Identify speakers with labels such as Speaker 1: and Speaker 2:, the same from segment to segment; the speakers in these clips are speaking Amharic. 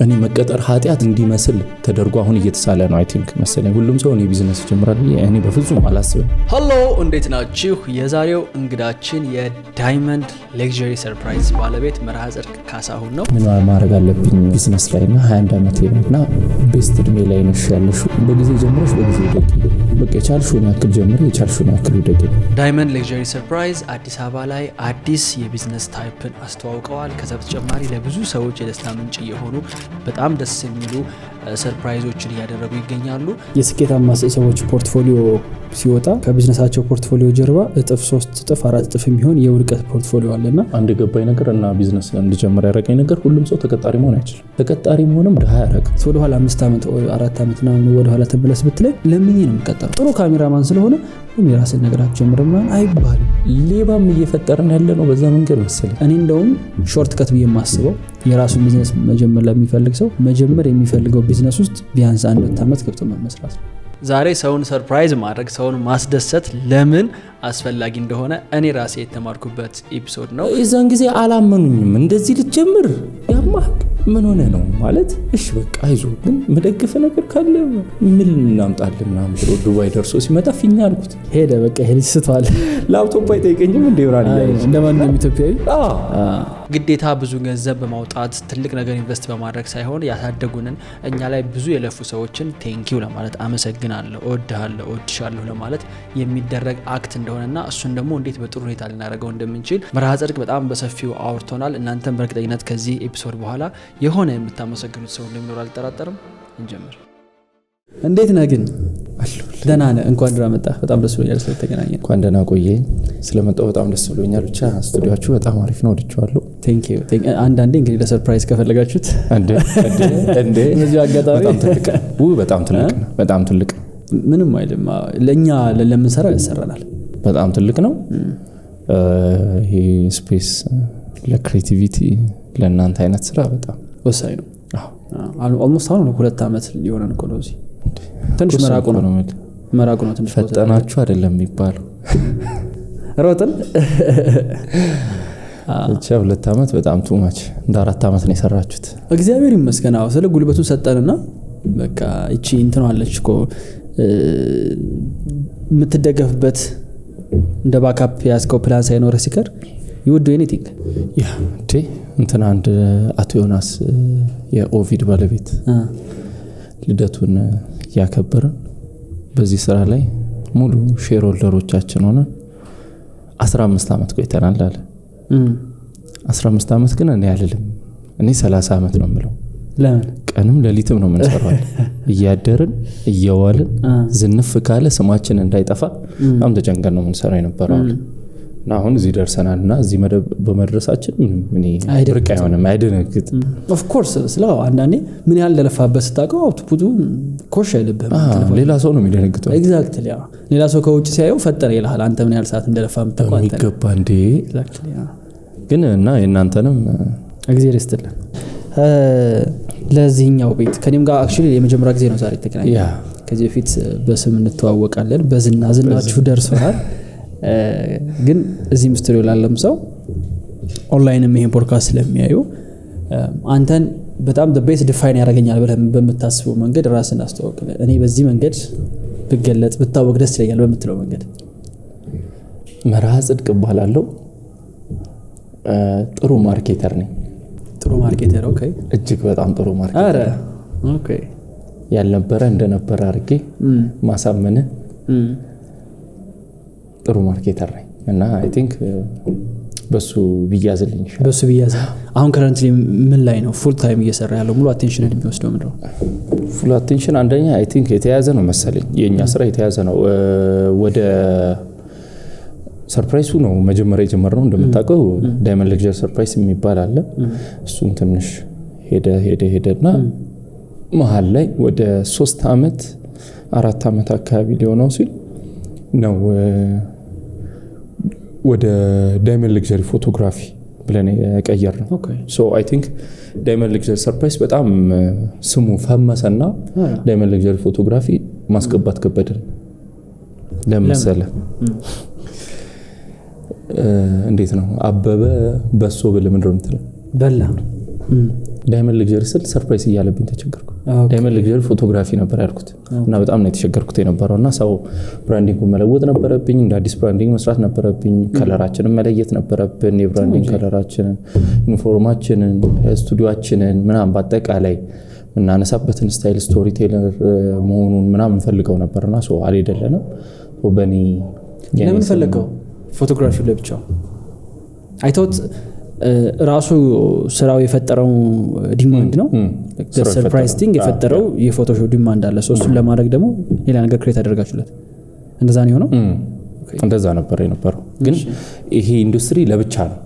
Speaker 1: እኔ መቀጠር ኃጢያት እንዲመስል ተደርጎ አሁን እየተሳለ ነው። አይ ቲንክ መሰለኝ ሁሉም ሰው እኔ ቢዝነስ ጀምራል እኔ በፍጹም አላስብም።
Speaker 2: ሄሎ እንዴት ናችሁ? የዛሬው እንግዳችን የዳይመንድ ሌክዠሪ ሰርፕራይዝ ባለቤት መርሃ ጽድቅ ካሳሁን ነው።
Speaker 1: ምን ማድረግ አለብኝ ቢዝነስ ላይ እና 21 ዓመቴ ነውና ቤስት እድሜ ላይ ነሽ ያለሽ በጊዜ ጀምረሽ በጊዜ ደቂ በቃ የቻልሽውን ያክል ጀምረ የቻልሽውን ያክል ደቂ።
Speaker 2: ዳይመንድ ሌክዠሪ ሰርፕራይዝ አዲስ አበባ ላይ አዲስ የቢዝነስ ታይፕን አስተዋውቀዋል። ከዛ በተጨማሪ ለብዙ ሰዎች የደስታ ምንጭ የሆኑ በጣም ደስ የሚሉ ሰርፕራይዞችን እያደረጉ ይገኛሉ።
Speaker 3: የስኬታማ ሰዎች ፖርትፎሊዮ ሲወጣ ከቢዝነሳቸው ፖርትፎሊዮ ጀርባ እጥፍ 3 እጥፍ 4 እጥፍ የሚሆን የውድቀት ፖርትፎሊዮ አለና
Speaker 1: አንድ ገባይ ነገር እና ቢዝነስ እንድጀምር ያደረገኝ ነገር ሁሉም ሰው ተቀጣሪ መሆን አይችልም። ተቀጣሪ መሆንም ድሃ ያደርግ
Speaker 3: ወደ ኋላ 5 ዓመት 4 ዓመት ነው ወደ ኋላ ተመለስ ብትለኝ ለምን ነው የምቀጠረው? ጥሩ ካሜራማን ስለሆነ የራስን ነገር አትጀምርም አይባልም።
Speaker 1: ሌባም እየፈጠረን ያለ ነው በዛ መንገድ መሰለኝ።
Speaker 3: እኔ እንደውም ሾርት ከት ብዬ የማስበው የራሱን ቢዝነስ መጀመር ለሚፈልግ ሰው መጀመር የሚፈልገው ቢዝነስ ውስጥ ቢያንስ 1 ዓመት ገብቶ መስራት ነው።
Speaker 2: ዛሬ ሰውን ሰርፕራይዝ ማድረግ ሰውን ማስደሰት ለምን አስፈላጊ እንደሆነ እኔ ራሴ የተማርኩበት ኤፒሶድ ነው።
Speaker 1: የዛን ጊዜ አላመኑኝም። እንደዚህ ልትጀምር ያማህ ምን ሆነ ነው ማለት እሺ በቃ አይዞ ግን መደገፍ ነገር ካለ ምን እናምጣለን ምናምን ብሎ ዱባይ ደርሶ ሲመጣ ፊኛ አልኩት።
Speaker 3: ሄደ በቃ ሄድ ስተዋል።
Speaker 1: ላፕቶፕ አይጠይቀኝም እንደ ይወራል
Speaker 3: እንደማንኛውም ኢትዮጵያዊ
Speaker 2: ግዴታ ብዙ ገንዘብ በማውጣት ትልቅ ነገር ኢንቨስት በማድረግ ሳይሆን ያሳደጉንን እኛ ላይ ብዙ የለፉ ሰዎችን ቴንኪው ለማለት አመሰግናለሁ፣ እወድሃለሁ፣ እወድሻለሁ ለማለት የሚደረግ አክት እንደሆነና እሱን ደግሞ እንዴት በጥሩ ሁኔታ ልናደርገው እንደምንችል መርሃ ጽድቅ በጣም በሰፊው አውርቶናል። እናንተም በእርግጠኝነት ከዚህ ኤፒሶድ በኋላ የሆነ የምታመሰግኑት ሰው እንደሚኖር አልጠራጠርም። እንጀምር።
Speaker 3: እንዴት ነህ ግን? ደህና ነህ? እንኳን ደህና መጣህ። በጣም ደስ ብሎኛል ስለተገናኘን።
Speaker 1: እንኳን ደህና ቆየኝ። ስለመጣሁ በጣም ደስ ብሎኛል። ብቻ ስቱዲዮአችሁ በጣም አሪፍ ነው፣ ወድጄዋለሁ።
Speaker 3: ቴንክ ዩ። አንዳንዴ እንግዲህ ለሰርፕራይዝ ከፈለጋችሁት
Speaker 1: እንዴ
Speaker 3: እዚህ አጋጣሚ
Speaker 1: በጣም ትልቅ በጣም ትልቅ በጣም ትልቅ
Speaker 3: ምንም አይደለም። ለኛ ለምንሰራው ያሰራናል።
Speaker 1: በጣም ትልቅ ነው። ይሄ ስፔስ ለክሬቲቪቲ ለእናንተ አይነት ስራ በጣም
Speaker 3: ወሳኝ ነው። ኦልሞስት አሁን 2 ዓመት ሊሆነን እኮ ነው። እዚህ ትንሽ መራቁ ነው ትንሽ
Speaker 1: ፈጠናችሁ አይደለም የሚባለው
Speaker 3: ሮጥን
Speaker 1: ብቻ 2 ዓመት በጣም ቱማች እንደ 4 ዓመት ነው የሰራችሁት።
Speaker 3: እግዚአብሔር ይመስገን። ስለ ጉልበቱን ሰጠንና በቃ እቺ እንትን አለች እኮ የምትደገፍበት እንደ ባካፕ ያስከው ፕላን ሳይኖር ሲቀር ይወዱ ኤኒቲንግ
Speaker 1: ያ እንትን አንድ አቶ ዮናስ የኦቪድ ባለቤት ልደቱን ያከበረን በዚህ ስራ ላይ ሙሉ ሼር ሆልደሮቻችን ሆነ 15 ዓመት ቆይተናል አለ። 15 ዓመት ግን እኔ አይደለም እኔ 30 ዓመት ነው የምለው።
Speaker 3: ለምን
Speaker 1: ቀንም ሌሊትም ነው የምንሰራው እያደርን እየዋልን ዝንፍ ካለ ስማችን እንዳይጠፋ በጣም ተጨንቀን ነው የምንሰራው የነበረው። እና አሁን እዚህ ደርሰናልና እዚህ በመድረሳችን ምን ብርቅ አይሆንም፣ አይደነግጥ።
Speaker 3: ኦፍ ኮርስ ስለው አንዳንዴ ምን ያህል እንደለፋበት ስታውቀው አውትፑቱ ኮሽ አይልብህም።
Speaker 1: ሌላ ሰው ነው የሚደነግጠው።
Speaker 3: ኤግዛክትሊ ሌላ ሰው ከውጭ ሲያየው ፈጠረ ይልሃል። አንተ ምን ያህል ሰዓት እንደለፋ የምታውቀው አንተ
Speaker 1: ይገባ እንዴ። ግን እና የእናንተንም
Speaker 3: እግዚአብሔር ይስጥልን። ለዚህኛው ቤት ከኔም ጋር አክቹሊ የመጀመሪያ ጊዜ ነው ዛሬ ተገናኘን። ከዚህ በፊት በስም እንተዋወቃለን፣ በዝናችሁ ደርሶናል። ግን እዚህ ስቱዲዮ ላለም ሰው ኦንላይንም ይሄን ፖድካስት ስለሚያዩ አንተን በጣም ቤስ ዲፋይን ያደርገኛል ብለህ በምታስበው መንገድ ራስን አስተዋውቅልን። እኔ በዚህ መንገድ ብገለጽ ብታወቅ ደስ ይለኛል በምትለው መንገድ።
Speaker 1: መርሃ ጽድቅ እባላለሁ። ጥሩ ማርኬተር ነኝ።
Speaker 3: ጥሩ ማርኬተር? ኦኬ።
Speaker 1: እጅግ በጣም ጥሩ ማርኬተር።
Speaker 3: አረ ኦኬ።
Speaker 1: ያልነበረ እንደነበረ አድርጌ ማሳመን ጥሩ ማርኬተር ነኝ እና አይ ቲንክ በሱ ቢያዝልኝ ይሻላል።
Speaker 3: በሱ ቢያዝ። አሁን ከረንትሊ ምን ላይ ነው ፉል ታይም እየሰራ ያለው? ሙሉ አቴንሽን የሚወስደው ምንድነው?
Speaker 1: ፉል አቴንሽን አንደኛ አይ ቲንክ የተያዘ ነው መሰለኝ። የኛ ስራ የተያዘ ነው። ወደ ሰርፕራይሱ ነው መጀመሪያ የጀመርነው። እንደምታውቀው ዳይመንድ ሌክዠሪ ሰርፕራይዝ የሚባል አለ። እሱን ትንሽ ሄደና መሀል ላይ ወደ 3 ዓመት 4 ዓመት አካባቢ ሊሆነው ሲል ነው ወደ ዳይመንድ ሌክዠሪ ፎቶግራፊ ብለን ቀየርነው። ሶ አይ ቲንክ ዳይመንድ ሌክዠሪ ሰርፕራይዝ በጣም ስሙ ፈመሰና ዳይመንድ ሌክዠሪ ፎቶግራፊ ማስገባት ከበደን። ለምሳሌ እንዴት ነው አበበ በሶ ብለ ምንድነው የምትለው?
Speaker 3: በላ
Speaker 1: ዳይመንድ ሌክዠሪ ስል ሰርፕራይዝ እያለብኝ ተቸገርኩ። ዳይመንድ ሌክዠሪ ፎቶግራፊ ነበር ያልኩት እና በጣም ነው የተቸገርኩት የነበረውና ሰው ብራንዲንጉን መለወጥ ነበረብኝ፣ እንደ አዲስ ብራንዲንግ መስራት ነበረብኝ፣ ከለራችንን መለየት ነበረብን፣ የብራንዲንግ ከለራችንን፣ ዩኒፎርማችንን፣ ስቱዲዮአችንን ምናምን በአጠቃላይ እናነሳበትን ስታይል ስቶሪ ቴለር መሆኑን ምናምን ፈልገው ነበርና ሶ አልሄደልንም። በኔ
Speaker 3: ለምን ፈለገው ፎቶግራፊው ለብቻው አይቶት ራሱ ስራው የፈጠረው ዲማንድ ነው። ሰርፕራይዝ ቲንግ የፈጠረው የፎቶሾፕ ዲማንድ አለ። እሱን ለማድረግ ደግሞ ሌላ ነገር ክሬት አደረጋችሁለት። እንደዛ ነው የሆነው።
Speaker 1: እንደዛ ነበር የነበረው። ግን ይሄ ኢንዱስትሪ ለብቻ ነው።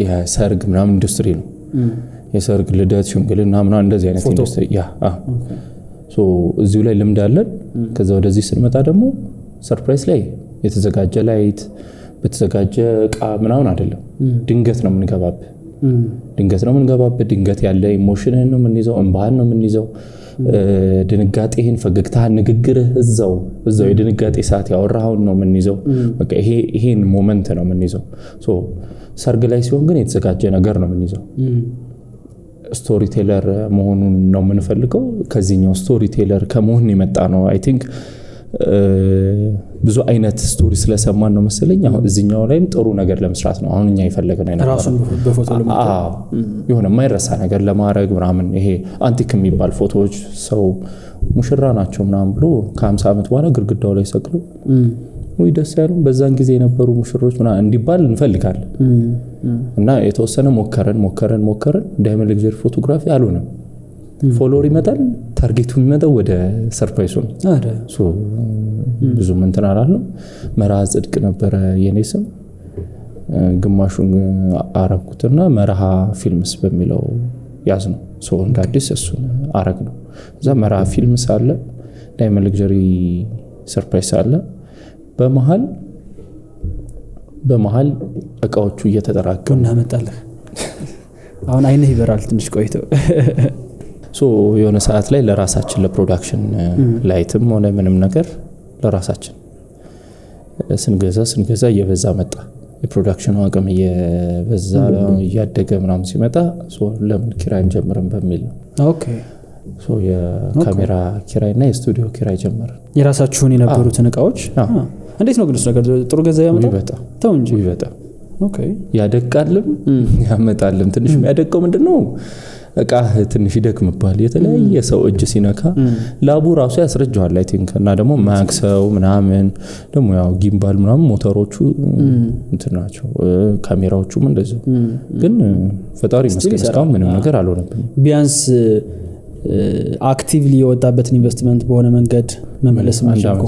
Speaker 1: የሰርግ ምናምን ኢንዱስትሪ ነው። የሰርግ ልደት፣ ሽምግልና ምናምን እንደዚህ አይነት ኢንዱስትሪ ሶ እዚሁ ላይ ልምድ አለን። ከዛ ወደዚህ ስንመጣ ደግሞ ሰርፕራይዝ ላይ የተዘጋጀ ላይት በተዘጋጀ እቃ ምናምን አይደለም። ድንገት ነው የምንገባበት። ድንገት ያለ ኢሞሽንን ነው የምንይዘው፣ እንባህን ነው የምንይዘው፣ ድንጋጤህን፣ ፈገግታህን፣ ንግግርህ እዛው የድንጋጤ ሰዓት ያወራኸውን ነው የምንይዘው። በቃ ይሄን ሞመንት ነው የምንይዘው። ሶ ሰርግ ላይ ሲሆን ግን የተዘጋጀ ነገር ነው የምንይዘው። ስቶሪ ቴለር መሆኑን ነው የምንፈልገው። ከዚህኛው ስቶሪ ቴለር ከመሆን የመጣ ነው። አይ ቲንክ ብዙ አይነት ስቶሪ ስለሰማን ነው መሰለኝ አሁን እዚህኛው ላይም ጥሩ ነገር ለመስራት ነው አሁን እኛ የፈለግነው አይነት
Speaker 3: ራሱን በፎቶ ለማድረግ
Speaker 1: የሆነ የማይረሳ ነገር ለማድረግ ምናምን ይሄ አንቲክ የሚባል ፎቶዎች ሰው ሙሽራ ናቸው ምናምን ብሎ ከ50 ዓመት በኋላ ግድግዳው ላይ ሰቅሎ ወይ ደስ ያለው በዛን ጊዜ የነበሩ ሙሽሮች ምናምን እንዲባል እንፈልጋለን። እና የተወሰነ ሞከረን ዳይመንድ ሌክዠሪ ፎቶግራፊ አልሆነም። ፎሎወር ይመጣል፣ ታርጌቱ የሚመጣው ወደ ሰርፕራይዝ ነው። ሶ ብዙ እንትን አላልንም። መርሃ ጽድቅ ነበረ የኔ ስም፣ ግማሹን አረኩትና መርሃ ፊልምስ በሚለው ያዝ ነው። ሶ እንደ አዲስ እሱን አረግ ነው። እዛ መርሃ ፊልምስ አለ፣ ዳይመንድ ሌክዠሪ ሰርፕራይዝ አለ። በመሃል እቃዎቹ እየተጠራቀሙ
Speaker 3: እናመጣለን። አሁን አይነህ ይበራል ትንሽ ቆይቶ
Speaker 1: ሶ የሆነ ሰዓት ላይ ለራሳችን ለፕሮዳክሽን ላይትም ሆነ ምንም ነገር ለራሳችን ስንገዛ እየበዛ መጣ። የፕሮዳክሽን አቅም እየበዛ እያደገ ምናምን ሲመጣ ሶ ለምን ኪራይ እንጀምርም በሚል ነው።
Speaker 3: ኦኬ
Speaker 1: ሶ የካሜራ ኪራይና የስቱዲዮ ኪራይ ጀመረ።
Speaker 3: የራሳችሁን የነበሩትን እቃዎች እንዴት ነው ግን እሱ ነገር ጥሩ ገዛ ያመጣል?
Speaker 1: በጣም
Speaker 3: ተው እንጂ
Speaker 1: በጣም
Speaker 3: ኦኬ
Speaker 1: ያደቃልም ያመጣልም። ትንሽ የሚያደቀው ምንድነው እቃ ትንሽ ይደክምባል። የተለያየ ሰው እጅ ሲነካ ላቡ ራሱ ያስረጃዋል አይ ቲንክ። እና ደግሞ ማክሰው ምናምን ደግሞ ያው ጊምባል ምናምን ሞተሮቹ እንትን ናቸው፣ ካሜራዎቹም እንደዛው። ግን ፈጣሪ ይመስገን እስካሁን ምንም ነገር አልሆነብኝም።
Speaker 3: ቢያንስ አክቲቭሊ የወጣበትን ኢንቨስትመንት በሆነ መንገድ መመለስ ማለት ነው።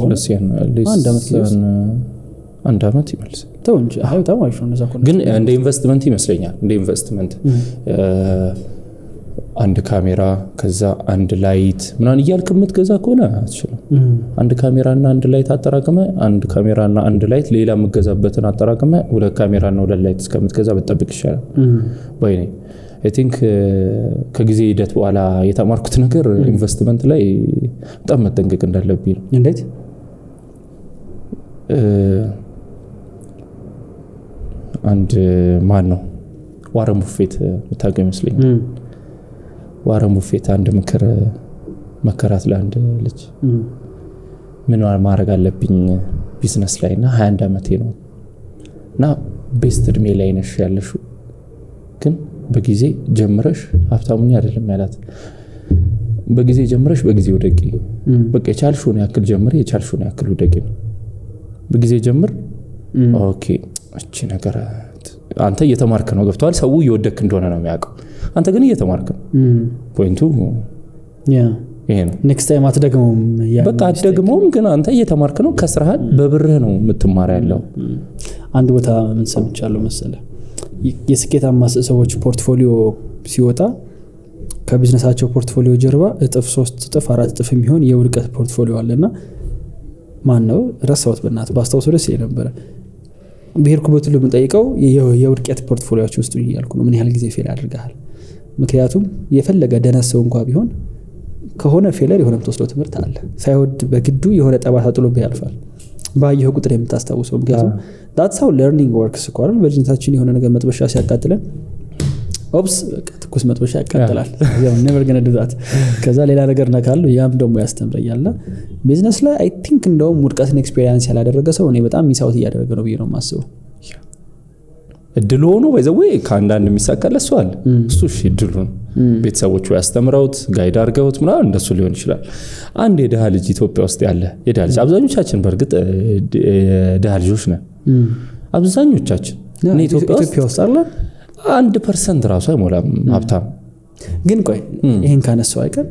Speaker 1: አንድ አመት ይመልሳል።
Speaker 3: ተው እንጂ አይ በጣም አሪፍ ነው። እንደዛ
Speaker 1: ግን እንደ ኢንቨስትመንት ይመስለኛል። እንደ ኢንቨስትመንት አንድ ካሜራ ከዛ አንድ ላይት ምናምን እያልክ የምትገዛ ከሆነ አትችልም። አንድ ካሜራና አንድ ላይት አጠራቅመ አንድ ካሜራና አንድ ላይት ሌላ የምትገዛበትን አጠራቅመ ሁለት ካሜራና ሁለት ላይት እስከምትገዛ በጠብቅ ይሻላል ባይ ነኝ። አይ ቲንክ ከጊዜ ሂደት በኋላ የተማርኩት ነገር ኢንቨስትመንት ላይ በጣም መጠንቀቅ እንዳለብኝ ነው።
Speaker 3: እንዴት
Speaker 1: አንድ ማን ነው ዋረን ቡፌት የምታውቀው ይመስለኛል። ዋረን ቡፌት አንድ መከራት ለአንድ ልጅ ምን ማድረግ አለብኝ ቢዝነስ ላይ እና 21 ዓመቴ ነው እና ቤስት እድሜ ላይ ነሽ ያለሽው ግን በጊዜ ጀምረሽ ሀብታሙኛ አይደለም ያላት። በጊዜ ጀምረሽ በጊዜ ወደቂ። በቃ የቻልሽውን ያክል ጀምሪ፣ የቻልሽውን ያክል ወደቂ። በጊዜ ጀምር። ኦኬ እቺ ነገር አንተ እየተማርክ ነው ገብቷል። ሰው እየወደክ እንደሆነ ነው የሚያውቀው። አንተ ግን እየተማርክ ነው። ፖይንቱ ይሄ ነው።
Speaker 3: ኔክስት ታይም አትደግመውም።
Speaker 1: በቃ አትደግመውም፣ ግን አንተ እየተማርክ ነው። ከስራህን በብርህ ነው የምትማር ያለው።
Speaker 3: አንድ ቦታ ምን ሰምቻለሁ መሰለ የስኬታማ ሰዎች ፖርትፎሊዮ ሲወጣ ከቢዝነሳቸው ፖርትፎሊዮ ጀርባ እጥፍ 3 እጥፍ 4 እጥፍ የሚሆን የውድቀት ፖርትፎሊዮ አለና ማን ነው ረሳውት በእናት ባስታውሰው ደስ ይነበረ በሄርኩበት ሁሉ የምጠይቀው የውድቀት ፖርትፎሊዮአችሁ ውስጥ ይያልኩ ነው ምን ያህል ጊዜ ፌል አድርገሃል? ምክንያቱም የፈለገ ደነሰው እንኳን ቢሆን ከሆነ ፌለር የሆነ ተወስዶ ትምህርት አለ። ሳይወድ በግዱ የሆነ ጠባሳ ጥሎብህ ያልፋል። ባየው ቁጥር የምታስታውሰው ምክንያቱም that's how learning works። ኮራል በጅንታችን የሆነ ነገር መጥበሻ ሲያቃጥለን ኦፕስ ትኩስ መጥበሻ ያቃጥላል ያው never gonna do that ከዛ ሌላ ነገር ነካለው ያም ደግሞ ያስተምረኛልና ቢዝነስ ላይ አይ ቲንክ እንደውም ውድቀትን ኤክስፒሪየንስ ያላደረገ ሰው እኔ በጣም ሚሳውት እያደረገ ነው ብዬ ነው የማስበው
Speaker 1: እድል ሆኖ ባይዘው ከአንዳንድ የሚሳካለ እሱ አለ እሱ እሺ እድሉ ነው ቤተሰቦቹ ያስተምረውት ጋይድ አድርገውት ምናምን እንደሱ ሊሆን ይችላል አንድ የደሃ ልጅ ኢትዮጵያ ውስጥ ያለ የደሃ ልጅ አብዛኞቻችን በርግጥ ደሃ ልጆች ነን አብዛኞቻችን እኔ ኢትዮጵያ ውስጥ አለ 1% ራሱ አይሞላም ሀብታም
Speaker 3: ግን ቆይ ይሄን ካነሳው አይቀር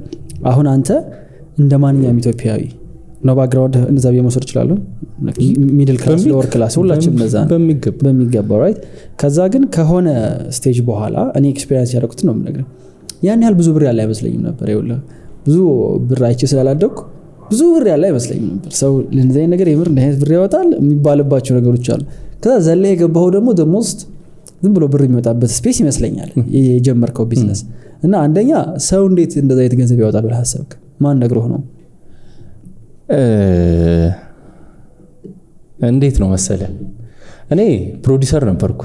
Speaker 3: አሁን አንተ እንደማንኛውም ኢትዮጵያዊ ነው ባክግራውንድ እንደዛ በመሰረት ይችላል ሚድል ክላስ ሎወር ክላስ ሁላችንም እንደዛ በሚገባ ራይት ከዛ ግን ከሆነ ስቴጅ በኋላ እኔ ኤክስፒሪየንስ ያደረኩት ነው የምነግርህ ያን ያህል ብዙ ብር ያለ አይመስለኝም ነበር ይኸውልህ ብዙ ብር አይቼ ስላላደኩ ብዙ ብር ያለ አይመስለኝም ነበር ሰው ለእንደዚህ ነገር የምር እንደዚህ ብር ያወጣል የሚባልባቸው ነገሮች አሉ ከዛ ዘለ የገባው ደግሞ the most ዝም ብሎ ብር የሚወጣበት ስፔስ ይመስለኛል የጀመርከው ቢዝነስ እና አንደኛ ሰው እንዴት እንደዛ የተገንዘብ ያወጣል ብለህ አሰብክ ማን ነግሮህ ነው
Speaker 1: እንዴት ነው መሰለ እኔ ፕሮዲዩሰር ነበርኩ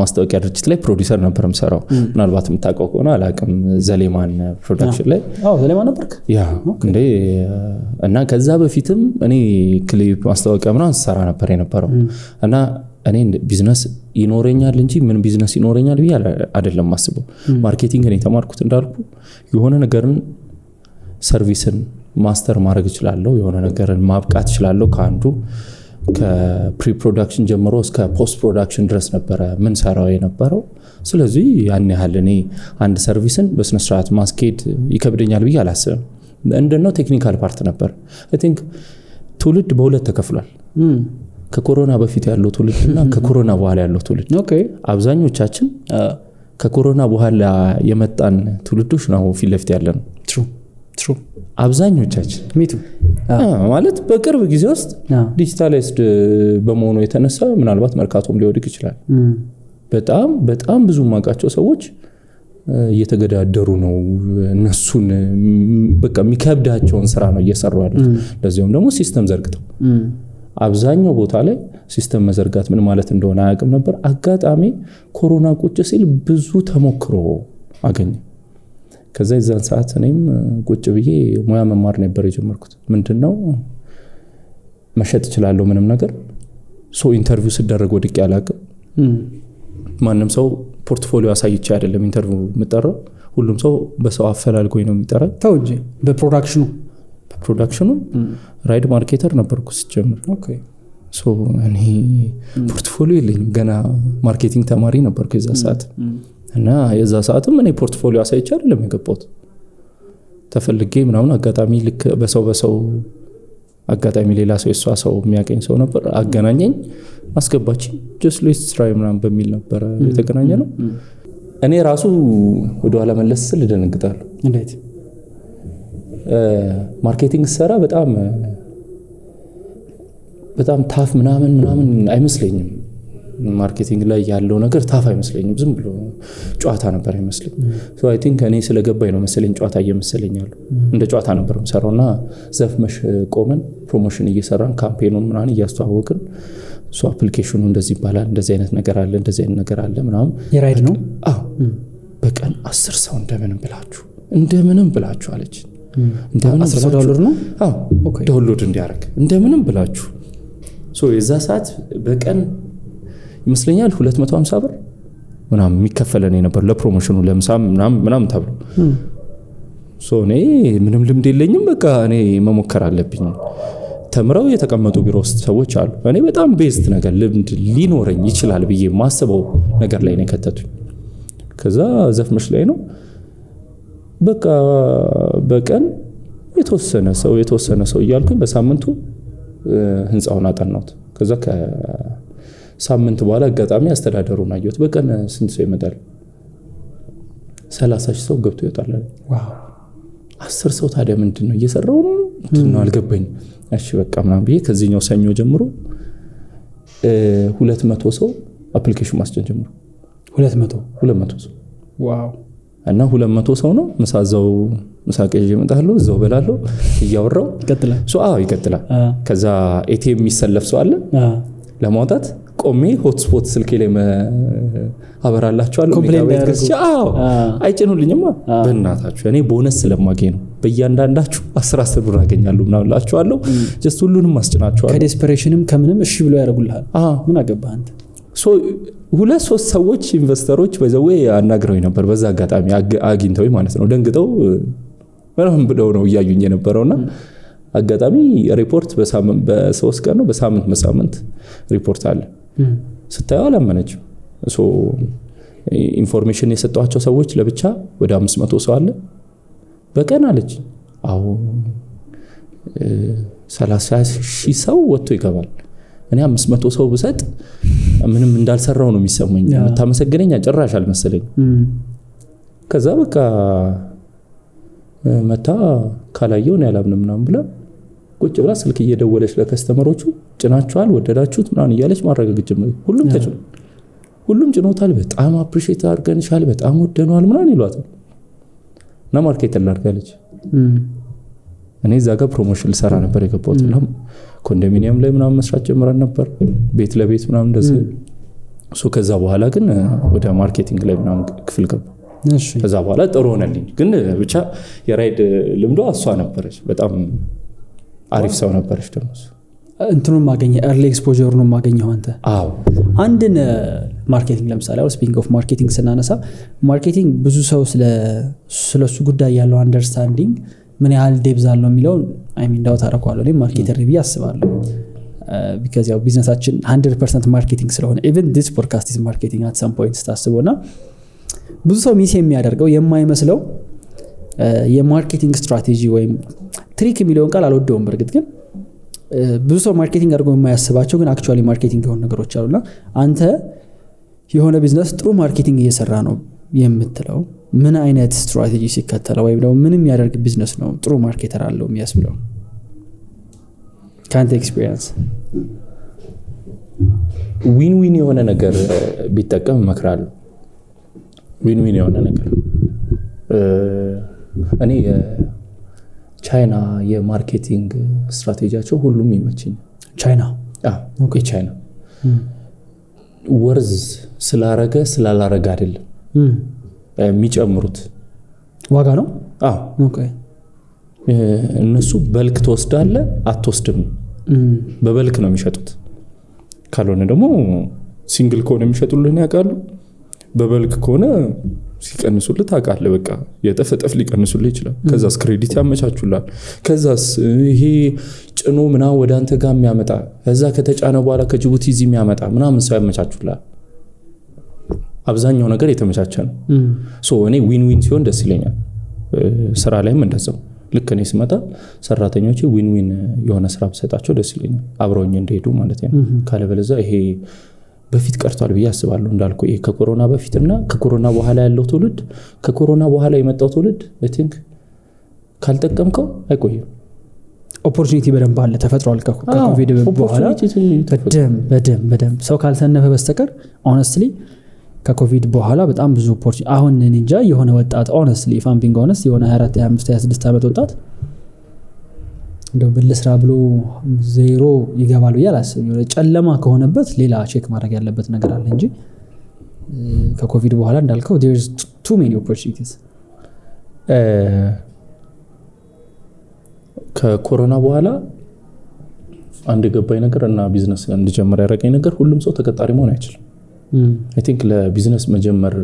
Speaker 1: ማስታወቂያ ድርጅት ላይ ፕሮዲዩሰር ነበርም ሰራው ምናልባት የምታውቀው ከሆነ አላቅም ዘሌማን ፕሮዳክሽን ላይ
Speaker 3: ዘሌማን ነበርክ
Speaker 1: ያ እንዴ እና ከዛ በፊትም እኔ ክሊፕ ማስታወቂያ ምናምን ሰራ ነበር የነበረው እና እኔ ቢዝነስ ይኖረኛል እንጂ ምን ቢዝነስ ይኖረኛል ብዬ አይደለም ማስበው ማርኬቲንግ እኔ ተማርኩት እንዳልኩ የሆነ ነገርን ሰርቪስን ማስተር ማድረግ ይችላልው የሆነ ነገርን ማብቃት ይችላልው ካንዱ ከፕሪ ፕሮዳክሽን ጀምሮ እስከ ፖስት ፕሮዳክሽን ድረስ ነበር ምን ሰራው የነበረው ስለዚህ ያን ያህል እኔ አንድ ሰርቪስን በስነ ስርዓት ማስኬድ ይከብደኛል ብዬ አላስብም እንደነው ቴክኒካል ፓርት ነበር አይ ቲንክ ትውልድ በሁለት ተከፍሏል ከኮሮና በፊት ያለው ትውልድና ከኮሮና በኋላ ያለው ትውልድ
Speaker 3: ኦኬ
Speaker 1: አብዛኞቻችን ከኮሮና በኋላ የመጣን ትውልዶች ነው ፊት ለፊት ያለን ትሩ አብዛኞቻችን
Speaker 3: ሚቱ
Speaker 1: ማለት በቅርብ ጊዜ ውስጥ ዲጂታላይዝድ በመሆኑ የተነሳ ምናልባት መርካቶም ሊወድቅ ይችላል በጣም ብዙ ማቃቸው ሰዎች እየተገዳደሩ ነው እነሱን በቃ የሚከብዳቸውን ስራ ነው እየሰሩ ያሉት ለዚህም ደግሞ ሲስተም ዘርግተው አብዛኛው ቦታ ላይ ሲስተም መዘርጋት ምን ማለት እንደሆነ አያውቅም ነበር አጋጣሚ ኮሮና ቁጭ ሲል ብዙ ተሞክሮ አገኘ ከዛ የዛን ሰዓት እኔም ቁጭ ብዬ ሙያ መማር ነበር የጀመርኩት ምንድነው መሸጥ ይችላልው ምንም ነገር ሶ ኢንተርቪው ሲደረግ ወድቄ አላውቅም ማንንም ሰው ፖርትፎሊዮ አሳይቼ አይደለም ኢንተርቪው መጠራው ሁሉም ሰው በሰው አፈላልጎኝ ነው የሚጠራው
Speaker 3: ታውጂ
Speaker 1: በፕሮዳክሽኑ ራይድ ማርኬተር ነበርኩ ሲጀምር
Speaker 3: ኦኬ
Speaker 1: ሶ እኔ ፖርትፎሊዮ የለኝም ገና ማርኬቲንግ ተማሪ ነበርኩ የዛ ሰዓት እና የዛ ሰዓትም እኔ ፖርትፎሊዮ አሳይቼ አይደለም የገባሁት ተፈልጌ ምናምን አጋጣሚ ልክ በሰው አጋጣሚ ሌላ ሰው እሷ ሰው የሚያቀኝ ሰው ነበር አገናኘኝ አስገባች just let's try ምናምን በሚል ነበር የተገናኘነው እኔ ራሱ ወደ ኋላ መለስ ስል ደንግጣለሁ
Speaker 3: እንዴት
Speaker 1: ማርኬቲንግ ሰራ በጣም ታፍ ምናምን አይመስለኝም ማርኬቲንግ ላይ ያለው ነገር ታፍ አይመስለኝም ዝም ብሎ ጨዋታ ነበር አይመስልኝ so I think እኔ ስለገባኝ ነው መሰለኝ ጨዋታ እየመሰለኛል እንደ ጨዋታ ነበር ሰራውና ዘፍመሽ ቆመን ፕሮሞሽን እየሰራን ካምፔኑን ምናምን እያስተዋወቅን so አፕሊኬሽኑ እንደዚህ ይባላል እንደዚህ አይነት ነገር አለ ምናምን
Speaker 3: የራይድ ነው
Speaker 1: በቀን 10 ሰው እንደምንም ብላችሁ አለች እንደምንም
Speaker 3: $10 ነው
Speaker 1: ኦኬ ዳውንሎድ እንዲያርግ እንደምንም ብላችሁ so የዛ ሰዓት በቀን ይመስለኛል 250 ብር ምናምን የሚከፈለን ነበር ለፕሮሞሽኑ ለምሳም ምናምን ተብሎ so እኔ ምንም ልምድ የለኝም በቃ እኔ መሞከር አለብኝ ተምረው የተቀመጡ ቢሮ ውስጥ ሰዎች አሉ እኔ በጣም ቤስት ነገር ልምድ ሊኖረኝ ይችላል ብዬ ማስበው ነገር ላይ ነው ከተቱኝ ከዛ ዘፍመሽ ላይ ነው በቃ በቀን የተወሰነ ሰው እያልኩኝ በሳምንቱ ህንጻውን አጠናውት ከዛ ከሳምንት በኋላ አጋጣሚ አስተዳደሩን አየሁት በቀን ስንት ሰው ይመጣል 30 ሰው ገብቶ ይወጣል
Speaker 3: ዋው
Speaker 1: 10 ሰው ታዲያ ምንድነው እየሰራው ነው አልገባኝ እሺ በቃ ምናምን ብዬ ከዚህኛው ሰኞ ጀምሮ 200 ሰው አፕሊኬሽን ማስጀመር ጀምሮ 200 ሰው
Speaker 3: ዋው
Speaker 1: እና 200 ሰው ነው መሳዛው መሳቀጅ ይመጣሉ እዛው በላለው ይያወራው
Speaker 3: ይቀጥላል
Speaker 1: ይቀጥላል ከዛ ኤቲኤም የሚሰለፍ ሰው አለ ለማውጣት ቆሜ ሆትስፖት ስልኬ ላይ አበራላችኋለሁ ሜጋባይት ገዝቼ አይጭኑልኝማ በእናታችሁ እኔ ቦነስ ስለማገኝ ነው በእያንዳንዳችሁ 10 ብር አገኛለሁ ምናምን ላችኋለሁ ጀስት ሁሉንም አስጭናችኋለሁ
Speaker 3: ከዴስፐሬሽንም ከምንም እሺ ብሎ ያደርጉልሃል ምን አገባህ አንተ
Speaker 1: ሶ 2-3 ሰዎች ኢንቨስተሮች በዘው ያናግረውኝ ነበር በዛ አጋጣሚ አግኝተው ማለት ነው ደንግጠው ምንም ብለው ነው ያዩኝ የነበረውና አጋጣሚ ሪፖርት በ3 ቀን ነው በሳምንት ሪፖርት አለ ስታየው አላመነችም ሶ ኢንፎርሜሽን የሰጧቸው ሰዎች ለብቻ ወደ 500 ሰው አለ በቀን አለች አዎ 30,000 ሰው ወጥቶ ይገባል እኔ 500 ሰው ብሰጥ ምንም እንዳልሰራው ነው የሚሰማኝ መታመሰግነኛ ጭራሽ አልመሰለኝ ከዛ በቃ መታ ካላየው ነው ያላምንም ምናምን ብላ ቁጭ ብላ ስልክ እየደወለች ለከስተመሮቹ ጭናችኋል ወደዳችሁት ምናምን እያለች ማረጋገጥ ጀመረ ሁሉም ጭኖታል በጣም አፕሪሺየት አድርገንሻል በጣም ወደኗል ምናምን ይሏታል እና ማርኬት ላርጋለች እኔ እዛ ጋር ፕሮሞሽን ልሰራ ነበር የገባሁት እና ኮንዶሚኒየም ላይ ምናምን መስራት ጀምረን ነበር ቤት ለቤት ምናምን እንደዚህ ሶ ከዛ በኋላ ግን ወደ ማርኬቲንግ ላይ ምናምን ክፍል ገባ ከዛ በኋላ ጥሩ ሆነልኝ ግን ብቻ የራይድ ልምዶ እሷ ነበረች በጣም አሪፍ ሰው ነበረች ደግሞ
Speaker 3: እንትኑን ማገኘ early exposure ነው ማገኘው አንተ አንድን ማርኬቲንግ ለምሳሌ ስፒኪንግ ኦፍ ማርኬቲንግ ስናነሳ ማርኬቲንግ ብዙ ሰው ስለሱ ጉዳይ ያለው አንደርስታንዲንግ ምን ያህል ዴፕዝ አለው የሚለው ዳውት አደረኳለሁ እኔ ማርኬተር ሪቪ አስባለሁ because ያው ቢዝነሳችን 100% ማርኬቲንግ ስለሆነ even this podcast is marketing at some point ታስቦና ብዙ ሰው ሚስ የሚያደርገው የማይመስለው የማርኬቲንግ ስትራቴጂ ወይም ትሪክ የሚለውን ቃል አልወደውም በርግጥ ግን ብዙ ሰው ማርኬቲንግ አድርጎ የማያስባቸው ግን አክቹአሊ ማርኬቲንግ የሆኑ ነገሮች አሉና አንተ የሆነ ቢዝነስ ጥሩ ማርኬቲንግ እየሰራ ነው የምትለው ምን አይነት ስትራቴጂ ሲከተለው ወይም ደግሞ ምንም ያደርግ ቢዝነስ ነው ጥሩ ማርኬተር አለው የሚያስብለው ካንተ ኤክስፒሪየንስ
Speaker 1: ዊን የሆነ ነገር ቢጠቀም እመክራለሁ ዊን የሆነ ነገር እኔ ቻይና የማርኬቲንግ ስትራቴጂያቸው ሁሉም ይመችኝ
Speaker 3: ቻይና
Speaker 1: ኦኬ ቻይና ወርዝ ስላላረገ አይደለም የሚጨምሩት
Speaker 3: ዋጋ ነው
Speaker 1: ኦኬ እነሱ በልክ ተወስዳለ አትወስድም በበልክ ነው የሚሸጡት ካልሆነ ደግሞ ሲንግል ኮን የሚሸጡልን ያውቃሉ በበልክ ከሆነ ሲቀንሱልህ ታውቃለህ በቃ የጠፈጠፍ ሊቀንሱልህ ይችላል ከዛስ ክሬዲት ያመቻቹላል ከዛስ ይሄ ጭኖ ምናምን ወደ አንተ ጋር የሚያመጣ ከዛ ከተጫነ በኋላ ከጅቡቲ እዚህ የሚያመጣ ምናምን ሰው ያመቻቹላል አብዛኛው ነገር የተመቻቸ ነው ሶ እኔ ዊን ሲሆን ደስ ይለኛል ስራ ላይም እንደዛው ልክ እኔ ስመጣ ሰራተኞቼ ዊን የሆነ ስራ ብሰጣቸው ደስ ይለኛል አብረውኝ እንደሄዱ ማለት ነው ካለበለዛ ይሄ በፊት ቀርቷል ብዬ አስባለሁ እንዳልኩ ይሄ ከኮሮና በፊትና ከኮሮና በኋላ ያለው ትውልድ ከኮሮና በኋላ የመጣው ትውልድ I think ካልተጠቀምከው አይቆይም
Speaker 3: ኦፖርቹኒቲ በደንብ አለ ተፈጥሯል ከኮቪድ በኋላ በደንብ ሰው ካልሰነፈ በስተቀር honestly ከኮቪድ በኋላ በጣም ብዙ ኦፖርቹኒቲ አሁን እንጃ የሆነ ወጣት honestly if I'm being honest የሆነ 24 25 26 ዓመት ወጣት እንደው በልስራ ብሎ ዜሮ ይገባል ያላስብ ነው ጨለማ ከሆነበት ሌላ ቼክ ማድረግ ያለበት ነገር አለ እንጂ ከኮቪድ በኋላ እንዳልከው there's too many opportunities
Speaker 1: ከኮሮና በኋላ አንድ ገባይ ነገር እና ቢዝነስ እንድጀምር ያደረገኝ ነገር ሁሉም ሰው ተቀጣሪ መሆን አይችልም I think ለቢዝነስ መጀመር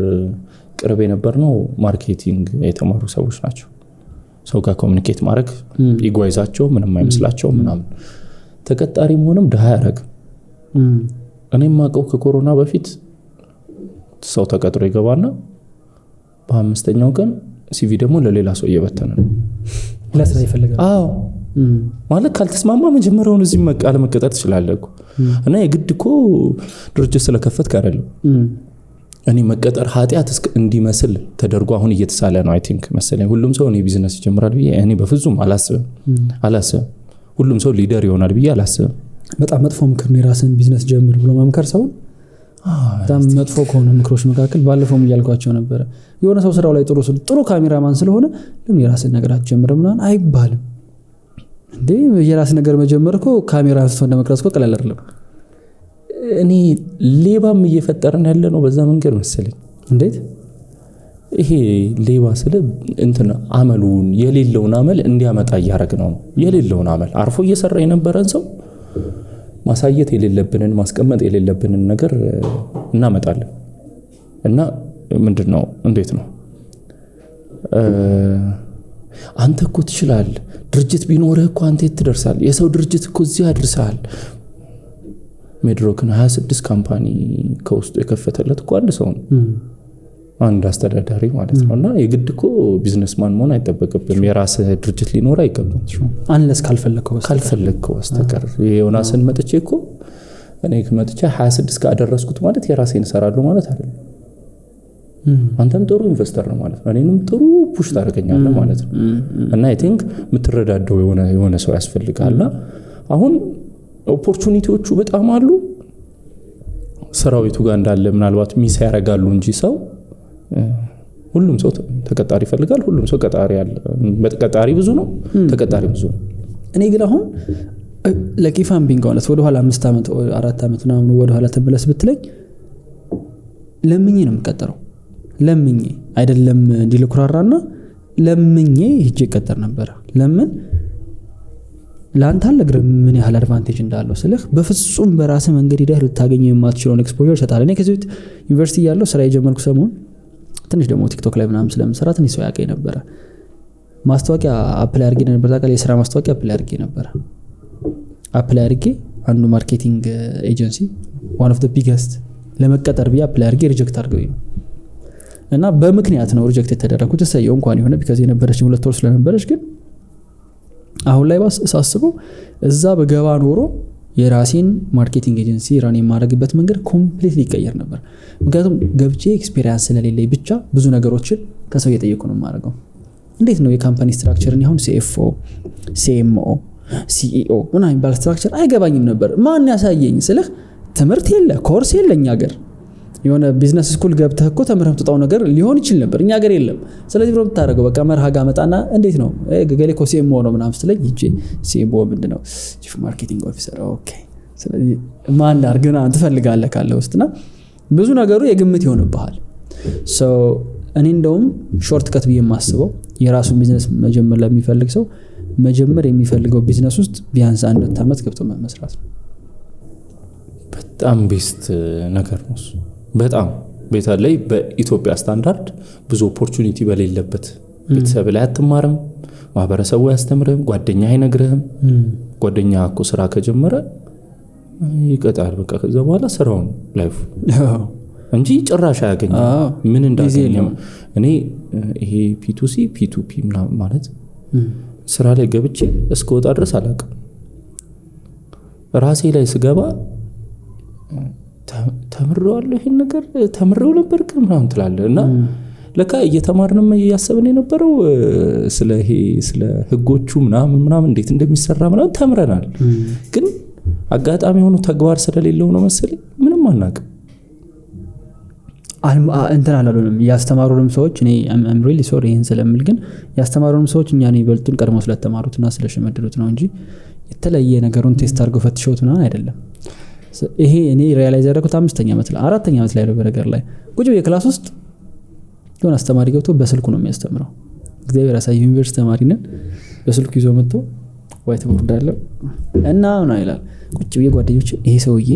Speaker 1: ቅርብ የነበር ነው ማርኬቲንግ የተማሩ ሰዎች ናቸው ሰው ጋር ኮሙኒኬት ማድረግ ኢጓይዛቸው ምንም አይመስላቸው ምናምን ተቀጣሪ መሆንም ደሃ ያረግ እኔም ማቀው ከኮሮና በፊት ሰው ተቀጥሮ ይገባና በአምስተኛው ቀን ሲቪ ደግሞ ለሌላ ሰው እየበተነ ነው
Speaker 3: ለስራ ይፈልጋል
Speaker 1: ማለት ካልተስማማ መጀመሪያውን እዚህ መቃለ መቀጠር ትችላለህ እና የግድኮ ድርጅት ስለከፈትክ አይደለም እኔ መቀጠር ኃጢያት እንዲመስል ተደርጎ አሁን እየተሳለ ነው I think መሰለኝ ሁሉም ሰው እኔ ቢዝነስ ይጀምራል ብዬ እኔ በፍጹም አላስብም ሁሉም ሰው ሊደር ይሆናል ብዬ አላስብም
Speaker 3: በጣም መጥፎ ምክር ነው ራስን ቢዝነስ ጀምር ብሎ መምከር ሰው በጣም መጥፎ ከሆነ ምክሮች መካከል ባለፈው ይያልኳቸው ነበር የሆነ ሰው ስራው ላይ ጥሩ ካሜራማን ስለሆነ ለምን የራስን ነገር አትጀምር ምናምን አይባልም እንዴ የራስ ነገር መጀመርኮ ካሜራ አንስቶ እንደመቅረጽኮ ቀላል አይደለም
Speaker 1: እኔ ሌባም እየፈጠረን ያለ ነው በዛ መንገድ መሰለኝ።
Speaker 3: እንዴት
Speaker 1: ይሄ ሌባ ስለ እንትን አመሉን የሌለውን አመል እንዲያመጣ እያደረግነው ነው። የሌለውን አመል አርፎ እየሰራ የነበረን ሰው ማሳየት የሌለብንን ማስቀመጥ የሌለብንን ነገር እናመጣለን። እና ምንድነው እንዴት ነው አንተ እኮ ትችላለህ፣ ድርጅት ቢኖርህ እኮ አንተ የት ትደርሳለህ? የሰው ድርጅት እኮ እዚህ አድርሰሃል። ሜድሮክን 26 ካምፓኒ ከውስጡ የከፈተለት እኮ አንድ ሰው ነው፣ አንድ አስተዳዳሪ ማለት ነው። እና የግድ እኮ ቢዝነስማን መሆን አይጠበቅብም። የራስህ ድርጅት ሊኖር አይገባም
Speaker 3: አንለስ ካልፈለግከው
Speaker 1: በስተቀር። ዮናስን መጥቼ እኮ እኔ መጥቼ 26 ካደረስኩት ማለት የራሴን እሰራለሁ ማለት አይደለም። አንተም ጥሩ ኢንቨስተር ነው ማለት ነው፣ እኔንም ጥሩ ፑሽ ታደርገኛለህ ማለት ነው። እና አይ ቲንክ የምትረዳደው የሆነ ሰው ያስፈልጋልና አሁን ኦፖርቹኒቲዎቹ በጣም አሉ። ሰራዊቱ ጋር እንዳለ ምናልባት ሚስ ያረጋሉ እንጂ ሰው ሁሉም ሰው ተቀጣሪ ይፈልጋል። ሁሉም ሰው ቀጣሪ አለ። በተቀጣሪ ብዙ ነው፣ ተቀጣሪ ብዙ ነው።
Speaker 3: እኔ ግን አሁን ለቂፋም ቢንጋውነት ወደ ኋላ 5 አመት 4 አመት ነው ወደ ኋላ ተመለስ ብትለኝ ለምኜ ነው የምቀጠረው። ለምኜ አይደለም እንዲልኩራራና ለምኜ ሂጄ ቀጠር ነበር። ለምን ላንተ አለግረ ምን ያህል አድቫንቴጅ እንዳለው ስለህ በፍጹም በራስ መንገድ ሄደህ ልታገኘው የማትችለው ኤክስፖዠር ሰጣለ። እኔ ከዚህ ቤት ዩኒቨርሲቲ ያለው ስራ የጀመርኩ ሰሞን ትንሽ ደግሞ ቲክቶክ ላይ ምናምን ስለምሰራ ትንሽ ሰው ያቀኝ ነበር። ማስታወቂያ አፕላይ አድርጌ ነበር። ታውቃለህ፣ የስራ ማስታወቂያ አፕላይ አድርጌ ነበር። አፕላይ አድርጌ አንዱ ማርኬቲንግ ኤጀንሲ one of the biggest ለመቀጠር ብዬ አፕላይ አድርጌ ሪጀክት አድርገውኝ ነው። እና በምክንያት ነው ሪጀክት የተደረኩት። ተሰየው እንኳን የሆነ ቢካዝ የነበረች 2 ወር ስለነበረች። ግን አሁን ላይ ሳስበው እዛ በገባ ኖሮ የራሴን ማርኬቲንግ ኤጀንሲ ራን የማድረግበት መንገድ ኮምፕሊትሊ ይቀየር ነበር። ምክንያቱም ገብቼ ኤክስፒሪየንስ ስለሌለኝ ብቻ ብዙ ነገሮችን ከሰው እየጠየቁ ነው የማደርገው። እንዴት ነው የካምፓኒ ስትራክቸርን አሁን CFO CMO CEO ምናምን የሚባል ስትራክቸር አይገባኝም ነበር። ማን ያሳየኝ ስልህ ትምህርት የለ ኮርስ የለኝ ሀገር የሆነ ቢዝነስ ስኩል ገብተህ እኮ ተምረህ ተጣው ነገር ሊሆን ይችላል ነበር። እኛ ሀገር የለም። ስለዚህ ብሎ ብታረጋው በቃ መርሃ ጋር መጣና እንዴት ነው ገገሌ ኮ CMO ነው ምናምን ስትለኝ እጄ CMO ምንድነው ቺፍ ማርኬቲንግ ኦፊሰር። ኦኬ ስለዚህ ማን አርገና ትፈልጋለህ ካለ ውስጥና ብዙ ነገሩ የግምት ይሆንብሃል። ሶ እኔ እንደውም ሾርት ከት ብዬ የማስበው የራሱን ቢዝነስ መጀመር ለሚፈልግ ሰው መጀመር የሚፈልገው ቢዝነስ ውስጥ ቢያንስ 1 አመት ገብቶ መስራት ነው።
Speaker 1: በጣም ቤስት ነገር ነው። በጣም ቤታ ላይ በኢትዮጵያ ስታንዳርድ ብዙ ኦፖርቹኒቲ በሌለበት ቤተሰብ ላይ አትማርም፣ ማህበረሰቡ ያስተምርም፣ ጓደኛ አይነግርህም። ጓደኛ እኮ ስራ ከጀመረ ይቀጣል። በቃ ከዛ በኋላ ስራው ነው ላይፍ እንጂ ጭራሽ አያገኝም። ምን እንዳገኘው እኔ ይሄ P2C P2P ማለት ስራ ላይ ገብቼ እስከወጣ ድረስ አላውቅም። ራሴ ላይ ስገባ ተምሬዋለሁ፣ ይሄን ነገር ተምሬው ነበር ምናምን ትላለህ። እና ለካ እየተማርንም እያሰብን የነበረው ስለ ህጎቹ ምናምን እንዴት እንደሚሰራ ምናምን ተምረናል። ግን አጋጣሚ ሆኖ ተግባር ስለሌለው ነው መሰለኝ ምንም አናውቅም።
Speaker 3: እንትን አላሉንም ያስተማሩንም ሰዎች። እኔ I'm really sorry ይሄን ስለምል፣ ግን ያስተማሩንም ሰዎች እኛን ይበልጡን ቀድሞ ስለተማሩትና ስለሸመደዱት ነው እንጂ የተለየ ነገሩን ቴስት አድርገው ፈትሸውት ነው አይደለም። ይሄ እኔ ሪያላይዝ ያደረኩት 5ኛ ዓመት ላይ 4ኛ ዓመት ላይ ነው። በነገር ላይ ቁጭ ብዬ ክላስ ውስጥ የሆነ አስተማሪ ገብቶ በስልኩ ነው የሚያስተምረው። እግዚአብሔር ያሳይ ዩኒቨርሲቲ ተማሪ ነን። በስልኩ ይዞ መጥቶ ዋይት ቦርድ አለው እና ነው ይላል። ቁጭ ብዬ ጓደኞቼ ይሄ ሰውዬ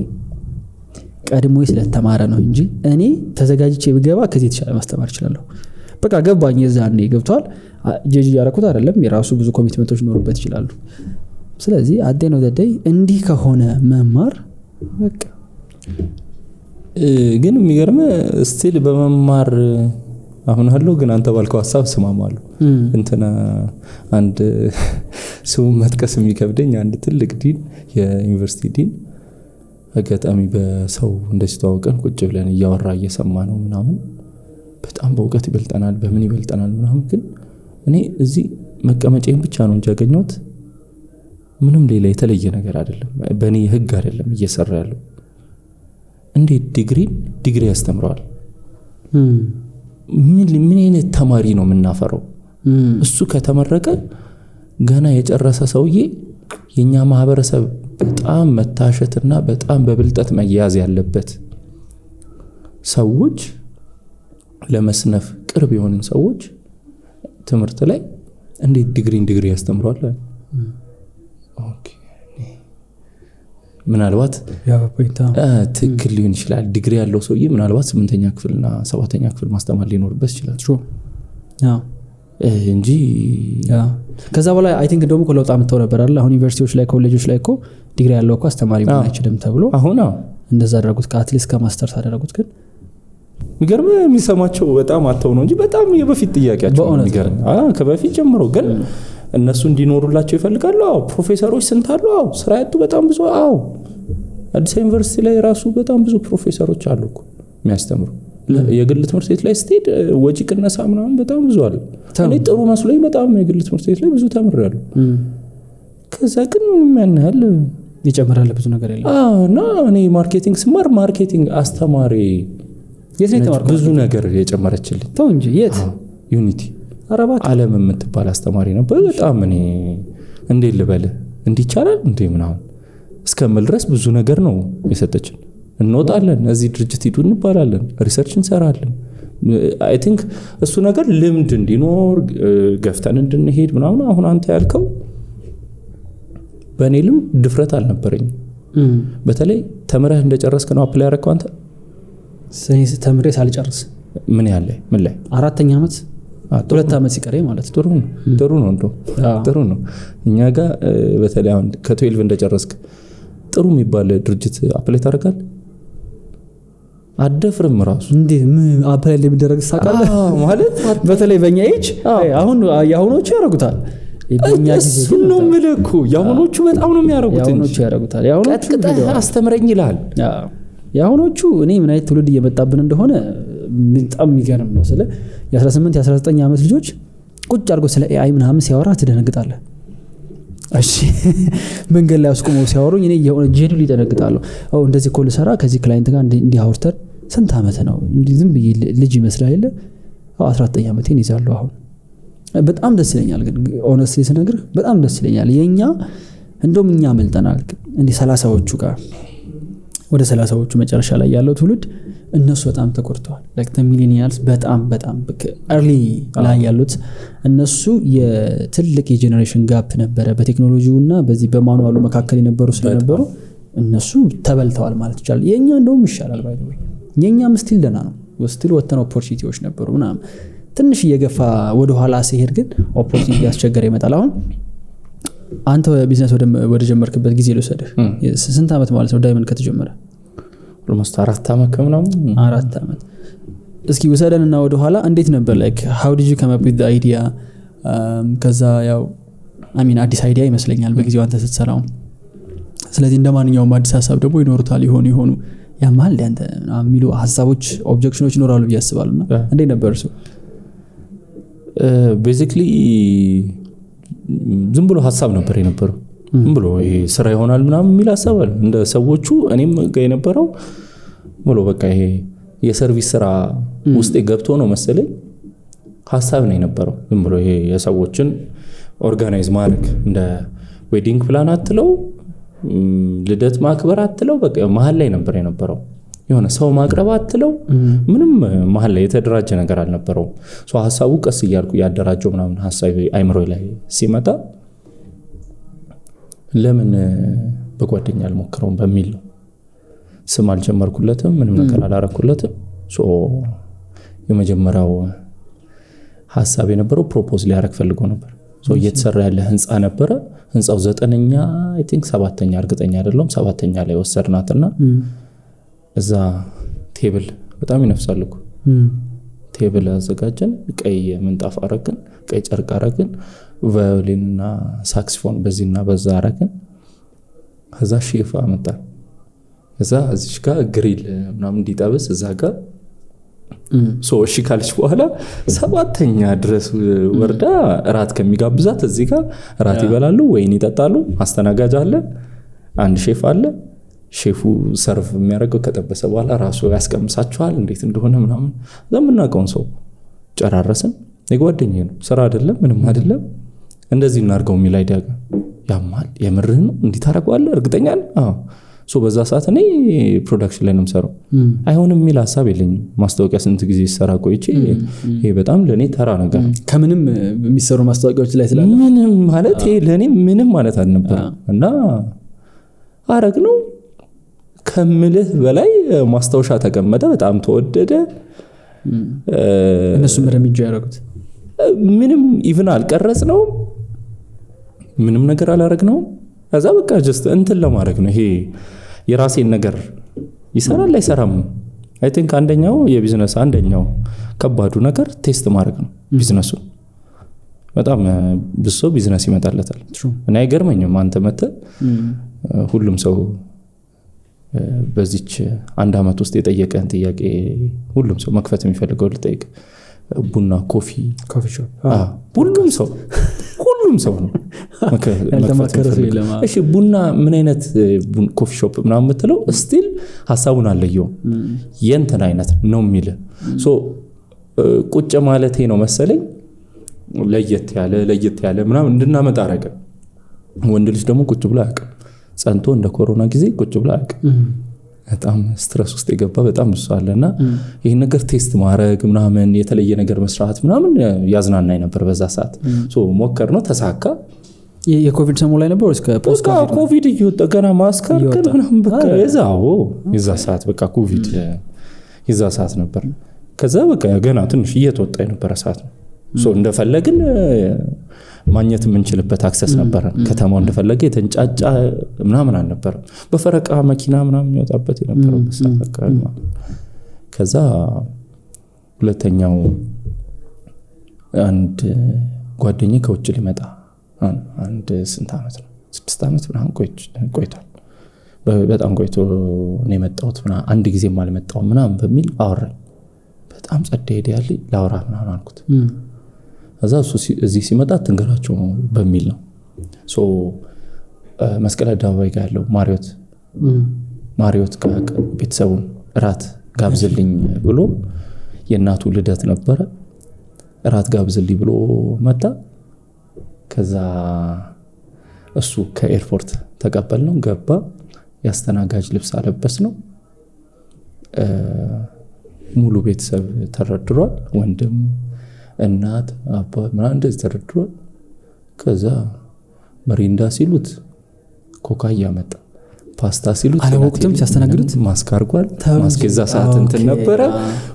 Speaker 3: ቀድሞ ስለተማረ ነው እንጂ እኔ ተዘጋጅቼ ብገባ ከዚህ የተሻለ ማስተማር እችላለሁ። በቃ ገባኝ። የዛኔ ገብቷል። ጄጂ ያረኩት አይደለም፣ የራሱ ብዙ ኮሚትመንቶች ኖርበት ይችላሉ። ስለዚህ አዴ ነው ደደይ እንዲህ ከሆነ መማር በቃ
Speaker 1: ግን የሚገርም ስቲል በመማር አሁን አለው። ግን አንተ ባልከው ሐሳብ ስማማሉ እንትና አንድ ስሙ መጥቀስ የሚከብደኝ አንድ ትልቅ ዲን የዩኒቨርሲቲ ዲን አጋጣሚ በሰው እንደዚህ ተዋውቀን ቁጭ ብለን እያወራ እየሰማ ነው ምናምን በጣም በእውቀት ይበልጠናል በምን ይበልጠናል ምናምን። ግን እኔ እዚህ መቀመጫዬን ብቻ ነው እንጂ ያገኘሁት ምንም ሌላ የተለየ ነገር አይደለም። በእኔ ህግ አይደለም እየሰራ ያለው። እንዴት ዲግሪ ያስተምረዋል? ምን አይነት ተማሪ ነው የምናፈረው? እሱ ከተመረቀ ገና የጨረሰ ሰውዬ የኛ ማህበረሰብ በጣም መታሸትና በጣም በብልጠት መያዝ ያለበት ሰዎች ለመስነፍ ቅርብ የሆንን ሰዎች ትምህርት ላይ እንዴት ዲግሪ ያስተምሯል? ኦኬ ምናልባት ትክክል ሊሆን ይችላል። ዲግሪ ያለው ሰውዬ ምናልባት 8ኛ ክፍልና 7ኛ ክፍል ማስተማር ሊኖርበት ይችላል እንጂ
Speaker 3: ከዛ በኋላ አይ ቲንክ ደግሞ ለውጥ አምጥተው ነበር አይደል? አሁን ዩኒቨርሲቲዎች ላይ ኮሌጆች ላይ እኮ ዲግሪ ያለው እኮ አስተማሪ መሆን አይችልም ተብሎ
Speaker 1: አሁን
Speaker 3: እንደዛ አደረጉት። ከአትሊስት ከማስተርስ አደረጉት። ግን
Speaker 1: የሚገርም የሚሰማቸው በጣም አተው ነው እንጂ በጣም የበፊት ጥያቄያቸው የሚገርም ከበፊት ጀምሮ ግን እነሱ እንዲኖሩላቸው ይፈልጋሉ። ፕሮፌሰሮች ስንት አሉ? ስራ ያጡ በጣም ብዙ። አዲስ ዩኒቨርሲቲ ላይ ራሱ በጣም ብዙ ፕሮፌሰሮች አሉ እኮ የሚያስተምሩ። የግል ትምህርት ቤት ላይ ስትሄድ ወጪ ቅነሳ ምናምን በጣም ብዙ አለ። እኔ ጥሩ መስሎኝ በጣም የግል ትምህርት ቤት ላይ ብዙ ተምሬያለሁ። ከዛ ግን ምን ያህል
Speaker 3: ይጨምራል ብዙ ነገር የለም።
Speaker 1: እና እኔ ማርኬቲንግ ስማር ማርኬቲንግ አስተማሪ ብዙ ነገር የጨመረችልኝ
Speaker 3: ተው እንጂ የት
Speaker 1: ዩኒቲ ዓለም የምትባል አስተማሪ ነበር። በጣም እኔ እንዴት ልበል እንዲቻላል እንዴ ምናምን እስከምል ድረስ ብዙ ነገር ነው የሰጠችን። እንወጣለን እዚህ ድርጅት ሂዱ እንባላለን፣ ሪሰርች እንሰራለን። አይ ቲንክ እሱ ነገር ልምድ እንዲኖር ገፍተን እንድንሄድ ምናምን። አሁን አንተ ያልከው በእኔ ልምድ ድፍረት አልነበረኝም። በተለይ ተምረህ እንደጨረስክ ነው አፕላይ ያደረግከው አንተ?
Speaker 3: ተምሬ ሳልጨርስ
Speaker 1: ምን ያለ ምን ላይ
Speaker 3: 4ኛ ዓመት 2 ዓመት ሲቀረኝ ማለት
Speaker 1: ጥሩ ነው እንደው ጥሩ ነው። እኛ ጋር በተለይ አሁን ከ12 እንደጨረስክ ጥሩ የሚባል ድርጅት አፕላይ ታደርጋለህ። አደፍርም ራሱ
Speaker 3: እንዴ ምን አፕላይ እንደሚደረግ ታውቃለህ ማለት በተለይ በእኛ ኤጅ አሁን ያሁኖቹ ያደርጉታል። በእኛ ጊዜ
Speaker 1: ነው ምልኩ ያሁኖቹ በጣም ነው የሚያደርጉት።
Speaker 3: ያሁኖቹ ያደርጉታል። ያሁኖቹ
Speaker 1: አስተምረኝ ይላል።
Speaker 3: ያሁኖቹ እኔ ምን አይነት ትውልድ እየመጣብን እንደሆነ በጣም የሚገርም ነው። ስለ የ18 የ19 ዓመት ልጆች ቁጭ አድርጎ ስለ AI ምናምን ሲያወራ ትደነግጣለህ። እሺ መንገድ ላይ አስቆመው ሲያወሩኝ እኔ የሆነ ጄዱሊ ይደነግጣለሁ። እንደዚህ ኮል ሰራ ከዚህ ክላይንት ጋር እንዲህ አውርተን ስንት ዓመት ነው እንዲህ ዝም ብዬ ልጅ ይመስላል አይደል? 19 ዓመቴን ይዛለሁ አሁን። በጣም ደስ ይለኛል። ግን ኦነስትሊ ስነግርህ በጣም ደስ ይለኛል። የኛ እንደውም እኛ መልጠናል እንዲህ 30ዎቹ ጋር ወደ 30ዎቹ መጨረሻ ላይ ያለው ትውልድ እነሱ በጣም ተቆርተዋል። ላይክ ሚሊኒያልስ በጣም early ላይ ያሉት እነሱ የትልቅ የጄነሬሽን ጋፕ ነበረ በቴክኖሎጂውና በዚህ በማኑዋሉ መካከል የነበሩ ስለነበሩ እነሱ ተበልተዋል ማለት ይችላል። የኛ እንደውም ይሻላል ባይ ዘ ወይ የኛም ስቲል ደና ነው። ስቲል ወተን ኦፖርቹኒቲዎች ነበሩ ምናምን ትንሽ እየገፋ ወደ ኋላ ሲሄድ ግን ኦፖርቹኒቲ ያስቸገረ ይመጣል። አሁን አንተ ቢዝነስ ወደ ጀመርክበት ጊዜ ልውሰድህ። ስንት ዓመት ማለት ነው ዳይመንድ ከተጀመረ?
Speaker 1: almost 4 ዓመት ከምናምን
Speaker 3: 4 ዓመት። እስኪ ወሰደንና ወደ ኋላ እንዴት ነበር like how did you come up with the idea? ከዛ ያው አዲስ አይዲያ ይመስለኛል በጊዜው አንተ ስትሰራው። ስለዚህ እንደማንኛውም አዲስ ሐሳብ ደግሞ ይኖሩታል ይሆኑ ያማል ያንተ የሚሉ ሐሳቦች ኦብጀክሽኖች ይኖራሉ ብዬ አስባለሁና እንዴት ነበር እሱ?
Speaker 1: ቤዚክሊ ዝም ብሎ ሐሳብ ነበር የነበረው። ዝም ብሎ ይሄ ስራ ይሆናል ምናምን የሚል ሐሳብ አለ እንደ ሰዎቹ። እኔም ጋር የነበረው ብሎ በቃ ይሄ የሰርቪስ ስራ ውስጥ ገብቶ ነው መሰለኝ ሐሳብ ነው የነበረው። ዝም ብሎ ይሄ የሰዎችን ኦርጋናይዝ ማድረግ እንደ ዌዲንግ ፕላን አትለው ልደት ማክበር አትለው በቃ መሀል ላይ ነበር የነበረው። የሆነ ሰው ማቅረብ አትለው ምንም መሀል ላይ የተደራጀ ነገር አልነበረው። ሐሳቡ ቀስ እያልኩ ያደራጀው ምናምን ሐሳብ አይምሮ ላይ ሲመጣ ለምን በጓደኛ አልሞክረውም በሚል ነው። ስም አልጀመርኩለትም፣ ምንም ነገር አላረኩለትም። የመጀመሪያው ሐሳብ የነበረው ፕሮፖዝ ሊያረግ ፈልጎ ነበር። እየተሰራ ያለ ህንጻ ነበረ። ህንጻው 9ኛ አይ ቲንክ 7ኛ እርግጠኛ አይደለም 7ኛ ላይ ወሰርናትና እዛ ቴብል በጣም ይነፍሳል እኮ ቴብል አዘጋጀን። ቀይ ምንጣፍ አረግን፣ ቀይ ጨርቅ አረግን፣ ቫዮሊንና ሳክስፎን በዚህና በዛ አረግን። ከዛ ሼፍ አመጣ። ከዛ እዚሽ ጋር ግሪል ምናምን እንዲጠብስ እዛ ጋር እሺ ካለች በኋላ 7ኛ ድረስ ወርዳ እራት ከሚጋብዛት እዚህ ጋር እራት ይበላሉ፣ ወይን ይጠጣሉ። አስተናጋጅ አለ፣ አንድ ሼፍ አለ። ሼፉ ሰርቭ የሚያደርገው ከጠበሰ በኋላ ራሱ ያስቀምሳቸዋል እንዴት እንደሆነ ምናምን። ዘምናቀውን ሰው ጨራረስን። የጓደኛዬ ነው፣ ስራ አይደለም ምንም አይደለም። እንደዚህ እናርገው የሚል አይዲያ ያማል የምርህ ነው እንዲህ ታደርገዋለህ እርግጠኛ ነህ? አዎ ሶ በዛ ሰዓት እኔ ፕሮዳክሽን ላይ ነው የምሰራው። አይሆንም የሚል ሀሳብ የለኝም። ማስታወቂያ ስንት ጊዜ ሲሰራ ቆይቼ ይሄ በጣም ለእኔ ተራ ነገር
Speaker 3: ከምንም የሚሰሩ ማስታወቂያዎች ላይ ስላለ
Speaker 1: ምንም ማለት ይሄ ለእኔ ምንም ማለት አልነበረም እና አረግ ነው ከምልህ በላይ ማስታወሻ ተቀመጠ፣ በጣም ተወደደ።
Speaker 3: እነሱ ምንም እንጂ ያደረጉት
Speaker 1: ምንም ኢቭን አልቀረጽ ነው ምንም ነገር አላረግ ነው። ከዛ በቃ ጀስት እንትን ለማድረግ ነው። ይሄ የራሴን ነገር ይሰራል አይሰራም። አይ ቲንክ አንደኛው የቢዝነስ አንደኛው ከባዱ ነገር ቴስት ማድረግ ነው ቢዝነሱ። በጣም ብዙ ሰው ቢዝነስ ይመጣለታል እና አይገርመኝም አንተ መተህ ሁሉም ሰው በዚች አንድ አመት ውስጥ የጠየቀን ጥያቄ ሁሉም ሰው መክፈት የሚፈልገው ልጠይቅ ቡና ኮፊ
Speaker 3: ሾፕ
Speaker 1: ሁሉም ሰው ነው እሺ ቡና ምን አይነት ኮፊ ሾፕ ምናምን የምትለው ስቲል ሐሳቡን አለየውም የእንትን አይነት ነው የሚል ሶ ቁጭ ማለቴ ነው መሰለኝ ለየት ያለ ምናምን እንድናመጣ አረገ። ወንድ ልጅ ደግሞ ቁጭ ብሎ አያውቅም። ጸንቶ እንደ ኮሮና ጊዜ ቁጭ ብሎ አያውቅም። በጣም ስትረስ ውስጥ የገባ በጣም ብዙ አለና ይሄን ነገር ቴስት ማድረግ ምናምን የተለየ ነገር መስራት ምናምን ያዝናናኝ ነበር በዛ ሰዓት። ሶ ሞከር ነው ተሳካ።
Speaker 3: የኮቪድ ሰሞን ላይ ነበር ወይስ ከፖስት
Speaker 1: ኮቪድ እየወጣ ገና ማስከር ምናምን በቃ የዛ ሰዓት በቃ ኮቪድ የዛ ሰዓት ነበር። ከዛ በቃ ገና ትንሽ እየተወጣ የነበረ ሰዓት ነው። ሶ እንደፈለግን ማግኘት የምንችልበት አክሰስ ነበር። ከተማው እንደፈለገ የተንጫጫ ምናምን አልነበረም። በፈረቃ መኪና ምናምን የሚወጣበት የነበረው በሰዓት ከዛ ሁለተኛው አንድ ጓደኛዬ ከውጭ ሊመጣ አንድ ስንት አመት ነው 6 አመት ምናምን ቆይቷል። በጣም ቆይቶ ነው የመጣሁት ምናምን አንድ ጊዜም አልመጣሁም ምናምን በሚል አወራኝ። በጣም ጸደ ሄደ ላውራ ምናምን አልኩት። እዛ እሱ እዚህ ሲመጣ ትንገራቸው በሚል ነው። ሶ መስቀል አደባባይ ጋር ያለው ማሪዮት ቤተሰቡን ራት ጋብዝልኝ ብሎ የእናቱ ልደት ነበረ። ራት ጋብዝልኝ ብሎ መጣ። ከዛ እሱ ከኤርፖርት ተቀበልነው ገባ። ያስተናጋጅ ልብስ አለበስ ነው። ሙሉ ቤተሰብ ተረድሯል። ወንድም እናት አባት ምናምን እንደዚህ ተረድሯል። ከዛ መሪንዳ ሲሉት ኮካ ያመጣ፣ ፓስታ ሲሉት
Speaker 3: አለወቅቱም ሲያስተናግዱት
Speaker 1: ማስክ አርጓል። ማስክ የዛ ሰዓት እንትን ነበረ።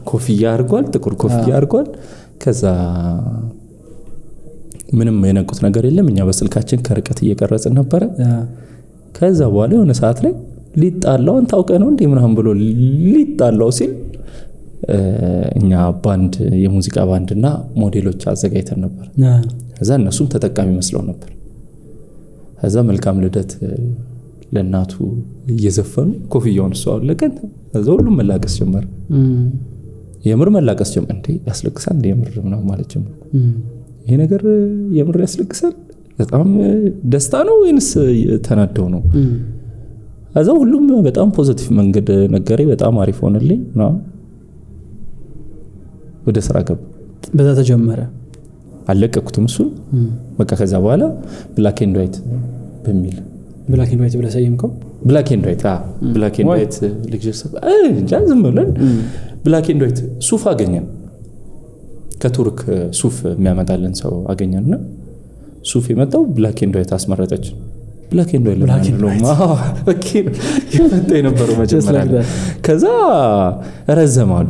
Speaker 1: ኮፍያ አርጓል፣ ጥቁር ኮፍያ አርጓል። ከዛ ምንም የነቁት ነገር የለም። እኛ በስልካችን ከርቀት እየቀረጽን ነበረ። ከዛ በኋላ የሆነ ሰዓት ላይ ሊጣላው አንታውቀ ነው እንዴ ምናምን ብሎ ሊጣላው ሲል እኛ ባንድ የሙዚቃ ባንድና ሞዴሎች አዘጋጅተን ነበር። ከዛ እነሱም ተጠቃሚ መስለው ነበር። ከዛ መልካም ልደት ለእናቱ እየዘፈኑ ኮፍያውን እሱ አወለቀን። ከዛ ሁሉም መላቀስ ጀመረ። የምር መላቀስ ጀመረ። እንዴ ያስለቅሳል እንዴ የምር ምናምን ማለት ጀመረ። ይሄ ነገር የምር ያስለቅሳል? በጣም ደስታ ነው ወይንስ ተናደው ነው? ከዛ ሁሉም በጣም ፖዚቲቭ መንገድ ነገረኝ። በጣም አሪፍ ሆነልኝ ነው። ወደ ስራ ገባ።
Speaker 3: በዛ ተጀመረ።
Speaker 1: አለቀኩትም እሱ በቃ። ከዛ በኋላ ብላክ ኤንድ ዋይት በሚል
Speaker 3: ብላክ ኤንድ ዋይት ብለህ ሰየምከው?
Speaker 1: ብላክ ኤንድ ዋይት ብላክ ኤንድ ዋይት ልጅሰብ ዝም ብለን ብላክ ኤንድ ዋይት ሱፍ አገኘን። ከቱርክ ሱፍ የሚያመጣልን ሰው አገኘንና ሱፍ የመጣው ብላክ ኤንድ ዋይት አስመረጠች። ብላክ ኤንድ ዋይት በቃ ይመጣ የነበረው መጀመሪያ። ከዛ ረዘማሉ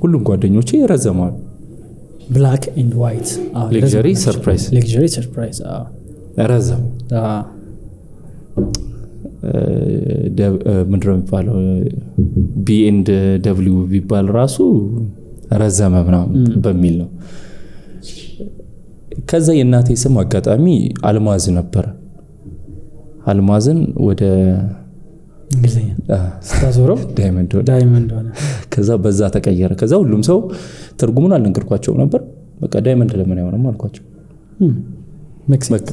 Speaker 1: ሁሉም ጓደኞቼ ረዘማሉ።
Speaker 3: ብላክ ኤንድ ዋይት
Speaker 1: ሌክዠሪ ሰርፕራይዝ ረዘም ምንድነው የሚባለው? ቢ ኤንድ ደብሊው ቢባል ራሱ ረዘመ ምናምን በሚል ነው። ከዛ የእናቴ ስም አጋጣሚ አልማዝ ነበር። አልማዝን ወደ
Speaker 3: እንግሊዘኛ ስታዞረው ዳይመንድ ሆነ።
Speaker 1: ከዛ በዛ ተቀየረ። ከዛ ሁሉም ሰው ትርጉሙን አልነገርኳቸው ነበር። በቃ ዳይመንድ ለምን አይሆንም አልኳቸው።
Speaker 3: ሜክሲክ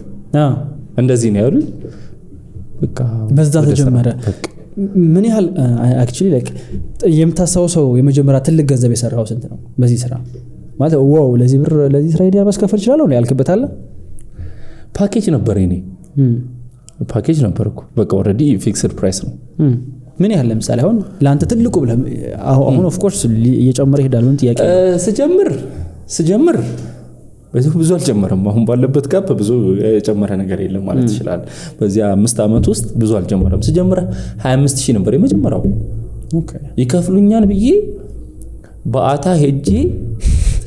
Speaker 1: እንደዚህ ነው ያሉኝ። በቃ
Speaker 3: በዛ ተጀመረ። ምን ያህል አክቹሊ ላይክ የምታስታውሰው የመጀመሪያ ትልቅ ገንዘብ የሰራው ስንት ነው በዚህ ስራ? ማለት ዋው ለዚህ ብር ለዚህ ስራ ሄዲያ ማስከፈል ይችላል ነው ያልክበት አለ?
Speaker 1: ፓኬጅ ነበር እኔ ፓኬጅ ነበርኩ በቃ ኦሬዲ ፊክስድ ፕራይስ ነው
Speaker 3: ምን ያህል ለምሳሌ አሁን ለአንተ ትልቁ ብለህ አሁን ኦፍ ኮርስ እየጨመረ ይሄዳል ምን ጥያቄ
Speaker 1: ስጀምር ብዙ አልጀመረም አሁን ባለበት ጋፕ ብዙ የጨመረ ነገር የለም ማለት ይችላል በዚያ 5 አመት ውስጥ ብዙ አልጀመረም ስጀምር 25000 ነበር የመጀመሪያው ኦኬ ይከፍሉኛል ብዬ በአታ ሄጄ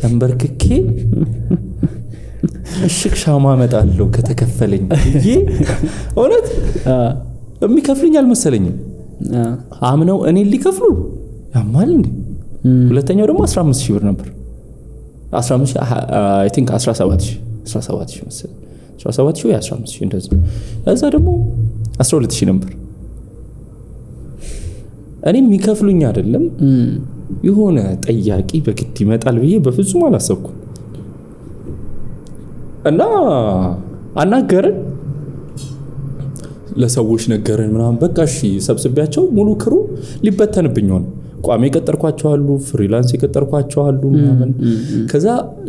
Speaker 1: ተንበርክኬ እሽክ ሻማ መጣለው ከተከፈለኝ ብዬ እውነት የሚከፍሉኝ አልመሰለኝም አምነው እኔ ሊከፍሉ ያማል እንዴ ሁለተኛው ደግሞ 15000 ብር ነበር 15000 አይ ቲንክ 17000 መሰለኝ 17000 ወይ 15000 እንደዚህ እዛ ደግሞ 12000 ነበር እኔ የሚከፍሉኝ አይደለም የሆነ ጠያቂ በግድ ይመጣል ብዬ በፍጹም አላሰብኩም እና አናገርን ለሰዎች ነገርን ምናምን በቃ እሺ ሰብስቢያቸው ሙሉ ክሩ ሊበተንብኝ ሆነ ቋሚ የቀጠርኳቸው አሉ ፍሪላንስ የቀጠርኳቸው አሉ ምናምን ከዛ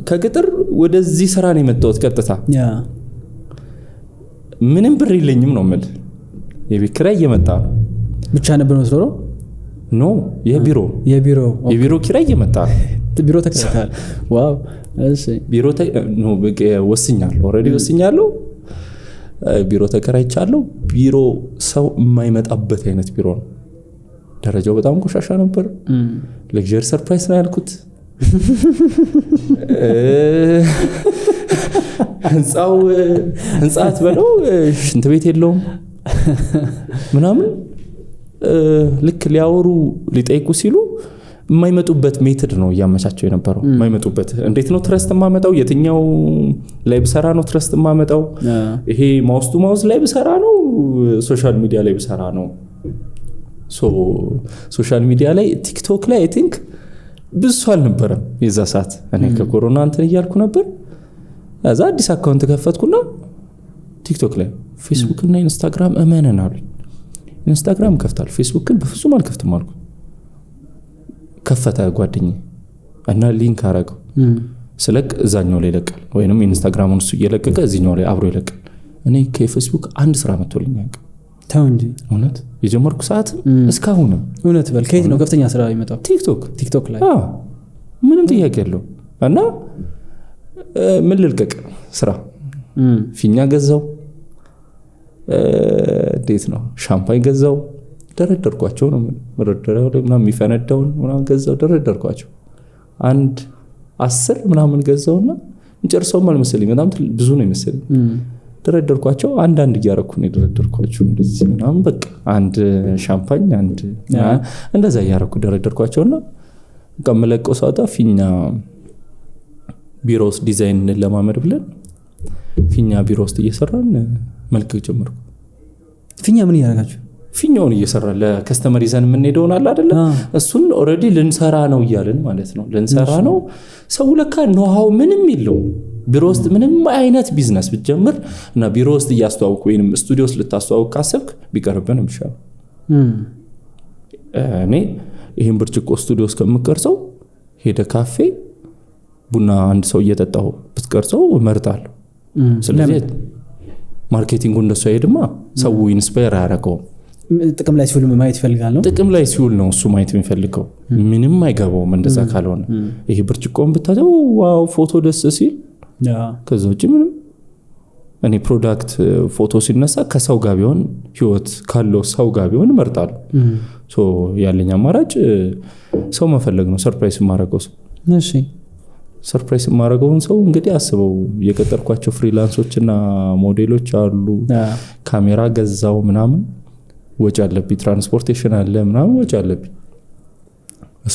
Speaker 1: ከቅጥር ወደዚህ ስራ ነው የመጣሁት ቀጥታ ምንም ብር የለኝም ነው ማለት የቤት ኪራይ እየመጣ ነው
Speaker 3: ብቻ ነበር ነው
Speaker 1: ኖ የቢሮ ኪራይ እየመጣ ነው
Speaker 3: ቢሮ ተከታተል ዋው እሺ
Speaker 1: ቢሮ ነው ወስኛለሁ ኦሬዲ ወስኛለሁ ቢሮ ተከራይቻለሁ ቢሮ ሰው የማይመጣበት አይነት ቢሮ ነው ደረጃው በጣም ቆሻሻ ነበር ለግዠሪ ሰርፕራይዝ ነው ያልኩት ህንጻት በለው ሽንት ቤት የለውም ምናምን ልክ ሊያወሩ ሊጠይቁ ሲሉ የማይመጡበት ሜተድ ነው ያመቻቸው የነበረው የማይመጡበት እንዴት ነው ትረስት ማመጣው የትኛው ላይ ብሰራ ነው ትረስት ማመጣው ይሄ ማውስ ቱ ማውስ ላይ ብሰራ ነው ሶሻል ሚዲያ ላይ ብሰራ ነው ሶሻል ሚዲያ ላይ ቲክቶክ ላይ አይ ቲንክ ብዙ አልነበረም የዛ ሰዓት እኔ ከኮሮና እንትን እያልኩ ነበር እዛ አዲስ አካውንት ከፈትኩና ቲክቶክ ላይ ፌስቡክ እና ኢንስታግራም እመነን አሉኝ ኢንስታግራም ከፍታል ፌስቡክን በፍጹም አልከፍትም አልኩ ከፈተ ጓደኛዬ እና ሊንክ አረገው ስለቅ እዛኛው ላይ ለቀል ወይንም ኢንስታግራሙን እሱ እየለቀቀ እዚህኛው ላይ አብሮ ይለቀል እኔ ከፌስቡክ አንድ ስራ መጥቶልኛል
Speaker 3: ታው እንጂ
Speaker 1: እውነት የጀመርኩ ሰዓት እስካሁን
Speaker 3: እውነት በል ከየት ነው ከፍተኛ ስራ ይመጣው ቲክቶክ ላይ
Speaker 1: ምንም ጥያቄ የለው እና ምን ልልቀቅ ስራ ፊኛ ገዛው እንዴት ነው ሻምፓኝ ገዛው ደረደርኳቸው ነው መረደረው ምናምን የሚፈነዳውን ምናምን ገዛው ደረደርኳቸው አንድ 10 ምናምን ገዛውና እንጨርሰው ማለት በጣም ብዙ ነው የሚመስለኝ ደረደርኳቸው አንድ ያረኩ ነው ደረደርኳቸው እንደዚህ ምናምን በቃ አንድ ሻምፓኝ አንድ እንደዛ ያረኩ ደረደርኳቸውና ከመለቀው ሳውጣ ፊኛ ቢሮስ ዲዛይን ለማመድ ብለን ፊኛ ቢሮስ እየሰራን መልክ ጀመርኩ
Speaker 3: ፊኛ ምን ያረጋችሁ
Speaker 1: ፊኛውን እየሰራ ለከስተመር ይዘን ምን ሄደውን አለ አይደለ እሱን ኦሬዲ ልንሰራ ነው ይያልን ማለት ነው ልንሰራ ነው ሰው ለካ ኖሃው ምንም ይለው ቢሮ ውስጥ ምንም አይነት ቢዝነስ ብትጀምር እና ቢሮ ውስጥ ያስተዋውቁ ወይንም ስቱዲዮ ውስጥ ልታስተዋውቅ ካሰብክ ቢቀርብን ይሻላል እኔ ይሄን ብርጭቆ ስቱዲዮ ውስጥ ከምቀርጸው ሄደ ካፌ ቡና አንድ ሰው እየጠጣው ብትቀርጸው እመርጣለሁ ስለዚህ ማርኬቲንጉ እንደሱ አይደማ ሰው ኢንስፓየር ያደርገው
Speaker 3: ጥቅም ላይ ሲውል ማየት ይፈልጋል ነው
Speaker 1: ጥቅም ላይ ሲውል ነው እሱ ማየት የሚፈልገው ምንም አይገባውም እንደዛ ካልሆነ ይሄ ብርጭቆን ብታዘው ዋው ፎቶ ደስ ሲል ከዛ ውጪ ምንም እኔ ፕሮዳክት ፎቶ ሲነሳ ከሰው ጋር ቢሆን ህይወት ካለው ሰው ጋር ቢሆን እመርጣለሁ ያለኝ አማራጭ ሰው መፈለግ ነው ሰርፕራይዝ ማድረገው
Speaker 3: እሺ
Speaker 1: ሰርፕራይዝ ማድረገውን ሰው እንግዲህ አስበው የቀጠርኳቸው ፍሪላንሶችና ሞዴሎች አሉ ካሜራ ገዛው ምናምን ወጪ አለብኝ ትራንስፖርቴሽን አለ ምናምን ወጪ አለብኝ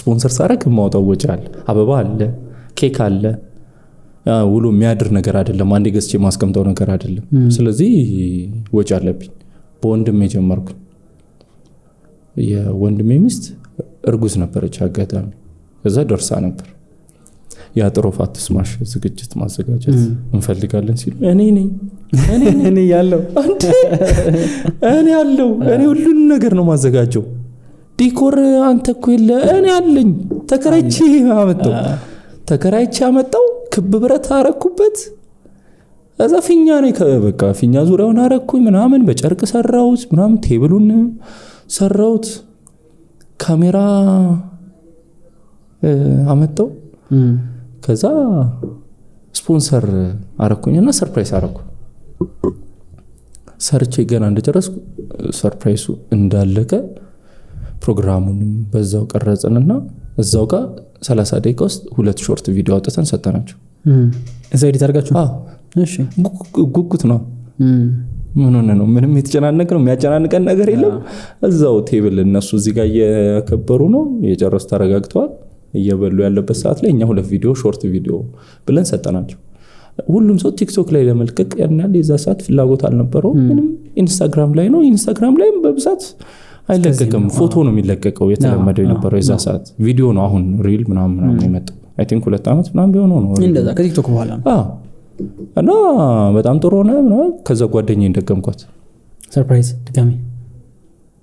Speaker 1: ስፖንሰር ሳረግ ማውጣው ወጪ አለ አበባ አለ ኬክ አለ ውሎ የሚያድር ነገር አይደለም አንዴ ገዝቼ ማስቀምጠው ነገር አይደለም ስለዚህ ወጪ አለብኝ በወንድሜ ጀመርኩ የወንድሜ ሚስት እርጉዝ ነበረች አጋጣሚ ከዛ ደርሳ ነበር ያጥሮፋት ስማሽ ዝግጅት ማዘጋጀት እንፈልጋለን ሲሉ እኔ ያለው እኔ ሁሉን ነገር ነው ማዘጋጀው ዲኮር አንተ እኮ የለ እኔ አለኝ ተከራይቼ አመጣው ክብ ብረት አረኩበት እዛ ፊኛ ነው በቃ ፊኛ ዙሪያውን አረኩኝ ምናምን በጨርቅ ሰራሁት ምናምን ቴብሉን ሰራሁት ካሜራ አመጣው ከዛ ስፖንሰር አረኩኝና ሰርፕራይዝ አረኩ ሰርቼ ገና እንደጨረስኩ ሰርፕራይዙ እንዳለቀ ፕሮግራሙን በዛው ቀረጽንና እዛው ጋር 30 ደቂቃ ውስጥ 2 ሾርት ቪዲዮ አውጥተን ሰጠናቸው
Speaker 3: እዛው ኤዲት አድርጋችሁ
Speaker 1: እሺ ጉጉት ነው ምን ሆነ ነው ምንም የተጨናነቀ ነው የሚያጨናንቀን ነገር የለም እዛው ቴብል እነሱ እዚህ ጋር እየከበሩ ነው የጨረሱ ተረጋግተዋል እየበሉ ያለበት ሰዓት ላይ እኛ 2 ቪዲዮ ሾርት ቪዲዮ ብለን ሰጠናቸው ሁሉም ሰው ቲክቶክ ላይ ለመልቀቅ ያናል የዛ ሰዓት ፍላጎት አልነበረው ምንም ኢንስታግራም ላይ ነው ኢንስታግራም ላይ በብዛት አይለቀቅም ፎቶ ነው የሚለቀቀው የተለመደው የነበረው የዛ ሰዓት ቪዲዮ ነው አሁን ሪል ምናምን የመጣው አይ ቲንክ 2 አመት ምናምን ቢሆነው ነው
Speaker 3: እንደዛ ከቲክቶክ በኋላ
Speaker 1: እና በጣም ጥሩ ሆነ ምናምን ከዛ ጓደኛዬ እንደገምኳት
Speaker 3: ሰርፕራይዝ ድጋሚ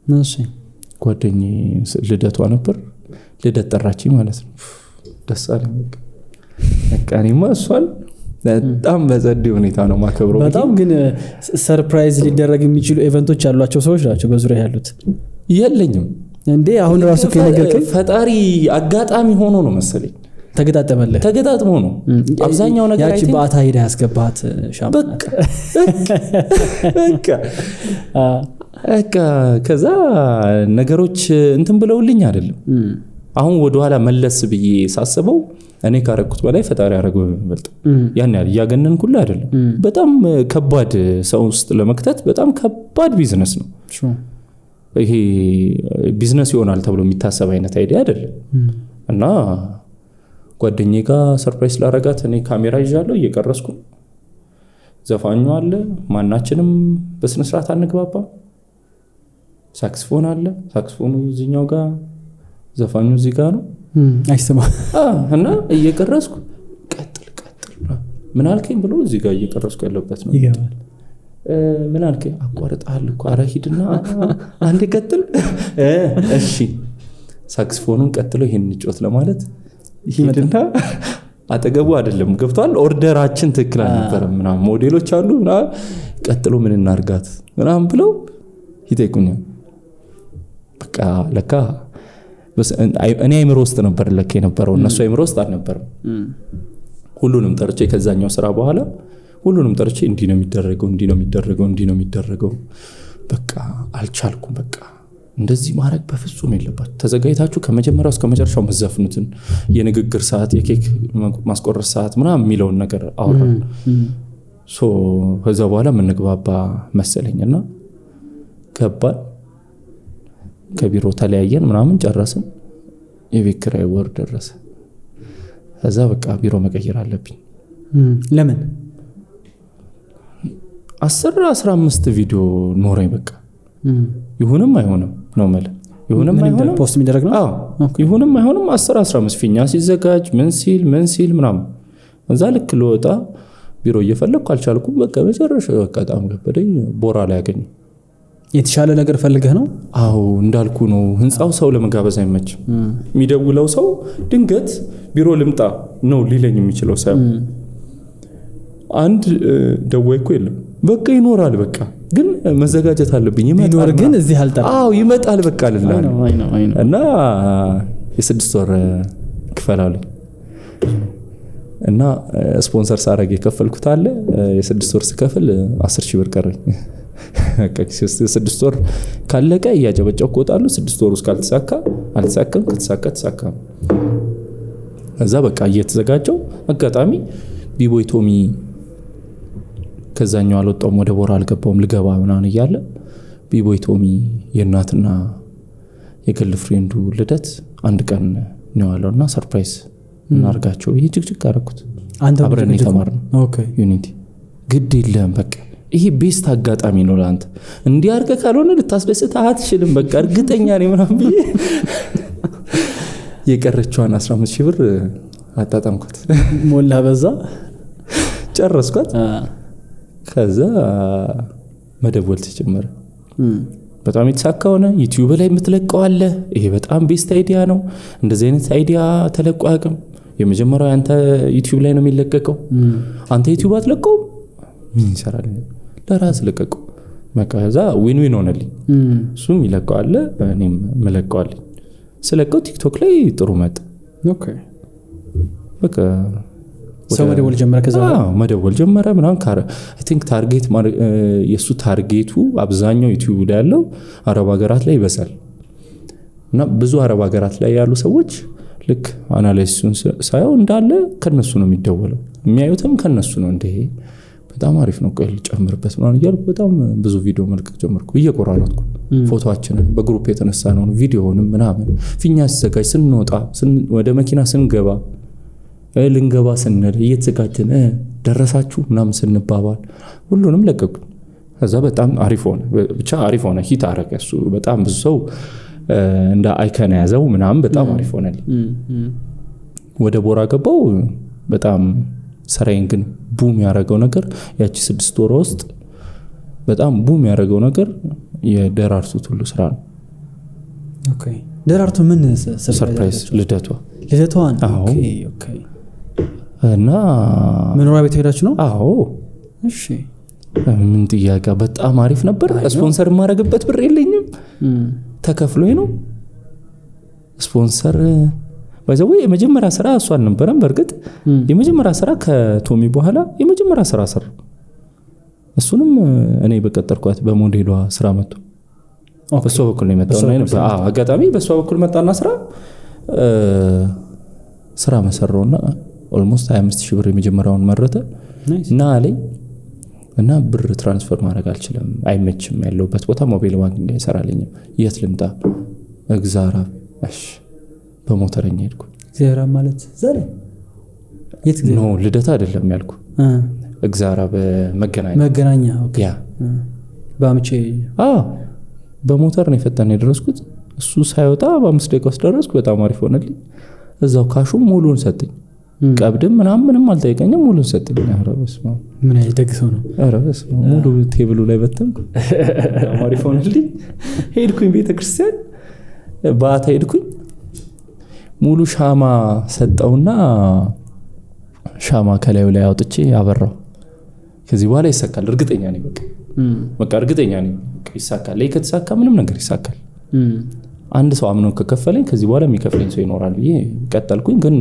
Speaker 3: እሺ
Speaker 1: ጓደኛዬ ልደቷ ነበር ልደት ጠራችኝ ማለት ነው ደስ አለኝ በቃ እኔማ እሷን በጣም በዘዴ ሁኔታ ነው ማከብረው
Speaker 3: በጣም ግን ሰርፕራይዝ ሊደረግ የሚችሉ ኢቨንቶች ያሏቸው ሰዎች ናቸው በዙሪያ ያሉት
Speaker 1: የለኝም
Speaker 3: እንዴ አሁን ራሱ ከነገርከኝ
Speaker 1: ፈጣሪ አጋጣሚ ሆኖ ነው መሰለኝ ተገጣጥሞ ነው አብዛኛው ነገር
Speaker 3: ያቺ ባታ ሄዳ ያስገባት ሻማ
Speaker 1: በቃ ከዛ ነገሮች እንትን ብለውልኝ አይደለም አሁን ወደ ኋላ መለስ ብዬ ሳስበው እኔ ካረኩት በላይ ፈጣሪ ያረገው በልጥ ያን ያህል ያገነንኩላ አይደለም በጣም ከባድ ሰው ውስጥ ለመክተት በጣም ከባድ ቢዝነስ ነው ይሄ ቢዝነስ ይሆናል ተብሎ የሚታሰብ አይነት አይዲያ አይደለም እና ጓደኛዬ ጋር ሰርፕራይዝ ላረጋት እኔ ካሜራ ይዣለሁ እየቀረስኩ ዘፋኙ አለ ማናችንም በስነ ስርዓት አንግባባ ሳክስፎን አለ ሳክስፎኑ እዚህኛው ጋር ዘፋኙ እዚህ ጋር ነው
Speaker 3: አይሰማ
Speaker 1: እና እየቀረስኩ ቀጥል ምን አልከኝ ብሎ እዚህ ጋር እየቀረስኩ ያለበት ነው
Speaker 3: ይገባል
Speaker 1: ምን አልከኝ አቋርጣለሁ እኮ ኧረ ሂድና አንዴ ቀጥል እሺ ሳክስፎኑን ቀጥሎ ይሄን ጮት ለማለት ሂድና አጠገቡ አይደለም ገብቷል ኦርደራችን ትክክል አልነበረም ምናምን ሞዴሎች አሉ ቀጥሎ ምን እናርጋት ምናምን ብለው ይጠይቁኛል በቃ ለካ እኔ አይምሮ ውስጥ ነበር ለካ የነበረው እነሱ አይምሮ ውስጥ አልነበረም ሁሉንም ጠርቼ ከዛኛው ስራ በኋላ ሁሉንም ጠርቼ እንዲህ ነው የሚደረገው በቃ አልቻልኩም በቃ እንደዚህ ማድረግ በፍጹም የለባችሁ ተዘጋጅታችሁ ከመጀመሪያው እስከ መጨረሻው መዘፍኑትን የንግግር ሰዓት የኬክ ማስቆረስ ሰዓት ምናምን የሚለውን ነገር አወራን ከዛ በኋላ ምንግባባ መሰለኝና ገባን ከቢሮ ተለያየን ምናምን ጨረስን የቤት ኪራይ ወር ደረሰ ከዛ በቃ ቢሮ መቀየር አለብኝ
Speaker 3: ለምን
Speaker 1: 10-15 ቪዲዮ ኖረኝ በቃ ይሁንም አይሆንም ነው ማለት ይሁንም አይሆንም
Speaker 3: ፖስት የሚደረግ ነው
Speaker 1: ይሁንም አይሆንም 10-15 ፊኛ ሲዘጋጅ ምን ሲል ምናምን እንዛ ልክ ለወጣ ቢሮ እየፈለኩ አልቻልኩም በቃ በጨረሻ በቃ በጣም ከበደኝ ቦራ ላይ ያገኘ
Speaker 3: የተሻለ ነገር ፈልገህ ነው
Speaker 1: አው እንዳልኩ ነው ህንጻው ሰው ለመጋበዝ አይመችም የሚደውለው ሰው ድንገት ቢሮ ልምጣ ነው ሊለኝ የሚችለው ሰው አንድ ደወይ እኮ የለም በቃ ይኖራል በቃ ግን መዘጋጀት አለብኝ
Speaker 3: ይኖር ግን እዚህ አልጠራ
Speaker 1: ይመጣል በቃ ልላል እና የ6 ወር ክፈላሉ እና ስፖንሰር ሳረግ የከፈልኩት አለ የ6 ወር ስከፍል 10,000 ብር ቀረኝ 6 ወር ካለቀ ያጀበጨው ወጣሉ 6 ወር ውስጥ አልተሳካም ከተሳካ ከዛ በቃ እየተዘጋጀው አጋጣሚ ቢቦይ ቶሚ ከዛኛው አልወጣውም ወደ ቦራ አልገባውም ልገባ ምናምን ይያለ ቢቦይ ቶሚ የእናትና የግል ፍሬንዱ ልደት አንድ ቀን ነው ያለውና ሰርፕራይዝ እናርጋቸው ይሄ ጭቅጭቅ አረኩት አብረን የተማርነው
Speaker 3: ኦኬ
Speaker 1: ዩኒቲ ግድ የለም በቃ ይሄ ቤስት አጋጣሚ ነው ለአንተ እንዲያርገ ካልሆነ ልታስደስት አትችልም በቃ እርግጠኛ ነኝ ምናምን ብዬ የቀረችዋን 15,000 ብር አጣጣምኳት
Speaker 3: ሞላ በዛ
Speaker 1: ጨረስኳት ከዛ መደወል ተጀመረ በጣም የተሳካ ሆነ ዩቲዩብ ላይ የምትለቀው አለ ይሄ በጣም ቤስት አይዲያ ነው እንደዚህ አይነት አይዲያ ተለቆ አቅም የመጀመሪያው አንተ ዩቲዩብ ላይ ነው የሚለቀቀው አንተ ዩቲዩብ አትለቀው ምን ይሰራል ለራስ ለቀቀው በቃ እዛ ዊን ዊን ሆነልኝ እሱም ይለቀዋል እኔም መለቀዋለሁ ስለቀው ቲክቶክ ላይ ጥሩ መጣ
Speaker 3: ኦኬ በቃ ሰው መደወል ጀመረ ከዛ
Speaker 1: መደወል ጀመረ ምናምን አይ ቲንክ ታርጌት የሱ ታርጌቱ አብዛኛው ዩቲዩብ ላይ ያለው አረብ ሀገራት ላይ ይበሳል እና ብዙ አረብ ሀገራት ላይ ያሉ ሰዎች ልክ አናሊሲሱን ሳይው እንዳለ ከነሱ ነው የሚደወለው የሚያዩትም ከነሱ ነው እንደ በጣም አሪፍ ነው ቆይ ጨምርበት ማለት ይያል በጣም ብዙ ቪዲዮ መልቀቅ ጀመርኩ እየቆራረጥኩ ፎቶአችንን በግሩፕ የተነሳ ነው ቪዲዮውንም ምናምን ፊኛ ሲዘጋጅ ስንወጣ ወደ መኪና ስንገባ ልንገባ ስንል እየተዘጋጀን ደረሳችሁ ምናምን ስንባባል ሁሉንም ለቀቁ ከዛ በጣም አሪፍ ሆነ ብቻ አሪፍ ሆነ ሂት አረገ እሱ በጣም ብዙ ሰው እንደ አይከን ያዘው ምናምን በጣም አሪፍ ሆነልኝ ወደ ቦራ ገባው በጣም ሰራይን ግን ቡም ያረጋው ነገር ያቺ 6 ወር ውስጥ በጣም ቡም ያረጋው ነገር የደራርቱ ሁሉ ስራ ነው
Speaker 3: ኦኬ ደራርቱ ምን
Speaker 1: ሰርፕራይዝ
Speaker 3: ልደቷን ኦኬ ኦኬ
Speaker 1: እና
Speaker 3: መኖሪያ ቤት ሄዳችሁ ነው
Speaker 1: አዎ
Speaker 3: እሺ
Speaker 1: ምን ጥያቄ በጣም አሪፍ ነበር ስፖንሰር ማረግበት ብር የለኝም ተከፍሎኝ ነው ስፖንሰር ባይዘው የመጀመሪያ ስራ እሱ አልነበረም በርግጥ የመጀመሪያ ስራ ከቶሚ በኋላ የመጀመሪያ ስራ ሰራ እሱንም እኔ በቀጠርኳት በሞዴሏ ስራ መጥቶ በሷ በኩል ነው የመጣው ነው አጋጣሚ በሷ በኩል መጣና ስራ መሰረውና ኦልሞስት 25000 ብር የመጀመሪያውን መረተ እና አለኝ እና ብር ትራንስፈር ማድረግ አልችልም አይመችም ያለውበት ቦታ ሞባይል ባንኪንግ አይሰራልኝም የት ልምጣ እግዚአራ እሺ በሞተረኛ ሄድኩ
Speaker 3: እግዚአራ ማለት ዛሬ የት
Speaker 1: ነው ልደታ አይደለም ያልኩ እግዚአራ በመገናኛ
Speaker 3: ኦኬ ባምቼ
Speaker 1: በሞተር ነው ፈጣን የደረስኩት እሱ ሳይወጣ በ5 ደቂቃ ውስጥ ደረስኩ በጣም አሪፍ ሆነልኝ እዛው ካሹም ሙሉን ሰጠኝ ቀብድም ምንም አልጠየቀኝም ሙሉን ሰጠኝ አረበስ
Speaker 3: ምን አይደግሰው ነው
Speaker 1: አረበስ ሙሉ ቴብሉ ላይ በተንኩ አሪፍ ሆነልኝ ሄድኩኝ ቤተክርስቲያን ባታ ሄድኩኝ ሙሉ ሻማ ሰጠውና ሻማ ከላዩ ላይ አውጥቼ አበራው ከዚህ በኋላ ይሳካል እርግጠኛ ነኝ በቃ እርግጠኛ ነኝ ይሳካል ላይ ከተሳካ ምንም ነገር ይሳካል አንድ ሰው አምኖ ከከፈለኝ ከዚህ በኋላ የሚከፍለኝ ሰው ይኖራል ብዬ ቀጠልኩኝ ግን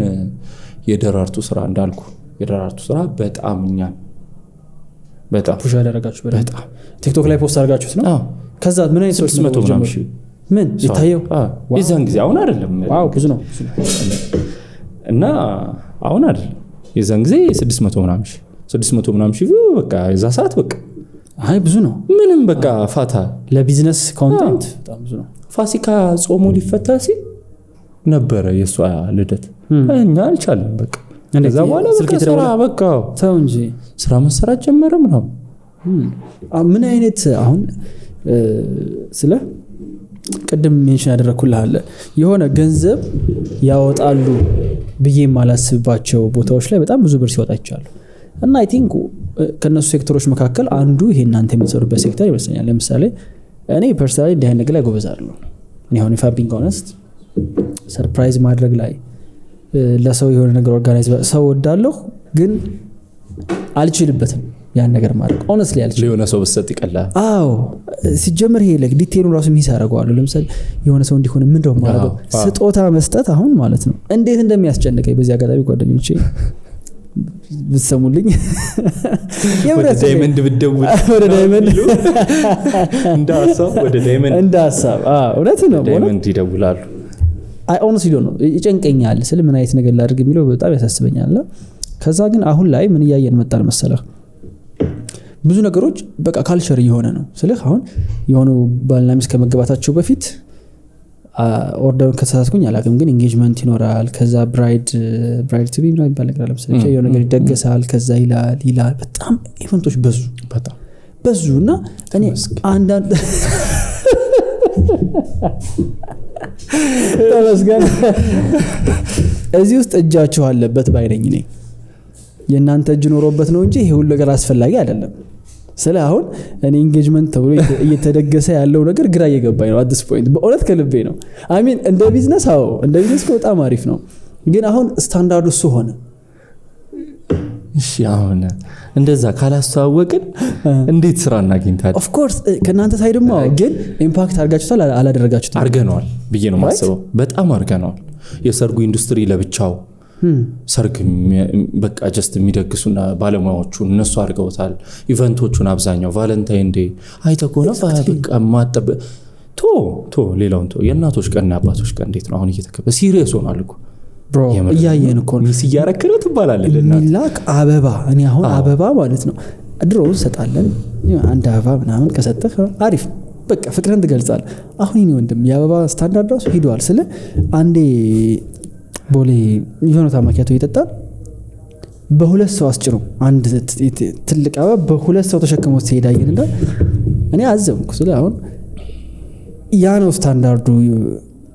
Speaker 1: የደራርቱ ስራ እንዳልኩ የደራርቱ ስራ በጣም
Speaker 3: ፑሽ ያደረጋችሁ በጣም ቲክቶክ ላይ ፖስት አድርጋችሁት ነው ከዛ ምን አይነት ሰዎች
Speaker 1: 600 ምናምን
Speaker 3: ምን ይታየው
Speaker 1: የዛን ጊዜ አሁን አይደለም
Speaker 3: ዋው ብዙ ነው
Speaker 1: እና አሁን አይደለም የዛን ጊዜ 600 ምናምን ሺህ በቃ የዛ ሰዓት በቃ
Speaker 3: አይ ብዙ ነው
Speaker 1: ምንም በቃ ፋታ
Speaker 3: ለቢዝነስ ኮንቴንት በጣም ብዙ ነው
Speaker 1: ፋሲካ ጾሙ ሊፈታ ሲል ነበረ የሷ ልደት እኛ አልቻለም በቃ ከዛ በኋላ ስራ በቃ
Speaker 3: ተው እንጂ
Speaker 1: ስራ መሰራት ጀመረ ምናምን
Speaker 3: ምን አይነት አሁን ስለ ቀደም ሜንሽን ያደረኩልህ አለ የሆነ ገንዘብ ያወጣሉ ብዬ ማላስባቸው ቦታዎች ላይ በጣም ብዙ ብር ሲወጣ ይቻላል እና አይ ቲንክ ከነሱ ሴክተሮች መካከል አንዱ ይሄ እናንተ የምትሰሩበት ሴክተር ይመስለኛል ለምሳሌ እኔ ፐርሰናሊ እንዲህ አይነት ነገር ላይ ጎበዛለሁ እኔ አሁን ፋቢንግ ሆነስት ሰርፕራይዝ ማድረግ ላይ ለሰው የሆነ ነገር ኦርጋናይዝ ሰው ወዳለሁ ግን አልችልበትም ያን ነገር ማድረግ ሆነስሊ አልችልም
Speaker 1: ለሆነ ሰው በሰጥ ይቀላል
Speaker 3: አዎ ሲጀምር ይሄ ለክ ዲቴሉን ራሱ ሚስ ያደርገዋለሁ ለምሳሌ የሆነ ሰው እንዲሆን ምን እንደው ማድረግ ስጦታ መስጠት አሁን ማለት ነው እንዴት እንደሚያስጨንቀኝ በዚህ አጋጣሚ ጓደኞቼ ብትሰሙልኝ
Speaker 1: ወደ ዳይመንድ ብትደውል
Speaker 3: ወደ ዳይመንድ
Speaker 1: ወደ ዳይመንድ
Speaker 3: እውነት ነው
Speaker 1: ዳይመንድ ይደውላሉ
Speaker 3: አይ ኦነስሊ ነው ይጨንቀኛል ስለ ምን አይነት ነገር ላድርግ የሚለው በጣም ያሳስበኛል ከዛ ግን አሁን ላይ ምን ያያየን መጣል መሰለህ ብዙ ነገሮች በቃ ካልቸር የሆነ ነው ስለህ አሁን የሆኑ ባልና ሚስት ከመገባታቸው በፊት ኦርደሩን ከተሳሳትኩኝ አላውቅም ግን ኢንጌጅመንት ይኖራል ከዛ ብራይድ ቱ ቢ ምናምን ይባል ነገር ለምሳሌ የሆነ ነገር ይደገሳል ከዛ ይላል በጣም ኢቨንቶች በዙና እኔ አንዳንድ ተመስገን እዚህ ውስጥ እጃችሁ አለበት ባይነኝ ነኝ የእናንተ እጅ ኖሮበት ነው እንጂ ይሄ ሁሉ ነገር አስፈላጊ አይደለም ስለ አሁን እኔ ኢንጌጅመንት ተብሎ እየተደገሰ ያለው ነገር ግራ እየገባኝ ነው አዲስ ፖይንት በእውነት ከልቤ ነው አይ ሚን እንደ ቢዝነስ በጣም አሪፍ ነው ግን አሁን ስታንዳርዱ እሱ ሆነ
Speaker 1: እሺ አሁን እንደዛ ካላስተዋወቅን እንዴት ስራ እናገኝታለን?
Speaker 3: ኦፍ ኮርስ ከእናንተ ሳይድማ ግን ኢምፓክት አድርጋችሁታል አላደረጋችሁትም?
Speaker 1: አድርገነዋል ብዬ ነው ማስበው። በጣም አድርገነዋል። የሰርጉ ኢንዱስትሪ ለብቻው ሰርግ በቃ ጀስት የሚደግሱና ባለሙያዎቹ እነሱ አድርገውታል። ኢቨንቶቹን አብዛኛው ቫለንታይን ዴይ አይተህ ከሆነ በቃ ማጠብ ቶ ሌላውን የእናቶች ቀንና አባቶች ቀን እንዴት ነው አሁን እየተከበረ ሲሪየስ ሆኗል እኮ
Speaker 3: ብሮ እያየን እኮ
Speaker 1: ሚስ እያረክረው ትባላለህ።
Speaker 3: ሚላክ አበባ እኔ አሁን አበባ ማለት ነው ድሮ እንሰጣለን አንድ አበባ ምናምን ከሰጠህ አሪፍ በቃ ፍቅርን ትገልጻለህ። አሁን እኔ ወንድም የአበባ ስታንዳርድ ራሱ ሄዷል። ስለ አንዴ ቦሌ የሆነ ታማኪያቶ ይጠጣል በሁለት ሰው አስጭሩ አንድ ትልቅ አበባ በሁለት ሰው ተሸክሞ ሲሄዳየን እንደ እኔ አዘንኩ። ስለ አሁን ያ ነው ስታንዳርዱ።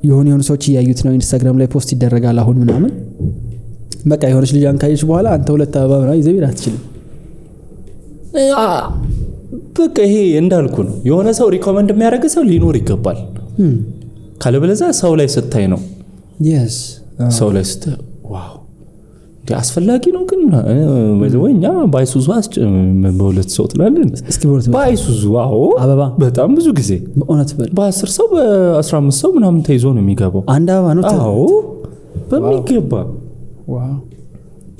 Speaker 3: የሆነ ሰዎች እያዩት ነው ኢንስታግራም ላይ ፖስት ይደረጋል አሁን ምናምን በቃ የሆነች ልጅ አንካየች በኋላ አንተ ሁለት አበባ ምናምን ይዘህ አትችልም።
Speaker 1: በቃ ይሄ እንዳልኩ ነው። የሆነ ሰው ሪኮመንድ የሚያደርግ ሰው ሊኖር ይገባል። ካለበለዚያ ሰው ላይ ስታይ ነው ሰው ላይ ስታይ ዋው እንዴ አስፈላጊ ነው። ግን ወይኛ ባይሱዙ በሁለት ሰው ትላለን ባይሱዙ ዋው
Speaker 3: አበባ
Speaker 1: በጣም ብዙ ጊዜ
Speaker 3: በእውነት
Speaker 1: በ10 ሰው በ15 ሰው ምናምን ተይዞ ነው የሚገባው
Speaker 3: አንድ አበባ ነው።
Speaker 1: አዎ በሚገባ
Speaker 3: ዋው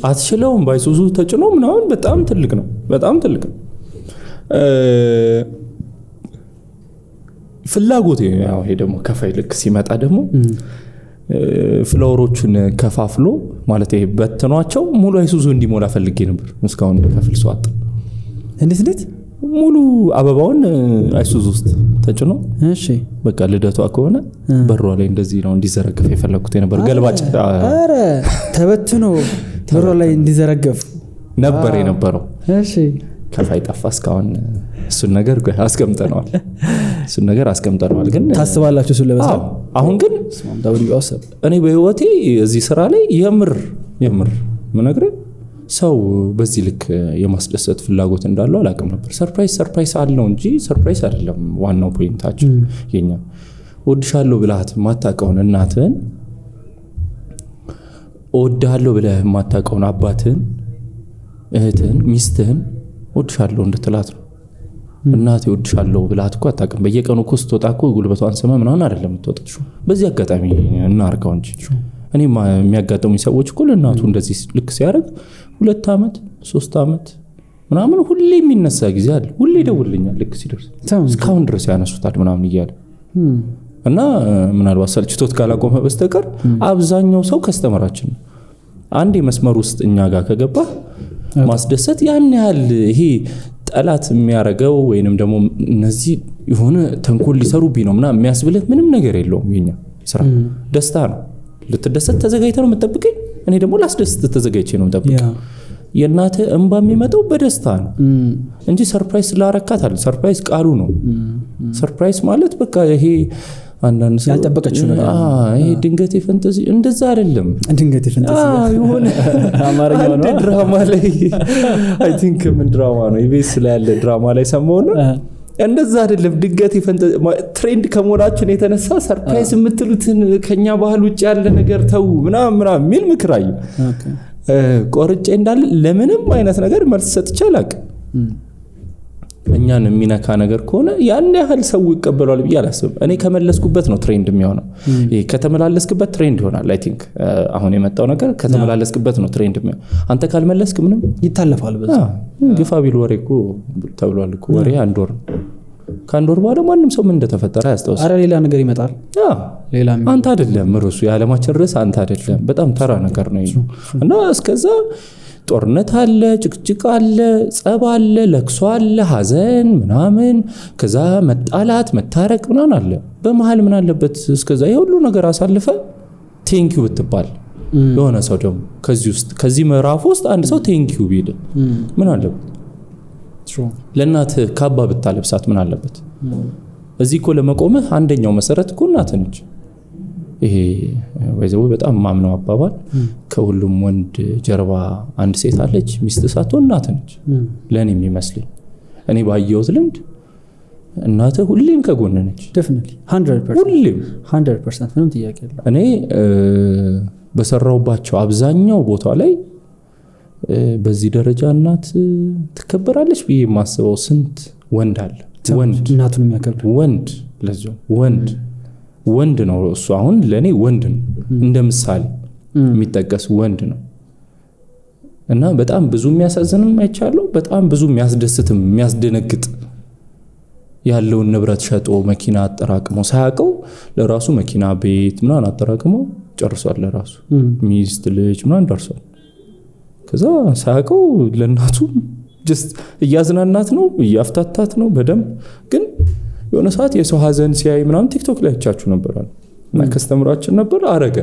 Speaker 1: አትችለውም። ባይሱዙ ተጭኖ ምናምን በጣም ትልቅ ነው። በጣም ትልቅ ነው። ፍላጎት ያው ይሄ ደግሞ ከፋይ ልክ ሲመጣ ደግሞ ፍላወሮቹን ከፋፍሎ ማለት ይሄ በትኗቸው ሙሉ አይሱዙ እንዲሞላ ፈልጌ ነበር። እስካሁን ከፍል ሰው አጣ።
Speaker 3: እንዴት
Speaker 1: ሙሉ አበባውን አይሱዙ ውስጥ ተጭኖ
Speaker 3: እሺ
Speaker 1: በቃ ልደቷ ከሆነ በሯ ላይ እንደዚህ ነው እንዲዘረገፍ የፈለኩት ነበር። ገልባጭ
Speaker 3: አረ ተበትኖ በሯ ላይ እንዲዘረገፍ
Speaker 1: ነበር የነበረው።
Speaker 3: እሺ
Speaker 1: ከፋይ ጠፋ። እስካሁን እሱን ነገር አስቀምጠናል። ግን
Speaker 3: ታስባላችሁ እሱን ለመስራት?
Speaker 1: አሁን ግን እኔ በህይወቴ እዚህ ስራ ላይ የምር ምነግርህ ሰው በዚህ ልክ የማስደሰት ፍላጎት እንዳለው አላውቅም ነበር። ሰርፕራይዝ አለው እንጂ ሰርፕራይዝ አይደለም ዋናው ፖይንታችን የኛ። ወድሻለሁ ብለሃት ማታውቀውን እናትህን፣ ወድሃለሁ ብለህ ማታውቀውን አባትህን፣ እህትህን፣ ሚስትህን ወድሻለሁ እንድትላት ነው። እናቴ ወድሻለሁ ብለሃት እኮ አታውቅም። በየቀኑ እኮ ስትወጣ እኮ ጉልበቷን ስመ ምናምን አይደለም የምትወጣው። በዚህ አጋጣሚ እናርገው እንጂ እኔ የሚያጋጥሙኝ ሰዎች እኮ ለእናቱ እንደዚህ ልክ ሲያደርግ 2 ዓመት 3 ዓመት ምናምን ሁሌ የሚነሳ ጊዜ አለ። ሁሌ ይደውልልኛል ልክ ሲደርስ እስካሁን ድረስ ያነሱታል ምናምን እያለ እና ምናልባት ሰልችቶት ካላቆመ በስተቀር አብዛኛው ሰው ከስተመራችን ነው። አንዴ መስመር ውስጥ እኛ ጋር ከገባ ማስደሰት ያን ያህል ይሄ ጠላት የሚያረገው ወይንም ደግሞ እነዚህ የሆነ ተንኮል ሊሰሩብኝ ነው ምናምን የሚያስብልህ ምንም ነገር የለውም። የኛ ስራ ደስታ ነው። ልትደሰት ተዘጋጅተህ ነው የምትጠብቀኝ፣ እኔ ደግሞ ላስደስት ተዘጋጅቼ ነው የምጠብቀኝ። የእናትህ እንባ የሚመጣው በደስታ ነው እንጂ ሰርፕራይዝ ስላረካት አይደል። ሰርፕራይዝ ቃሉ ነው። ሰርፕራይዝ ማለት በቃ ይሄ አንዳንድ ሰው
Speaker 3: ያልጠበቀችው ነገር
Speaker 1: ይሄ ድንገት ፈንታዚ እንደዛ አይደለም።
Speaker 3: ድንገት ፈንታዚ
Speaker 1: የሆነ አማርኛው ነው ድራማ ላይ አይ ቲንክ ምን ድራማ ነው ኢቢኤስ ላይ ያለ ድራማ ላይ ሰማውና እንደዛ አይደለም። ድንገት ፈንታዚ ትሬንድ ከመሆናችን የተነሳ ሰርፕራይዝ የምትሉትን ከኛ ባህል ውጭ ያለ ነገር ተው ምናምን ሚል ምክር አይ ቆርጬ እንዳለ ለምንም አይነት ነገር መልስ ሰጥቼ አላውቅም። እኛን የሚነካ ነገር ከሆነ ያን ያህል ሰው ይቀበላል ብዬ አላስብም። እኔ ከመለስኩበት ነው ትሬንድ የሚሆነው። ይሄ ከተመላለስክበት ትሬንድ ይሆናል። አይ ቲንክ አሁን የመጣው ነገር ከተመላለስክበት ነው ትሬንድ የሚሆነው። አንተ ካልመለስክ ምንም
Speaker 3: ይታለፋል። በዛ
Speaker 1: ግፋ ቢል ወሬ እኮ ተብሏል እኮ ወሬ አንድ ወር ከአንድ ወር በኋላ ማንም ሰው ምን እንደተፈጠረ ያስታውስ።
Speaker 3: አረ ሌላ ነገር ይመጣል። ሌላ
Speaker 1: አንተ አይደለም ርዕሱ የዓለማችን ርዕስ አንተ አይደለም። በጣም ተራ ነገር ነው እና እስከዛ ጦርነት አለ፣ ጭቅጭቅ አለ፣ ጸብ አለ፣ ለቅሶ አለ፣ ሐዘን ምናምን፣ ከዛ መጣላት መታረቅ ምናምን አለ። በመሃል ምን አለበት እስከዛ የሁሉ ነገር አሳልፈ ቴንኪው ብትባል የሆነ ሰው ደግሞ ከዚህ ምዕራፍ ውስጥ አንድ ሰው ቴንኪው ቢል ምን አለበት? ለእናት ካባ ብታለብሳት ምን አለበት? እዚህ እኮ ለመቆምህ አንደኛው መሰረት እኮ እናት ነች። ይሄ ወይዘው በጣም ማምነው አባባል ከሁሉም ወንድ ጀርባ አንድ ሴት አለች፣ ሚስት ሳትሆን እናት ነች። ለኔ የሚመስለኝ እኔ ባየሁት ልምድ እናት ሁሌም ከጎን ነች።
Speaker 3: ዴፊኒትሊ 100%
Speaker 1: ሁሌም
Speaker 3: 100% ምንም ጥያቄ የለም።
Speaker 1: እኔ በሰራውባቸው አብዛኛው ቦታ ላይ በዚህ ደረጃ እናት ትከበራለች ብዬ የማስበው ስንት ወንድ አለ። ወንድ
Speaker 3: እናቱን የሚያከብር
Speaker 1: ወንድ ለዚያው ወንድ ነው እሱ። አሁን ለኔ ወንድ ነው እንደ ምሳሌ የሚጠቀስ ወንድ ነው እና በጣም ብዙ የሚያሳዝንም አይቻለሁ፣ በጣም ብዙ የሚያስደስትም የሚያስደነግጥ ያለውን ንብረት ሸጦ መኪና አጠራቅሞ ሳያውቀው ለራሱ መኪና ቤት ምናምን አጠራቅሞ ጨርሷል። ለራሱ ሚስት ልጅ ምናምን ደርሷል። ከዛ ሳያውቀው ለእናቱ ጀስት እያዝናናት ነው እያፍታታት ነው በደንብ። ግን የሆነ ሰዓት የሰው ሀዘን ሲያይ ምናምን ቲክቶክ ላይ ቻችሁ ነበር እና ከስተምራችን ነበር አረገ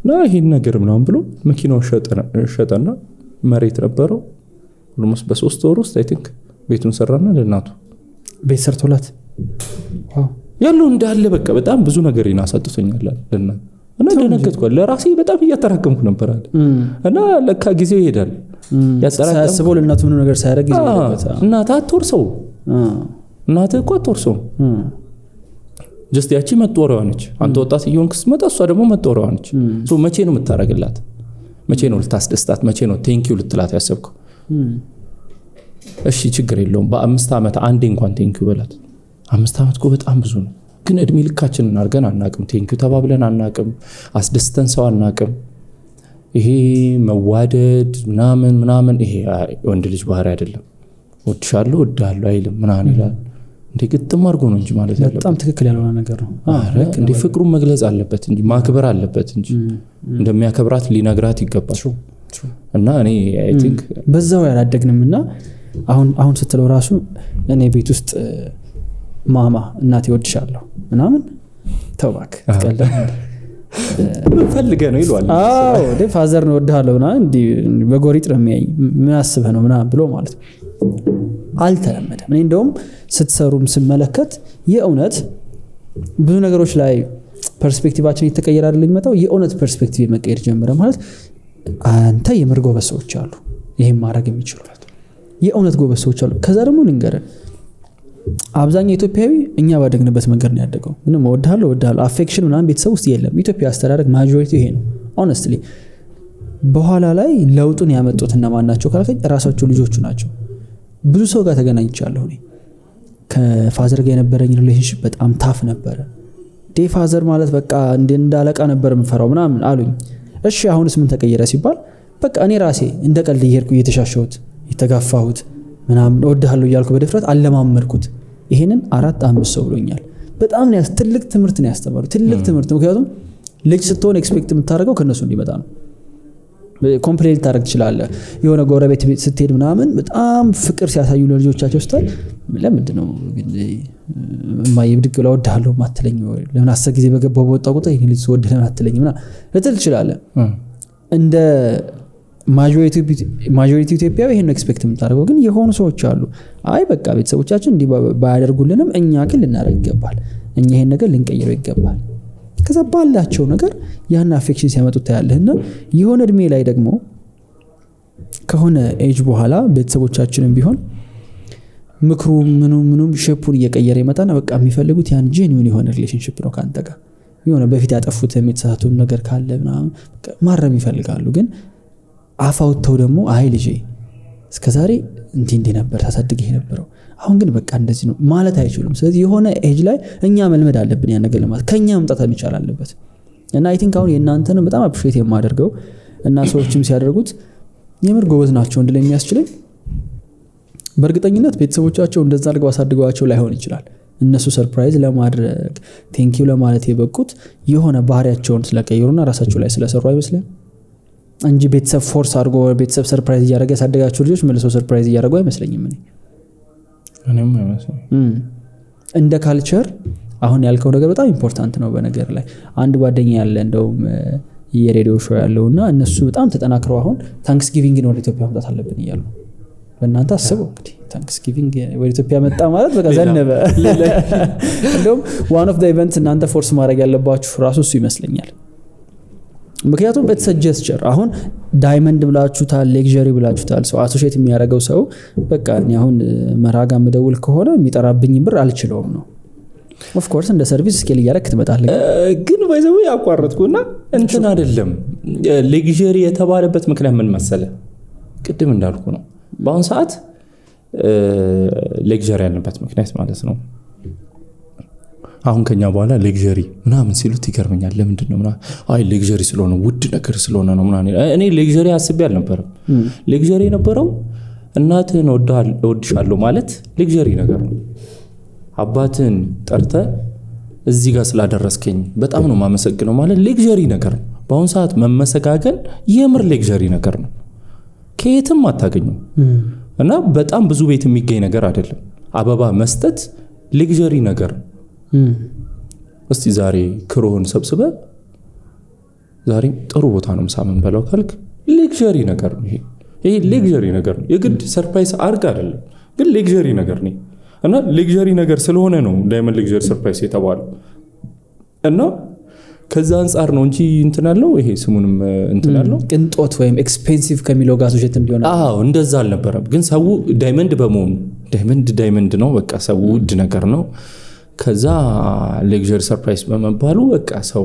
Speaker 1: እና ይሄን ነገር ምናምን ብሎ መኪናው ሸጠና መሬት ነበረው ኦልሞስት በ3 ወር ውስጥ አይ ቲንክ ቤቱን ሰራና ለእናቱ
Speaker 3: ቤት ሰርቶላት
Speaker 1: ያለው እንዳለ በቃ በጣም ብዙ ነገር ይናሳጥቶኛል ለእናቱ እና ደነገጥኩ። ለራሴ በጣም እያተራከምኩ ነበር አለ እና ለካ ጊዜው ይሄዳል።
Speaker 3: ያሰበው ለእናቱ ምንም ነገር ሳያደርግ ይዘለበት
Speaker 1: እናት አትወርሰው እናት እኮ አትወርሰው ጀስት ያቺ መጦሪያዋ ነች። አንተ ወጣት እየሆንክ ስትመጣ እሷ ደግሞ መጦሪያዋ ነች። ሶ መቼ ነው የምታረግላት? መቼ ነው ልታስደስታት? መቼ ነው ቴንኪው ልትላት ያሰብከው? እሺ ችግር የለውም በ5 ዓመት አንዴ እንኳን ቴንኪው በላት። 5 ዓመት እኮ በጣም ብዙ ነው። ግን እድሜ ልካችንን አድርገን አናቅም። ቴንኪው ተባብለን አናቅም። አስደስተን ሰው አናቅም። ይሄ መዋደድ ምናምን ይሄ ወንድ ልጅ ባህሪ አይደለም። ወድሻለሁ ወድሃለሁ አይልም ምናምን ይላል። እንዴ ግጥም አድርጎ ነው እንጂ ማለት ያለበት
Speaker 3: በጣም ትክክል ያልሆነ ነገር ነው።
Speaker 1: እንዴ ፍቅሩን መግለጽ አለበት እንጂ ማክበር አለበት እንጂ እንደሚያከብራት ሊነግራት ይገባል። እና እኔ አይ ቲንክ
Speaker 3: በዛው ያላደግንምና አሁን ስትለው ራሱ እኔ ቤት ውስጥ ማማ እናቴ ወድሻለሁ ምናምን ተባክ ተቀለለ
Speaker 1: ምን ፈልገህ ነው ይሏል።
Speaker 3: ፋዘር ነው ወድሃለሁ ምናምን እንዲ በጎሪጥ ነው የሚያይ ምን አስበህ ነው ምናምን ብሎ ማለት አልተለመደም። እኔ እንደውም ስትሰሩም ስመለከት የእውነት ብዙ ነገሮች ላይ ፐርስፔክቲቫችን እየተቀየረ አይደል የሚመጣው። የእውነት ፐርስፔክቲቭ መቀየር ጀመረ ማለት አንተ የምር ጎበዝ ሰዎች አሉ ይሄን ማድረግ የሚችሉ የእውነት ጎበዝ ሰዎች አሉ። ከዛ ደግሞ ልንገርህ አብዛኛው ኢትዮጵያዊ እኛ ባደግንበት መንገድ ነው ያደገው። ምንም ወድሃለሁ አፌክሽን ምናምን ቤተሰብ ውስጥ የለም። ኢትዮጵያ አስተዳደግ ማጆሪቲ ይሄ ነው ሆነስትሊ። በኋላ ላይ ለውጡን ያመጡት እነማን ናቸው ካልከኝ ራሳቸው ልጆቹ ናቸው። ብዙ ሰው ጋር ተገናኝቻለሁ እኔ ከፋዘር ጋር የነበረኝ ሪሌሽንሺፕ በጣም ታፍ ነበረ። ፋዘር ማለት በቃ እንዳለቃ ነበር የምፈራው ምናምን አሉኝ። እሺ አሁንስ ምን ተቀየረ ሲባል በቃ እኔ ራሴ እንደ ቀልድ እየሄድኩ እየተሻሸሁት የተጋፋሁት ምናምን እወድሃለሁ እያልኩ በድፍረት አለማመድኩት። ይሄንን 4-5 ሰው ብሎኛል። በጣም ነው ትልቅ ትምህርት ነው ያስተማሩ። ትልቅ ትምህርት ምክንያቱም ልጅ ስትሆን ኤክስፔክት የምታደርገው ከነሱ እንዲመጣ ነው። ኮምፕሌንት ታደርግ ትችላለህ። የሆነ ጎረቤት ስትሄድ ምናምን በጣም ፍቅር ሲያሳዩ ለልጆቻቸው ስታይ ለምንድን ነው እማዬ ብድግ ብላ እወድሃለሁ ማትለኝ? ለምን 10 ጊዜ በገባው በወጣው ቁጥር ይሄን ልጅ ወድህ ለምን አትለኝ ምናምን ልትል ትችላለህ። እንደ ማጆሪቲ ኢትዮጵያዊ ይሄን ኤክስፔክት የምታደርገው ግን የሆኑ ሰዎች አሉ አይ በቃ ቤተሰቦቻችን እንዲህ ባያደርጉልንም እኛ ግን ልናደርግ ይገባል፣ እኛ ይሄን ነገር ልንቀይረው ይገባል። ከዛ ባላቸው ነገር ያን አፌክሽን ሲያመጡት ታያለህና የሆነ እድሜ ላይ ደግሞ ከሆነ ኤጅ በኋላ ቤተሰቦቻችንም ቢሆን ምክሩ ምኑም ሼፑን እየቀየረ ይመጣና በቃ የሚፈልጉት ያን ጄኒዩን የሆነ ሪሌሽንሺፕ ነው ካንተ ጋር። የሆነ በፊት ያጠፉት የተሳሳቱን ነገር ካለ ምናምን ማረም ይፈልጋሉ። ግን አፋውተው ደግሞ አይ ልጄ እስከዛሬ እንዲህ ነበር ታሳድገህ የነበረው አሁን ግን በቃ እንደዚህ ነው ማለት አይችሉም። ስለዚህ የሆነ ኤጅ ላይ እኛ መልመድ አለብን ያን ነገር ለማለት ከኛ መምጣት መቻል አለበት። እና አይ ቲንክ አሁን የእናንተን በጣም አፕሪሺየት የማደርገው እና ሰዎችም ሲያደርጉት የምር ጎበዝ ናቸው እንድል የሚያስችለኝ በእርግጠኝነት ቤተሰቦቻቸው እንደዛ አድርገው አሳድገዋቸው ላይሆን ይችላል። እነሱ ሰርፕራይዝ ለማድረግ ቴንኪው ለማለት የበቁት የሆነ ባህሪያቸውን ስለቀየሩና ራሳቸው ላይ ስለሰሩ አይመስልም እንጂ ቤተሰብ ፎርስ አድርጎ ቤተሰብ ሰርፕራይዝ እያደረገ ያሳደጋቸው ልጆች መልሶ ሰርፕራይዝ እያደረጉ አይመስለኝም።
Speaker 1: እኔም አይመስለኝ
Speaker 3: እንደ ካልቸር አሁን ያልከው ነገር በጣም ኢምፖርታንት ነው። በነገር ላይ አንድ ጓደኛ ያለ እንደውም የሬዲዮ ሾው ያለውና እነሱ በጣም ተጠናክረው አሁን ታንክስጊቪንግ ወደ ኢትዮጵያ መምጣት አለብን እያሉ በእናንተ አስበው እንግዲህ ታንክስጊቪንግ ወደ ኢትዮጵያ መጣ ማለት በቃ ዘነበ። እንደውም ዋን ኦፍ ዘ ኢቨንትስ እናንተ ፎርስ ማድረግ ያለባችሁ ራሱ እሱ ይመስለኛል። ምክንያቱም it's a gesture አሁን ዳይመንድ ብላችሁታል ሌክዠሪ ብላችሁታል። ሰው አሶሺየት የሚያደርገው ሰው በቃ እኔ አሁን መራጋ መደውል ከሆነ የሚጠራብኝ ብር አልችለውም ነው። ኦፍ ኮርስ እንደ ሰርቪስ ስኬል እያደረክ ትመጣለህ።
Speaker 1: ግን ባይዘው ያቋረጥኩና እንትን አይደለም ሌክዠሪ የተባለበት ምክንያት ምን መሰለ ቅድም እንዳልኩ ነው በአሁን ሰዓት ሌክዠሪ ያለበት ምክንያት ማለት ነው አሁን ከኛ በኋላ ሌክዠሪ ምናምን ሲሉት ይገርመኛል ለምንድነው ምናምን አይ ሌክዠሪ ስለሆነ ውድ ነገር ስለሆነ ነው ምናምን እኔ ሌክዠሪ አስቤ አልነበረም ሌክዠሪ የነበረው እናትህን እወድሻለሁ ማለት ሌክዠሪ ነገር ነው አባትህን ጠርተ እዚህ ጋር ስላደረስከኝ በጣም ነው ማመሰግነው ማለት ሌክዠሪ ነገር ነው በአሁን ሰዓት መመሰጋገን የምር ሌክዠሪ ነገር ነው ከየትም አታገኙም እና በጣም ብዙ ቤት የሚገኝ ነገር አይደለም አበባ መስጠት ሌክዠሪ ነገር ነው እስቲ ዛሬ ክሮህን ሰብስበ ዛሬ ጥሩ ቦታ ነው ምሳምን በለው ካልክ ሌክዠሪ ነገር ነው ይሄ ሌክዠሪ ነገር ነው የግድ ሰርፕራይዝ አርግ አይደለም ግን ሌክዠሪ ነገር ነው እና ሌክዠሪ ነገር ስለሆነ ነው ዳይመንድ ሌክዠሪ ሰርፕራይዝ የተባለው እና ከዛ አንፃር ነው እንጂ እንትን ያለው ይሄ ስሙንም እንትን ያለው
Speaker 3: ቅንጦት ወይም ኤክስፔንሲቭ ከሚለው ጋር ሱጀትም ቢሆን
Speaker 1: እንደዛ አልነበረም ግን ሰው ዳይመንድ በመሆኑ ዳይመንድ ነው በቃ ሰው ውድ ነገር ነው ከዛ ሌክዠሪ ሰርፕራይዝ በመባሉ በቃ ሰው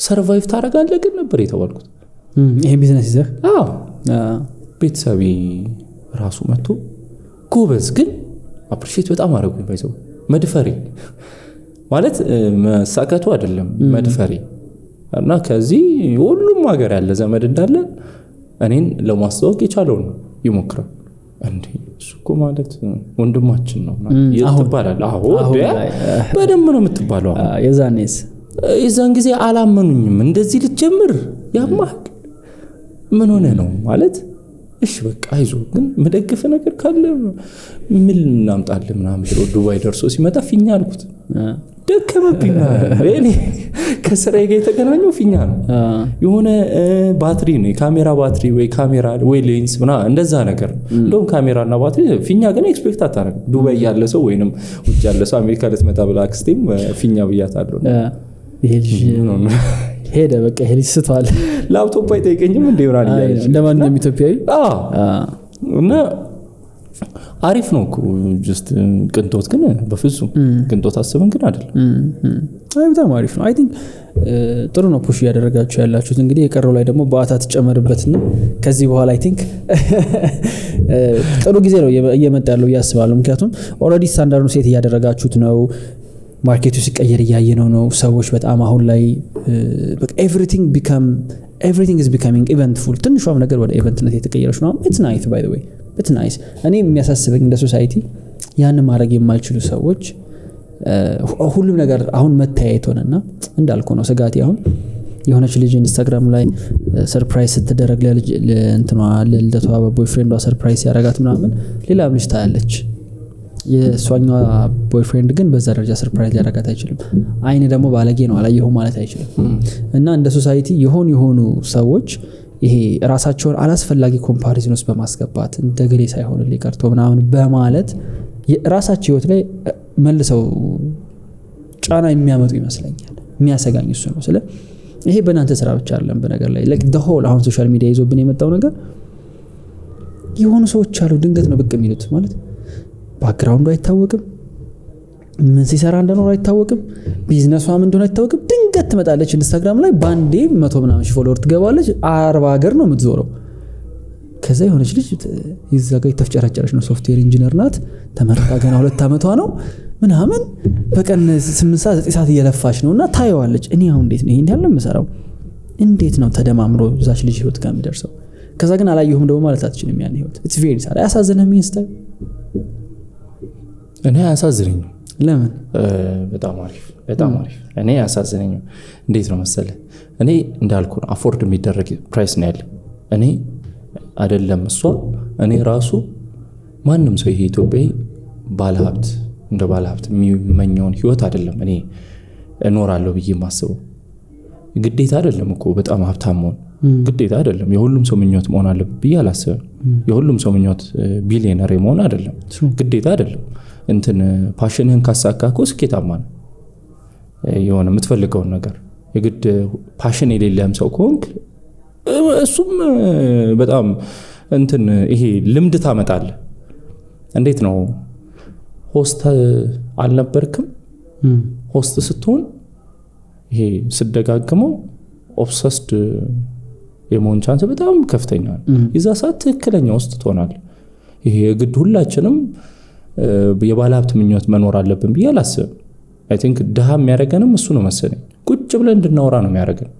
Speaker 1: ሰርቫይቭ ታረጋለህ ግን ነበር የተባልኩት
Speaker 3: ይሄ ቢዝነስ ይዘህ
Speaker 1: ቤተሰቤ ራሱ መጥቶ ጎበዝ ግን አፕሪሺየት በጣም አረጉኝ ባይዘው መድፈሪ ማለት መሳቀቱ አይደለም መድፈሪ እና ከዚህ ሁሉም ሀገር ያለ ዘመድ እንዳለ እኔን ለማስተዋወቅ የቻለው ነው ይሞክራል እንዴ እሱኮ ማለት ወንድማችን ነው ይተባላል በደም ነው የምትባለው የዛን ጊዜ አላመኑኝም እንደዚህ ልጀምር ያማህ ምን ሆነ ነው ማለት እሺ በቃ አይዞ ግን መደገፍ ነገር ካለ ምን እናምጣለን ምናምን ብሎ ዱባይ ደርሶ ሲመጣ ፊኛ አልኩት ደከመብኝ እኔ ከስራዬ ጋር የተገናኘው ፊኛ ነው የሆነ ባትሪ ነው የካሜራ ባትሪ ወይ ካሜራ ወይ ሌንስ ምናምን እንደዛ ነገር እንደውም ካሜራና ባትሪ ፊኛ ግን ኤክስፔክት አታረግ ዱባይ ያለ ሰው ወይንም ውጭ ያለ ሰው አሜሪካ ልትመጣ ብላ አክስቴም ፊኛ ብያታለሁ
Speaker 3: ይሄ ልጅ ሄደ በቃ ይሄ ልጅ ስቷል
Speaker 1: ላፕቶፕ አይጠይቀኝም እንደ ይሆናል ይያዝ
Speaker 3: እንደማንኛውም ኢትዮጵያዊ
Speaker 1: እና አሪፍ ነው እኮ ጀስት ቅንጦት ግን በፍጹም ቅንጦት አስበን ግን አይደለም
Speaker 3: በጣም አሪፍ ነው አይ ቲንክ ጥሩ ነው ፑሽ ያደረጋችሁ ያላችሁት እንግዲህ የቀረው ላይ ደግሞ በአታ ተጨመርበትና ከዚህ በኋላ አይ ቲንክ ጥሩ ጊዜ ነው እየመጣ ያለው ያስባለሁ ምክንያቱም ኦሬዲ ስታንዳርዱ ሴት ያደረጋችሁት ነው ማርኬቱ ሲቀየር ያየነው ነው ሰዎች በጣም አሁን ላይ በቃ everything is becoming eventful ትንሿም ነገር ወደ ኢቨንትነት የተቀየረች ነው it's nice by the way it's nice እኔ የሚያሳስበኝ እንደ ሶሳይቲ ያን ማድረግ የማይችሉ ሰዎች ሁሉም ነገር አሁን መታየት ሆነና እንዳልኩ ነው ስጋቴ አሁን የሆነች ልጅ ኢንስታግራም ላይ ሰርፕራይዝ ስትደረግ ለእንትኗ ለልደቷ በቦይፍሬንዷ ሰርፕራይዝ ያረጋት ምናምን ሌላ ልጅ ታያለች የሷኛው ቦይፍሬንድ ግን በዛ ደረጃ ሰርፕራይዝ ያረጋት አይችልም አይኔ ደግሞ ባለጌ ነው አላየሁ ማለት አይችልም እና እንደ ሶሳይቲ የሆኑ ሰዎች ይሄ ራሳቸውን አላስፈላጊ ኮምፓሪዝን ውስጥ በማስገባት እንደገሌ ሳይሆን ሊቀርቶ ምናምን በማለት ራሳቸው ህይወት ላይ መልሰው ጫና የሚያመጡ ይመስለኛል የሚያሰጋኝ እሱ ነው ስለ ይሄ በእናንተ ስራ ብቻ አይደለም በነገር ላይ like the whole አሁን ሶሻል ሚዲያ ይዞብን የመጣው ነገር የሆኑ ሰዎች አሉ ድንገት ነው ብቅ የሚሉት ማለት ባክግራውንዱ አይታወቅም ምን ሲሰራ እንደኖር አይታወቅም ቢዝነሷ ምን እንደሆነ አይታወቅም ድንገት ትመጣለች ኢንስታግራም ላይ ባንዴ 100 ምናምን ፎሎወር ትገባለች 40 ሀገር ነው የምትዞረው ከዛ የሆነች ልጅ ይዛጋ ይተፍጨራጨረች ነው ሶፍትዌር ኢንጂነር ናት ተመረቃ ገና 2 አመቷ ነው ምናምን በቀን 8 ሰዓት 9 ሰዓት እየለፋች ነውና ታየዋለች እኔ አሁን እንዴት ነው ይሄን ያለ መሰራው እንዴት ነው ተደማምሮ ዛች ልጅ ህይወት ጋር የሚደርሰው ከዛ ግን አላየሁም ደግሞ ማለት አትችልም ያን ህይወት it's very sad ያሳዝነኝ ይስታይ
Speaker 1: እኔ ያሳዝነኝ
Speaker 3: ለምን
Speaker 1: በጣም አሪፍ እኔ ያሳዝነኝ እንዴት ነው መሰለ እኔ እንዳልኩ አፎርድ የሚደረግ ፕራይስ ነው ያለው እኔ አይደለም እሷ እኔ ራሱ ማንንም ሰው ይሄ ኢትዮጵያዊ ባለሀብት እንደ ባለሀብት የሚመኘውን ህይወት አይደለም እኔ እኖራለሁ ብዬ ማስበው ግዴታ አይደለም እኮ በጣም ሀብታም መሆን ግዴታ አይደለም የሁሉም ሰው ምኞት መሆን አለበት ብዬ አላስብም የሁሉም ሰው ምኞት ቢሊየነር መሆን አይደለም ግዴታ አይደለም እንትን ፓሽንህን ካሳካኮ ስኬታማ ነው የሆነ የምትፈልገው ነገር የግድ ፓሽን የሌለህም ሰው ከሆንክ እሱም በጣም እንትን ይሄ ልምድ ታመጣለህ እንዴት ነው ሆስት አልነበርክም ሆስት ስትሆን ይሄ ስደጋግመው ኦብሰስድ የመሆን ቻንስ በጣም ከፍተኛ ነው። የዛ ሰዓት ትክክለኛ ውስጥ ትሆናለህ። ይሄ ግድ ሁላችንም የባለ ሀብት ምኞት መኖር አለብን ብዬ አላስብም። አይ ቲንክ ድሃ የሚያደርገንም እሱ ነው መሰለኝ። ቁጭ ብለን እንድናወራ ነው የሚያደርገን።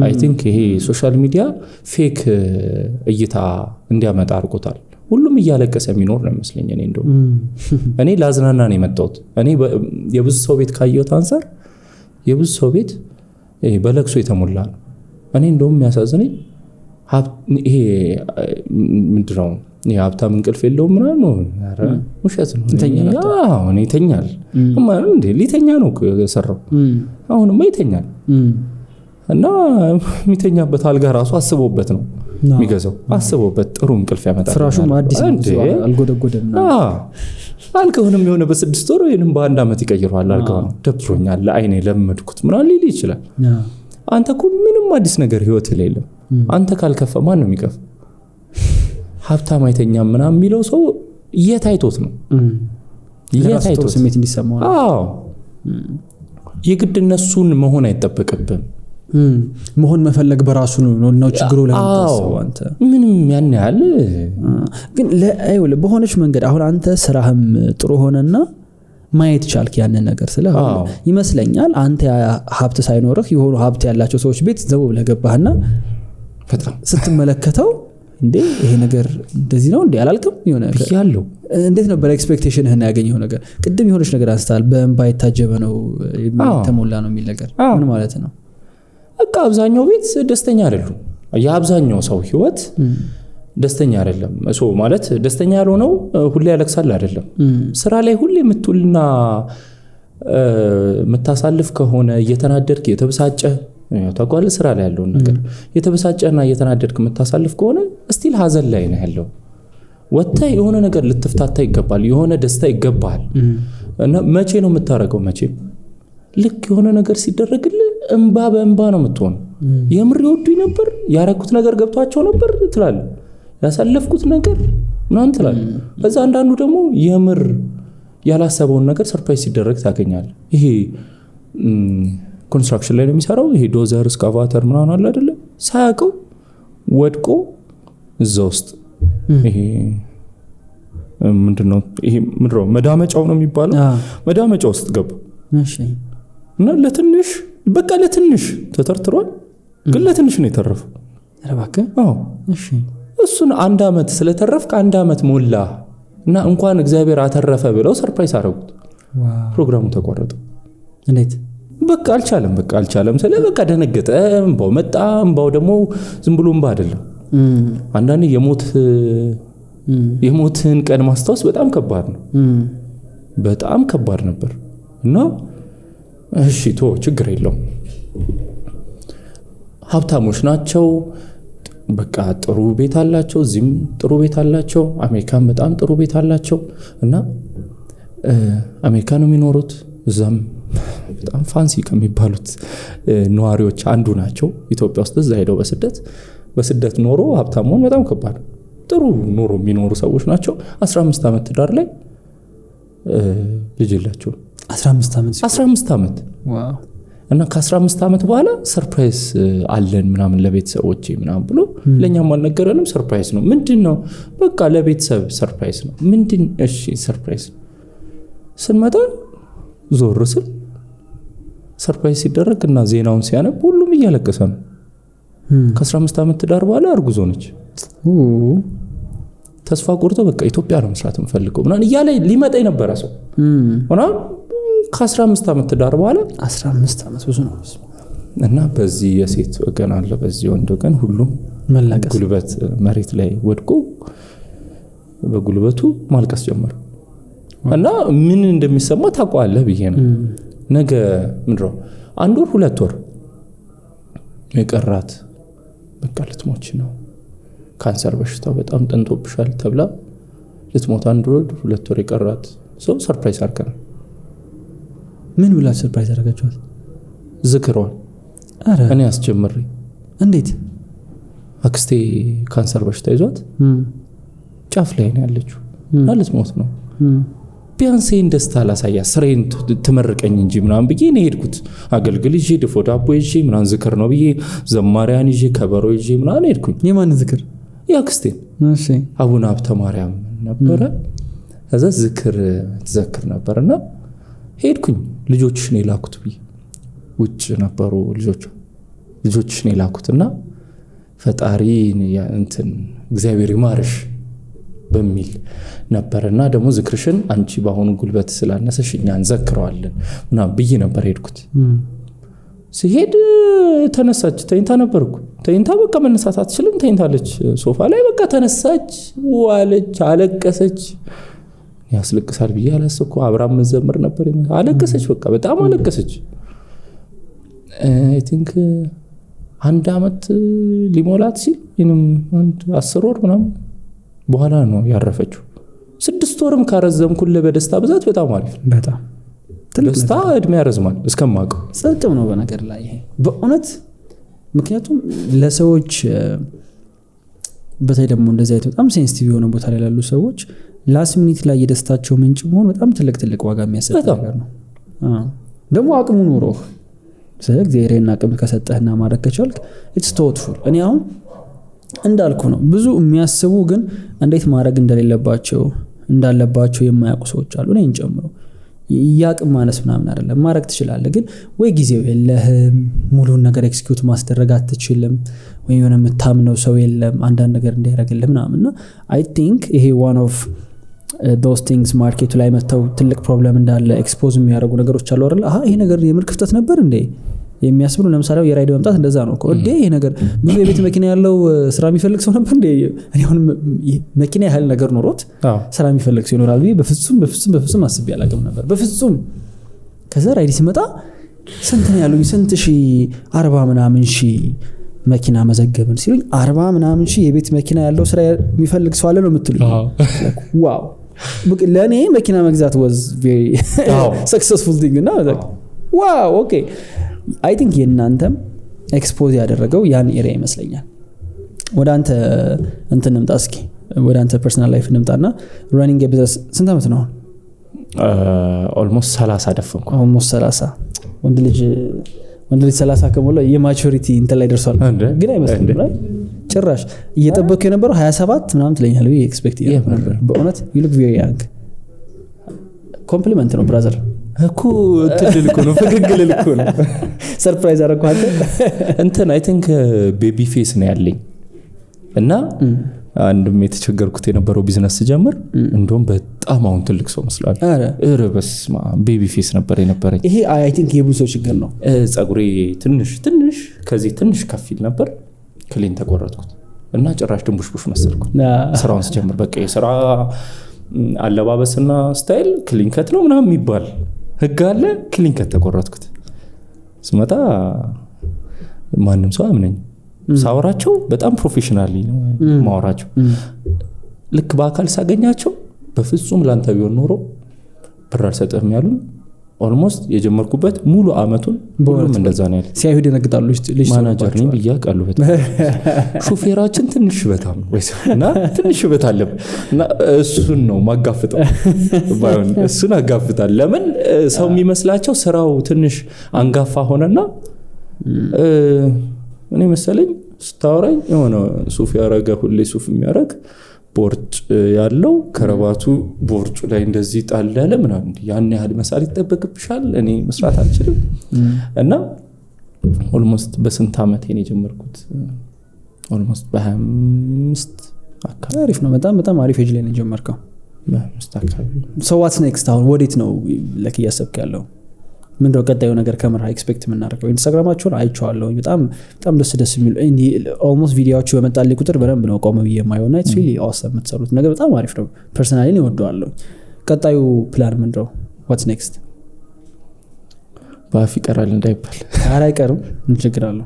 Speaker 1: አይ ቲንክ ይሄ ሶሻል ሚዲያ ፌክ እይታ እንዲያመጣ አድርጎታል። ሁሉም እያለቀሰ የሚኖር ነው መስለኝ። እኔ ላዝናና ነው የመጣሁት። እኔ የብዙ ሰው ቤት ካየሁት አንፃር የብዙ ሰው ቤት በለቅሶ የተሞላ ነው። እኔ እንደውም የሚያሳዝነኝ ይሄ ምንድነው የሀብታም እንቅልፍ የለውም ምናምን ነው። ኧረ ውሸት ነው። እኔ ይተኛል እንዴ? ሊተኛ ነው የሰራው። አሁንማ ይተኛል እና የሚተኛበት አልጋ ራሱ አስቦበት ነው የሚገዛው። አስቦበት ጥሩ እንቅልፍ ያመጣል።
Speaker 3: ፍራሹም አዲስ አልጎደጎደም።
Speaker 1: አልጋውንም የሆነ በ6 ወር ወይንም በ1 ዓመት ይቀይረዋል። አልጋው ደብሮኛል፣ ለአይኔ ለመድኩት ምናምን ሊል ይችላል። አንተ እኮ ምንም አዲስ ነገር ህይወት ላይ የለም። አንተ ካልከፈ ማን ነው የሚከፍ? ሀብታም አይተኛም ምናምን የሚለው ሰው እየታይቶት ነው
Speaker 3: የታይቶት ስሜት እንዲሰማው ነው።
Speaker 1: አዎ የግድ እነሱን መሆን አይጠበቅብም።
Speaker 3: መሆን መፈለግ በራሱ ነው ችግሩ። ለምታስበው አንተ
Speaker 1: ምንም ያን ያህል
Speaker 3: ግን በሆነች መንገድ አሁን አንተ ስራህም ጥሩ ሆነና ማየት ቻልክ ያንን ነገር ስለሆነ ይመስለኛል አንተ ሀብት ሳይኖርህ የሆኑ ሀብት ያላቸው ሰዎች ቤት ዘው ብለህ ገባህና
Speaker 1: በጣም
Speaker 3: ስትመለከተው እንዴ ይሄ ነገር እንደዚህ ነው እንዴ አላልክም? የሆነ
Speaker 1: ያለው
Speaker 3: እንዴት ነበር ኤክስፔክቴሽንህን ያገኘው ነገር? ቅድም የሆነች ነገር አንስታል፣ በእንባ የታጀበ ነው የተሞላ ነው የሚል ነገር ምን ማለት ነው?
Speaker 1: በቃ አብዛኛው ቤት ደስተኛ አይደሉም። የአብዛኛው ሰው ህይወት ደስተኛ አይደለም። እሱ ማለት ደስተኛ ያልሆነው ሁሌ ያለቅሳል አይደለም። ስራ ላይ ሁሌ የምትውልና የምታሳልፍ ከሆነ እየተናደድክ የተበሳጨ ታቋል ስራ ላይ ያለውን ነገር የተበሳጨና እየተናደድክ የምታሳልፍ ከሆነ እስቲል ሀዘን ላይ ነው ያለው። ወጥተህ የሆነ ነገር ልትፍታታ ይገባል። የሆነ ደስታ ይገባል። እና መቼ ነው የምታረገው? መቼ ልክ የሆነ ነገር ሲደረግልህ እንባ በእንባ ነው የምትሆነው። የምር ይወዱኝ ነበር፣ ያረኩት ነገር ገብቷቸው ነበር ትላለህ። ያሳለፍኩት ነገር ምናምን ትላለህ። በዛ አንዳንዱ ደግሞ የምር ያላሰበውን ነገር ሰርፕራይዝ ሲደረግ ታገኛለህ። ይሄ ኮንስትራክሽን ላይ ነው የሚሰራው። ይሄ ዶዘር ስካቫተር ምናምን አለ አይደለ? ሳያውቀው ወድቆ እዛ ውስጥ ይሄ ምንድነው ይሄ ምድሮ መዳመጫው ነው የሚባለው። መዳመጫው ውስጥ ገባ።
Speaker 3: እሺ።
Speaker 1: እና ለትንሽ በቃ ለትንሽ ተተርትሯል፣ ግን ለትንሽ ነው የተረፈው።
Speaker 3: ረባከ
Speaker 1: እሺ። እሱን 1 ዓመት ስለተረፍክ 1 ዓመት ሞላ እና እንኳን እግዚአብሔር አተረፈ ብለው ሰርፕራይዝ አደረጉት። ፕሮግራሙ ተቋረጠ።
Speaker 3: እንዴት?
Speaker 1: በቃ አልቻለም። ስለ በቃ ደነገጠ። እንባው መጣ። እንባው ደግሞ ዝም ብሎ እንባ አይደለም። አንዳንዴ የሞትን ቀን ማስታወስ በጣም ከባድ ነው። በጣም ከባድ ነበር። እና እሺ ችግር የለውም። ሀብታሞች ናቸው። በቃ ጥሩ ቤት አላቸው። እዚህም ጥሩ ቤት አላቸው። አሜሪካን በጣም ጥሩ ቤት አላቸው። እና አሜሪካ ነው የሚኖሩት። እዛም በጣም ፋንሲ ከሚባሉት ነዋሪዎች አንዱ ናቸው። ኢትዮጵያ ውስጥ እዛ ሄደው በስደት ኖሮ ሀብታም መሆን በጣም ከባድ። ጥሩ ኑሮ የሚኖሩ ሰዎች ናቸው። 15 ዓመት ትዳር ላይ ልጅ የላቸውም። 15 ዓመት
Speaker 3: ዋው!
Speaker 1: እና ከ15 ዓመት በኋላ ሰርፕራይዝ አለን ምናምን ለቤተሰቦቼ ምናምን ብሎ ለኛም አልነገረንም። ሰርፕራይዝ ነው። ምንድነው? በቃ ለቤተሰብ ሰርፕራይዝ ነው። እሺ ሰርፕራይዝ። ስንመጣ ዞር ስል ሰርፕራይዝ ሲደረግ እና ዜናውን ሲያነብ ሁሉም እያለቀሰ ነው። ከ15 ዓመት ትዳር በኋላ እርጉዝ ሆነች። ተስፋ ቆርጦ በቃ ኢትዮጵያ ነው መስራት የምፈልገው ምናምን እያለ ሊመጣ የነበረ ሰው ሆና ከ15 ዓመት ትዳር በኋላ
Speaker 3: 15 ዓመት ብዙ ነው።
Speaker 1: እና በዚህ የሴት ወገን አለ፣ በዚህ ወንድ ወገን ሁሉም
Speaker 3: መላቀስ
Speaker 1: ጉልበት መሬት ላይ ወድቆ በጉልበቱ ማልቀስ ጀመረ። እና ምን እንደሚሰማ ታውቃለህ ብዬ ነው። ነገ ምንድነው 1 ወር 2 ወር የቀራት በቃ ልትሞች ነው። ካንሰር በሽታው በጣም ጠንቶብሻል ተብላ ልትሞት 1 ወር 2 ወር የቀራት ሰው ሰርፕራይዝ አድርገናል።
Speaker 3: ምን ብላ ሰርፕራይዝ አደረጋችኋት?
Speaker 1: ዝክሯል። እኔ አስጀምሬ።
Speaker 3: እንዴት?
Speaker 1: አክስቴ ካንሰር በሽታ ይዟት ጫፍ ላይ ነው ያለችው እና ልትሞት ነው። ቢያንስ ይህን ደስታ ላሳያ ስራዬን ትመርቀኝ እንጂ ምናምን ብዬ ነው ሄድኩት። አገልግል ይዤ ድፎ ዳቦ ይዤ ምናምን ዝክር ነው ብዬ ዘማሪያን ይዤ ከበሮ ይዤ ምናምን ሄድኩኝ።
Speaker 3: የማን ዝክር?
Speaker 1: ያክስቴን አቡነ ሀብተ ማርያም ነበረ። ከዛ ዝክር ትዘክር ነበርና ሄድኩኝ። ልጆችሽን የላኩት ብዬ ውጭ ነበሩ ልጆችሽን የላኩትና ፈጣሪ እንትን እግዚአብሔር ይማርሽ በሚል ነበርና ደግሞ ዝክርሽን አንቺ በአሁኑ ጉልበት ስላነሰሽ እኛ እንዘክረዋለን ምናምን ብዬ ነበር ሄድኩት። ሲሄድ ተነሳች። ተኝታ ነበርኩ። ተኝታ በቃ መነሳት አትችልም። ተኝታለች ሶፋ ላይ በቃ ተነሳች፣ ዋለች፣ አለቀሰች። ያስለቅሳል ብዬ አላሰብኩ። አብራም መዘመር ነበር። አለቀሰች፣ በቃ በጣም አለቀሰች። አይ ቲንክ 1 ዓመት ሊሞላት ሲል ወይንም 10 ወር ምናምን በኋላ ነው ያረፈችው። 6 ወርም ካረዘምኩልህ በደስታ ብዛት በጣም አሪፍ።
Speaker 3: በጣም
Speaker 1: ደስታ እድሜ ያረዝማል እስከማውቀው
Speaker 3: ጽድቅም ነው በነገር ላይ ይሄ በእውነት። ምክንያቱም ለሰዎች በተለይ ደግሞ እንደዚህ አይነት በጣም ሴንሲቲቭ የሆነ ቦታ ላይ ያሉ ሰዎች ላስት ሚኒት ላይ የደስታቸው ምንጭ መሆን በጣም ትልቅ ዋጋ የሚያሰጥ ነገር ነው። ደግሞ አቅሙ ኖሮህ ስለዚህ እግዚአብሔርን አቅም ከሰጠህና ማድረግ ከቻልክ ኢትስ ቶትፉል። እኔ አሁን እንዳልኩ ነው ብዙ የሚያስቡ ግን እንዴት ማድረግ እንዳለባቸው የማያውቁ ሰዎች አሉ። እኔን ጨምሮ ያቅም ማነስ ምናምን አይደለም፣ ማድረግ ትችላለህ፣ ግን ወይ ጊዜው የለህም፣ ሙሉን ነገር ኤክስኪዩት ማስደረግ አትችልም፣ ወይ የሆነ የምታምነው ሰው የለም አንዳንድ ነገር እንዲያደርግልህ ምናምንና አይ ቲንክ ይሄ ዋን ኦፍ those things ማርኬቱ ላይ መተው ትልቅ ፕሮብለም እንዳለ ኤክስፖዝ የሚያደርጉ ነገሮች አሉ አይደል? ይሄ ነገር የምር ክፍተት ነበር እንዴ የሚያስብሉ። ለምሳሌ የራይድ መምጣት እንደዛ ነው እኮ እንዴ። ይሄ ነገር ብዙ የቤት መኪና ያለው ስራ የሚፈልግ ሰው ነበር እንዴ? እኔ አሁን መኪና ያህል ነገር ኖሮት ስራ የሚፈልግ ሰው ይኖራል ብዬ በፍጹም አስቤ አላውቅም ነበር በፍጹም። ከዛ ራይድ ሲመጣ ስንት ነው ያሉኝ? ስንት ሺህ 40 ምናምን ሺህ መኪና መዘገብን ሲሉኝ 40 ምናምን ሺህ የቤት መኪና ያለው ስራ የሚፈልግ ሰው አለ ነው የምትሉኝ? ዋው ለእኔ መኪና መግዛት was very successful thing እና ዋው ኦኬ። አይ ቲንክ የእናንተም ኤክስፖዝ ያደረገው ያን ኤሪያ ይመስለኛል። ወደ አንተ እንትን እንምጣ እስኪ፣ ወደ አንተ ፐርሰናል ላይፍ እንምጣና ራኒንግ ቢዝነስ ስንት ዓመት ነው?
Speaker 1: ኦልሞስት 30 ደፈንኩ።
Speaker 3: ኦልሞስት 30 ወንድ ልጅ 30 ከሞላ የማቹሪቲ እንትን ላይ ደርሷል። ግን አይመስልም ላይ ጭራሽ እየጠበቅኩ የነበረው 27 ምናምን ትለኛለህ ብዬ ኤክስፔክት ነበር። በእውነት you look very young። ኮምፕሊመንት ነው ብራዘር
Speaker 1: እኮ ትልል እኮ ነው፣ ፈገግል እኮ ነው።
Speaker 3: ሰርፕራይዝ አደረኩ አንተ
Speaker 1: እንትን አይ ቲንክ ቤቢ ፌስ ነው ያለኝ እና አንድም የተቸገርኩት የነበረው ቢዝነስ ጀምር እንደውም በጣም አሁን ትልቅ ሰው መስላል። አረ በስማ ቤቢ ፌስ ነበር የነበረኝ።
Speaker 3: ይሄ አይ ቲንክ የብዙ ሰው ችግር ነው።
Speaker 1: ጸጉሬ ትንሽ ከዚህ ትንሽ ከፊል ነበር፣ ክሊን ተቆረጥኩት እና ጭራሽ ድንቡሽቡሽ መሰልኩ ስራውን ስጀምር። በቃ የስራ አለባበስና ስታይል ክሊን ከት ነው ምናምን የሚባል ህግ አለ። ክሊን ከት ተቆረጥኩት። ስመጣ ማንም ሰው አምነኝ ሳወራቸው በጣም ፕሮፌሽናሊ ነው ማወራቸው። ልክ በአካል ሳገኛቸው በፍጹም ላንተ ቢሆን ኖሮ ብር አልሰጥህም ያሉኝ። ኦልሞስት የጀመርኩበት ሙሉ አመቱን ሁሉም እንደዛ ነው ያለው።
Speaker 3: ሲያዩ ደነግጣሉ።
Speaker 1: ማናጀር ነኝ ብያቃሉ። በጣም ሹፌራችን ትንሽ በጣም ወይስና ትንሽ በታለ እና እሱን ነው ማጋፍጠው ባይሆን እሱን አጋፍጣል። ለምን ሰው የሚመስላቸው ስራው ትንሽ አንጋፋ ሆነና እኔ መሰለኝ ስታወራኝ የሆነ ሱፍ ያረገ ሁሌ ሱፍ የሚያረግ ቦርጭ ያለው ከረባቱ ቦርጩ ላይ እንደዚህ ጣል ያለ ምናምን ያን ያህል መሳል ይጠበቅብሻል። እኔ መስራት አልችልም እና ኦልሞስት በስንት አመት እኔ ጀመርኩት? ኦልሞስት በ25 አካባቢ።
Speaker 3: አሪፍ ነው። በጣም አሪፍ ኤጅ ላይ ነው ጀመርከው።
Speaker 1: በ25 አካባቢ።
Speaker 3: ሶ ዋትስ ኔክስት? አሁን ወዴት ነው ለክ እያሰብክ ያለው? ምንድነው ቀጣዩ ነገር? ከምራ ኤክስፔክት የምናደርገው? ኢንስታግራማችሁን አይቼዋለሁ። በጣም ደስ የሚሉ እንዲ ኦልሞስት ቪዲዮዎች በመጣልኝ ቁጥር በደንብ ነው ቆመ ብዬ የማየውና ኢትስ ሪሊ አወሰም የምትሰሩት ነገር በጣም አሪፍ ነው። ፐርሰናሊ ነው ወደዋለሁ። ቀጣዩ ፕላን ምንድነው? ዋትስ ኔክስት?
Speaker 1: ባፍ ይቀራል እንዳይባል።
Speaker 3: ኧረ አይቀርም፣ ምን ችግር አለው?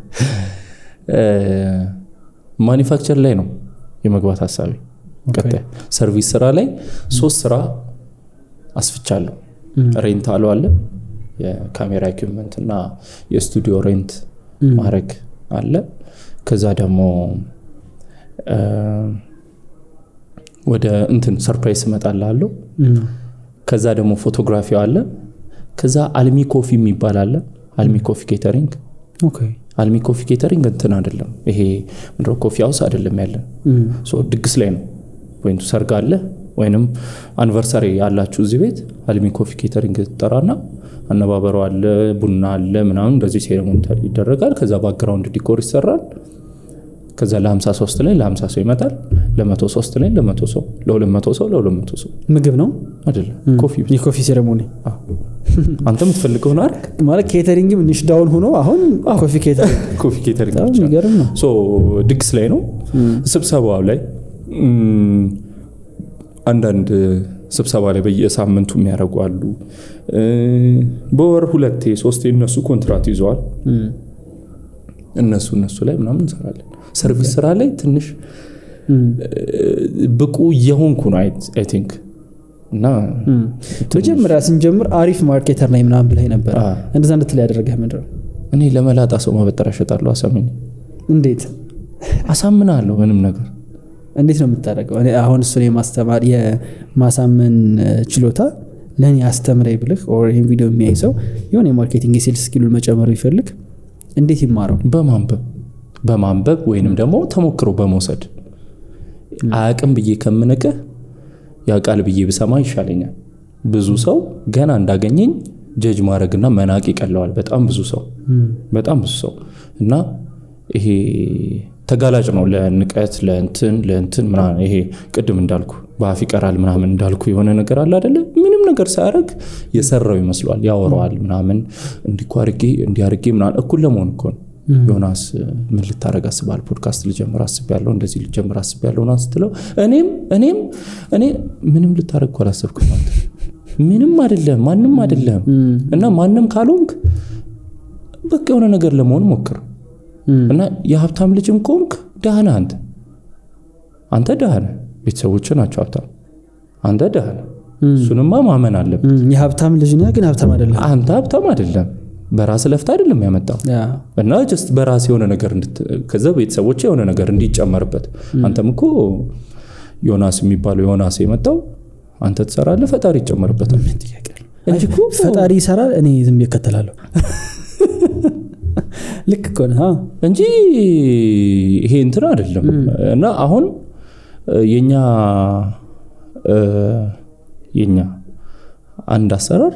Speaker 1: ማኒፋክቸር ላይ ነው የመግባት ሐሳቤ። ቀጣይ ሰርቪስ ስራ ላይ 3 ስራ አስፍቻለሁ። ሬንታል አለ፣ የካሜራ ኢኩዊፕመንት እና የስቱዲዮ ሬንት ማድረግ አለ። ከዛ ደግሞ ወደ እንትን ሰርፕራይዝ እመጣላለሁ። ከዛ ደግሞ ፎቶግራፊው አለ። ከዛ አልሚ ኮፊ የሚባል አለ። አልሚ ኮፊ ኬተሪንግ።
Speaker 3: ኦኬ
Speaker 1: አልሚ ኮፊ ኬተሪንግ እንትን አይደለም፣ ይሄ ምንድነው ኮፊ ሃውስ አይደለም ያለን። ሶ ድግስ ላይ ነው ወይም ሰርግ አለ ወይንም አኒቨርሰሪ ያላችሁ እዚህ ቤት አልሚ ኮፊ ኬተሪንግ ተጠራና አነባበሩ አለ፣ ቡና አለ ምናምን እንደዚህ ሴሬሞኒ ይደረጋል። ከዛ ባክግራውንድ ዲኮር ይሰራል። ከዛ ለ53 ላይ ለ50 ሰው ይመጣል፣ ለ103 ላይ ለ100 ሰው፣ ለ200 ሰው፣ ለ200 ሰው።
Speaker 3: ምግብ ነው
Speaker 1: አይደለም ኮፊ
Speaker 3: የኮፊ ሴሬሞኒ።
Speaker 1: አንተ የምትፈልገው ነው አይደል?
Speaker 3: ማለት ኬተሪንግም ኒሽ ዳውን ሆኖ አሁን ኮፊ ኬተሪንግ
Speaker 1: ብቻ
Speaker 3: ይገርም ነው።
Speaker 1: ሶ ድግስ ላይ ነው። ስብሰባው ላይ አንዳንድ ስብሰባ ላይ በየሳምንቱ የሚያደርጉ አሉ። በወር 2-3 እነሱ ኮንትራት ይዘዋል። እነሱ ላይ ምናምን እንሰራለን። ሰርቪስ ስራ ላይ ትንሽ ብቁ የሆንኩ ነው አይ ቲንክ። እና
Speaker 3: መጀመሪያ ስንጀምር አሪፍ ማርኬተር ነኝ ምናምን ብለህ ነበር። እንደዛ እንድትል ያደረገህ ምንድን ነው?
Speaker 1: እኔ ለመላጣ ሰው ማበጠር እሸጣለሁ። አሳምኝ።
Speaker 3: እንዴት
Speaker 1: አሳምናለሁ? ምንም ነገር
Speaker 3: እንዴት ነው የምታደርገው? እኔ አሁን እሱን የማሳመን ችሎታ ለእኔ አስተምረኝ ብልህ ኦር ይህን ቪዲዮ የሚያይ ሰው የሆነ የማርኬቲንግ የሴልስ ስኪሉን መጨመር ቢፈልግ እንዴት ይማረው? በማንበብ ወይንም ደግሞ ተሞክሮ በመውሰድ አያቅም ብዬ ከምንቅህ ያቃል ብዬ ብሰማ ይሻለኛል። ብዙ ሰው ገና እንዳገኘኝ ጀጅ ማድረግና መናቅ ይቀለዋል። በጣም ብዙ ሰው እና ይሄ ተጋላጭ ነው ለንቀት ለእንትን ምናምን። ይሄ ቅድም እንዳልኩ በአፍ ይቀራል ምናምን እንዳልኩ የሆነ ነገር አለ አይደለ? ምንም ነገር ሳያደርግ የሰራው ይመስሏል፣ ያወራዋል ምናምን እንዲያርጌ ምናምን። እኩል ለመሆን እኮ ነው። ዮናስ ምን ልታረግ አስባል? ፖድካስት ልጀምር አስቤያለሁ፣ እንደዚህ ልጀምር አስቤያለሁ እና ስትለው እኔ ምንም ልታረግ እኮ አላሰብኩም ማለት ምንም አይደለም፣ ማንም አይደለም። እና ማንም ካልሆንክ በቃ የሆነ ነገር ለመሆን ሞክር። እና የሀብታም ልጅም ኮንክ ደህና አንተ ደህና ቤተሰቦች ናቸው ሀብታም፣ አንተ ደህና እሱንማ ማመን አለብህ። የሀብታም ልጅ ነህ ግን ሀብታም አይደለም።
Speaker 1: አንተ ሀብታም አይደለም፣ በራስ ለፍታ አይደለም ያመጣው። እና ጀስት በራስ የሆነ ነገር ከዛ ቤተሰቦች የሆነ ነገር እንዲጨመርበት። አንተም እኮ ዮናስ የሚባለው ዮናስ የመጣው አንተ ትሰራለህ፣ ፈጣሪ ይጨመርበታል እንጂ እኮ
Speaker 3: ፈጣሪ ይሰራል፣ እኔ ዝም እከተላለሁ። ልክ እኮ ነው
Speaker 1: እንጂ ይሄ እንትን አይደለም። እና አሁን የኛ አንድ አሰራር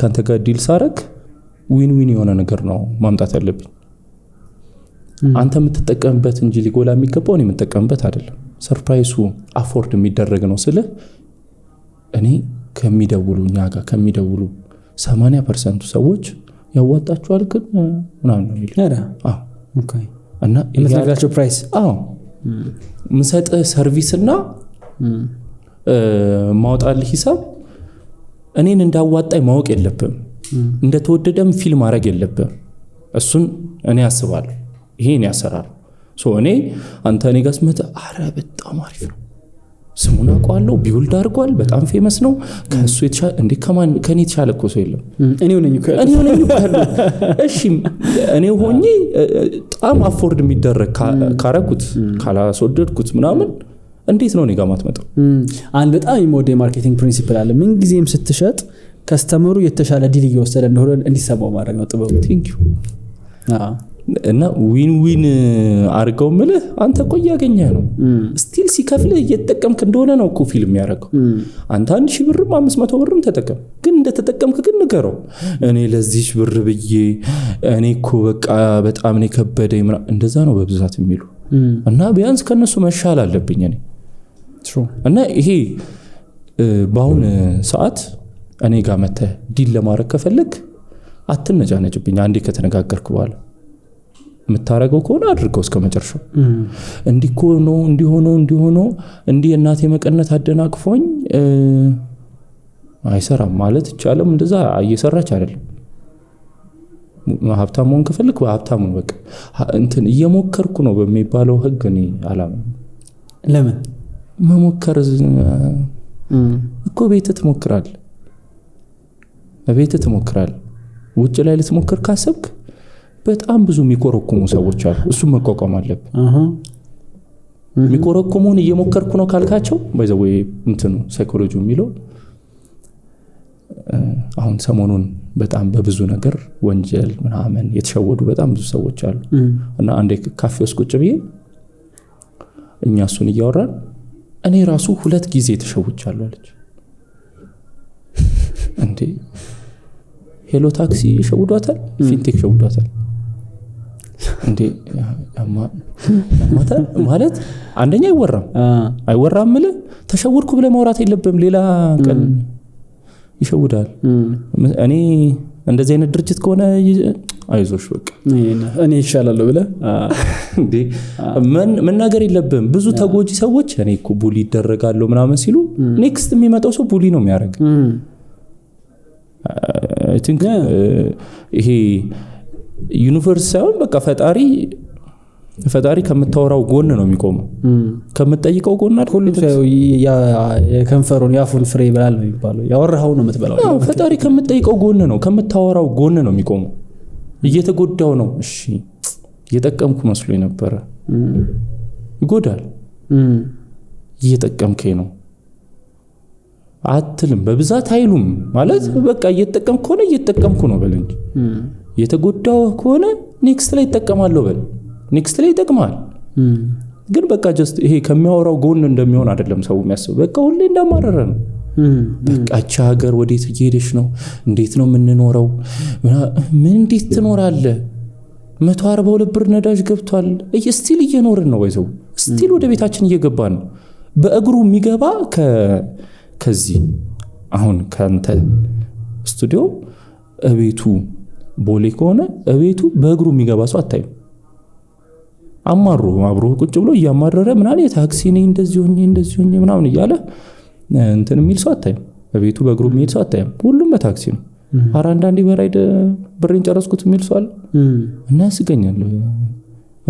Speaker 1: ካንተ ጋር ዲል ሳረክ ዊን የሆነ ነገር ነው ማምጣት ያለብኝ። አንተ የምትጠቀምበት እንጂ ሊጎላ የሚገባው እኔ የምትጠቀምበት አይደለም። ሰርፕራይሱ አፎርድ የሚደረግ ነው ስለ እኔ እኛ ጋር ከሚደውሉ 80% ሰዎች ያዋጣቸዋል ግን ምናምን ነው የሚሉት።
Speaker 3: ኦኬ
Speaker 1: እና
Speaker 3: የምትነግራቸው ፕራይስ
Speaker 1: ምንሰጥህ ሰርቪስና ማውጣልህ ሂሳብ እኔን እንዳዋጣኝ ማወቅ የለብም፣ እንደተወደደም ፊልም ማድረግ የለብም። እሱን እኔ አስባለሁ። ይሄ እኔ አሰራር አንተ እኔ ጋር ስትመጣ አረ በጣም አሪፍ ነው፣ ስሙን አውቀዋለሁ፣ ቢውልድ አድርጓል፣ በጣም ፌመስ ነው፣ ከሱ የተሻለ እንዴ ከኔ የተሻለ እኮ ሰው የለም።
Speaker 3: እኔ ሆነኝ
Speaker 1: እሺ እኔ ሆኜ በጣም አፎርድ የሚደረግ ካረኩት ካላስወደድኩት ምናምን እንዴት ነው እኔ ጋር ማትመጣው?
Speaker 3: አንድ በጣም የሞዴ ማርኬቲንግ ፕሪንሲፕል አለ። ምን ጊዜም ስትሸጥ ከስተመሩ የተሻለ ዲል እየወሰደ እንደሆነ እንዲሰማው ማድረግ ነው ጥበቡ።
Speaker 1: ቴንክ ዩ። እና ዊን አድርገው ምልህ አንተ እኮ እያገኘህ ነው። ስቲል ሲከፍልህ እየተጠቀምክ እንደሆነ ነው እኮ ፊልም የሚያደርገው። አንተ 1000 ብርም 500 ብርም ተጠቀም፣ ግን እንደተጠቀምክ ግን ንገረው። እኔ ለዚህ ብር ብዬ እኔ እኮ በቃ በጣም ነው ከበደኝ። እንደዛ ነው በብዛት የሚሉ እና ቢያንስ ከነሱ መሻል አለብኝ እኔ። እና ይሄ በአሁን ሰዓት እኔ ጋር መተህ ዲል ለማድረግ ከፈለግ አትነጫነጭብኝ። አንዴ ከተነጋገርክ በኋላ የምታረገው ከሆነ አድርገው እስከ መጨረሻው። እንዲሆኖ እናቴ መቀነት አደናቅፎኝ አይሰራም ማለት ይቻላል። እንደዛ እየሰራች አይደለም። ሀብታም መሆን ከፈለክ በሀብታም በቃ እንትን እየሞከርኩ ነው በሚባለው ህግ እኔ አላምንም።
Speaker 3: ለምን
Speaker 1: መሞከር እኮ ቤትህ ትሞክራለህ። ውጭ ላይ ልትሞክር ካሰብክ በጣም ብዙ የሚኮረኩሙ ሰዎች አሉ። እሱም መቋቋም አለብህ። የሚኮረኩሙን እየሞከርኩ ነው ካልካቸው ባይዘው እንትኑ ሳይኮሎጂው የሚለው አሁን ሰሞኑን በጣም በብዙ ነገር ወንጀል ምናምን የተሸወዱ በጣም ብዙ ሰዎች አሉ እና አንዴ ካፌ ውስጥ ቁጭ ብዬ እኛ እሱን እያወራን እኔ ራሱ 2 ጊዜ ተሸውቻለሁ አለች እንዴ ሄሎ ታክሲ ሸውዷታል ፊንቴክ ሸውዷታል እንዴ ማለት አንደኛ አይወራም ማለት ተሸውርኩ ብለ ማውራት የለብም ሌላ ቀን ይሸውዳል እኔ እንደዚህ አይነት ድርጅት ከሆነ አይዞሽ በቃ
Speaker 3: እኔ ይሻላል ብለ
Speaker 1: እንዴ መናገር የለብም ብዙ ተጎጂ ሰዎች እኔ እኮ ቡሊ ይደረጋሉ ምናምን ሲሉ ኔክስት የሚመጣው ሰው ቡሊ ነው የሚያደርግ I think ይሄ ዩኒቨርስ ሳይሆን በቃ ፈጣሪ ከምታወራው ጎን ነው የሚቆመው ከምትጠይቀው ጎን አይደል
Speaker 3: ሁሉ ሰው የከንፈሩን ያፉን ፍሬ ይበላል ነው የሚባለው ያወራው ነው የምትበላው
Speaker 1: አዎ ፈጣሪ ከምትጠይቀው ጎን ነው ከምታወራው ጎን ነው የሚቆመው እየተጎዳው ነው እሺ እየጠቀምኩ መስሎኝ ነበር ይጎዳል እየጠቀምከኝ ነው አትልም በብዛት አይሉም ማለት በቃ እየተጠቀምኩ ሆነ እየተጠቀምኩ ነው በል እንጂ የተጎዳው ከሆነ ኔክስት ላይ ይጠቀማለሁ በል ኔክስት ላይ ይጠቅማል ግን በቃ ጀስት ይሄ ከሚያወራው ጎን እንደሚሆን አይደለም ሰው የሚያስበው በቃ ሁሌ እንደማረረ ነው በቃ እቺ ሀገር ወዴት እየሄደች ነው እንዴት ነው የምንኖረው ምን እንዴት ትኖራለህ 142 ብር ነዳጅ ገብቷል ስቲል እየኖርን ነው ወይዘው ስቲል ወደ ቤታችን እየገባን ነው በእግሩ የሚገባ ከዚህ አሁን ካንተ ስቱዲዮ እቤቱ ቦሌ ከሆነ እቤቱ በእግሩ የሚገባ ሰው አታይም አብሮ ቁጭ ብሎ እያማረረ ምናምን የታክሲ ነኝ እንደዚህ ሆኜ ምናምን እያለ እንትን የሚል ሰው አታይም በቤቱ በእግሩ የሚሄድ ሰው አታይም ሁሉም በታክሲ ነው አራንዳንዴ በራይድ ብሬን ጨረስኩት የሚል ሰው አለ እና ያስገኛል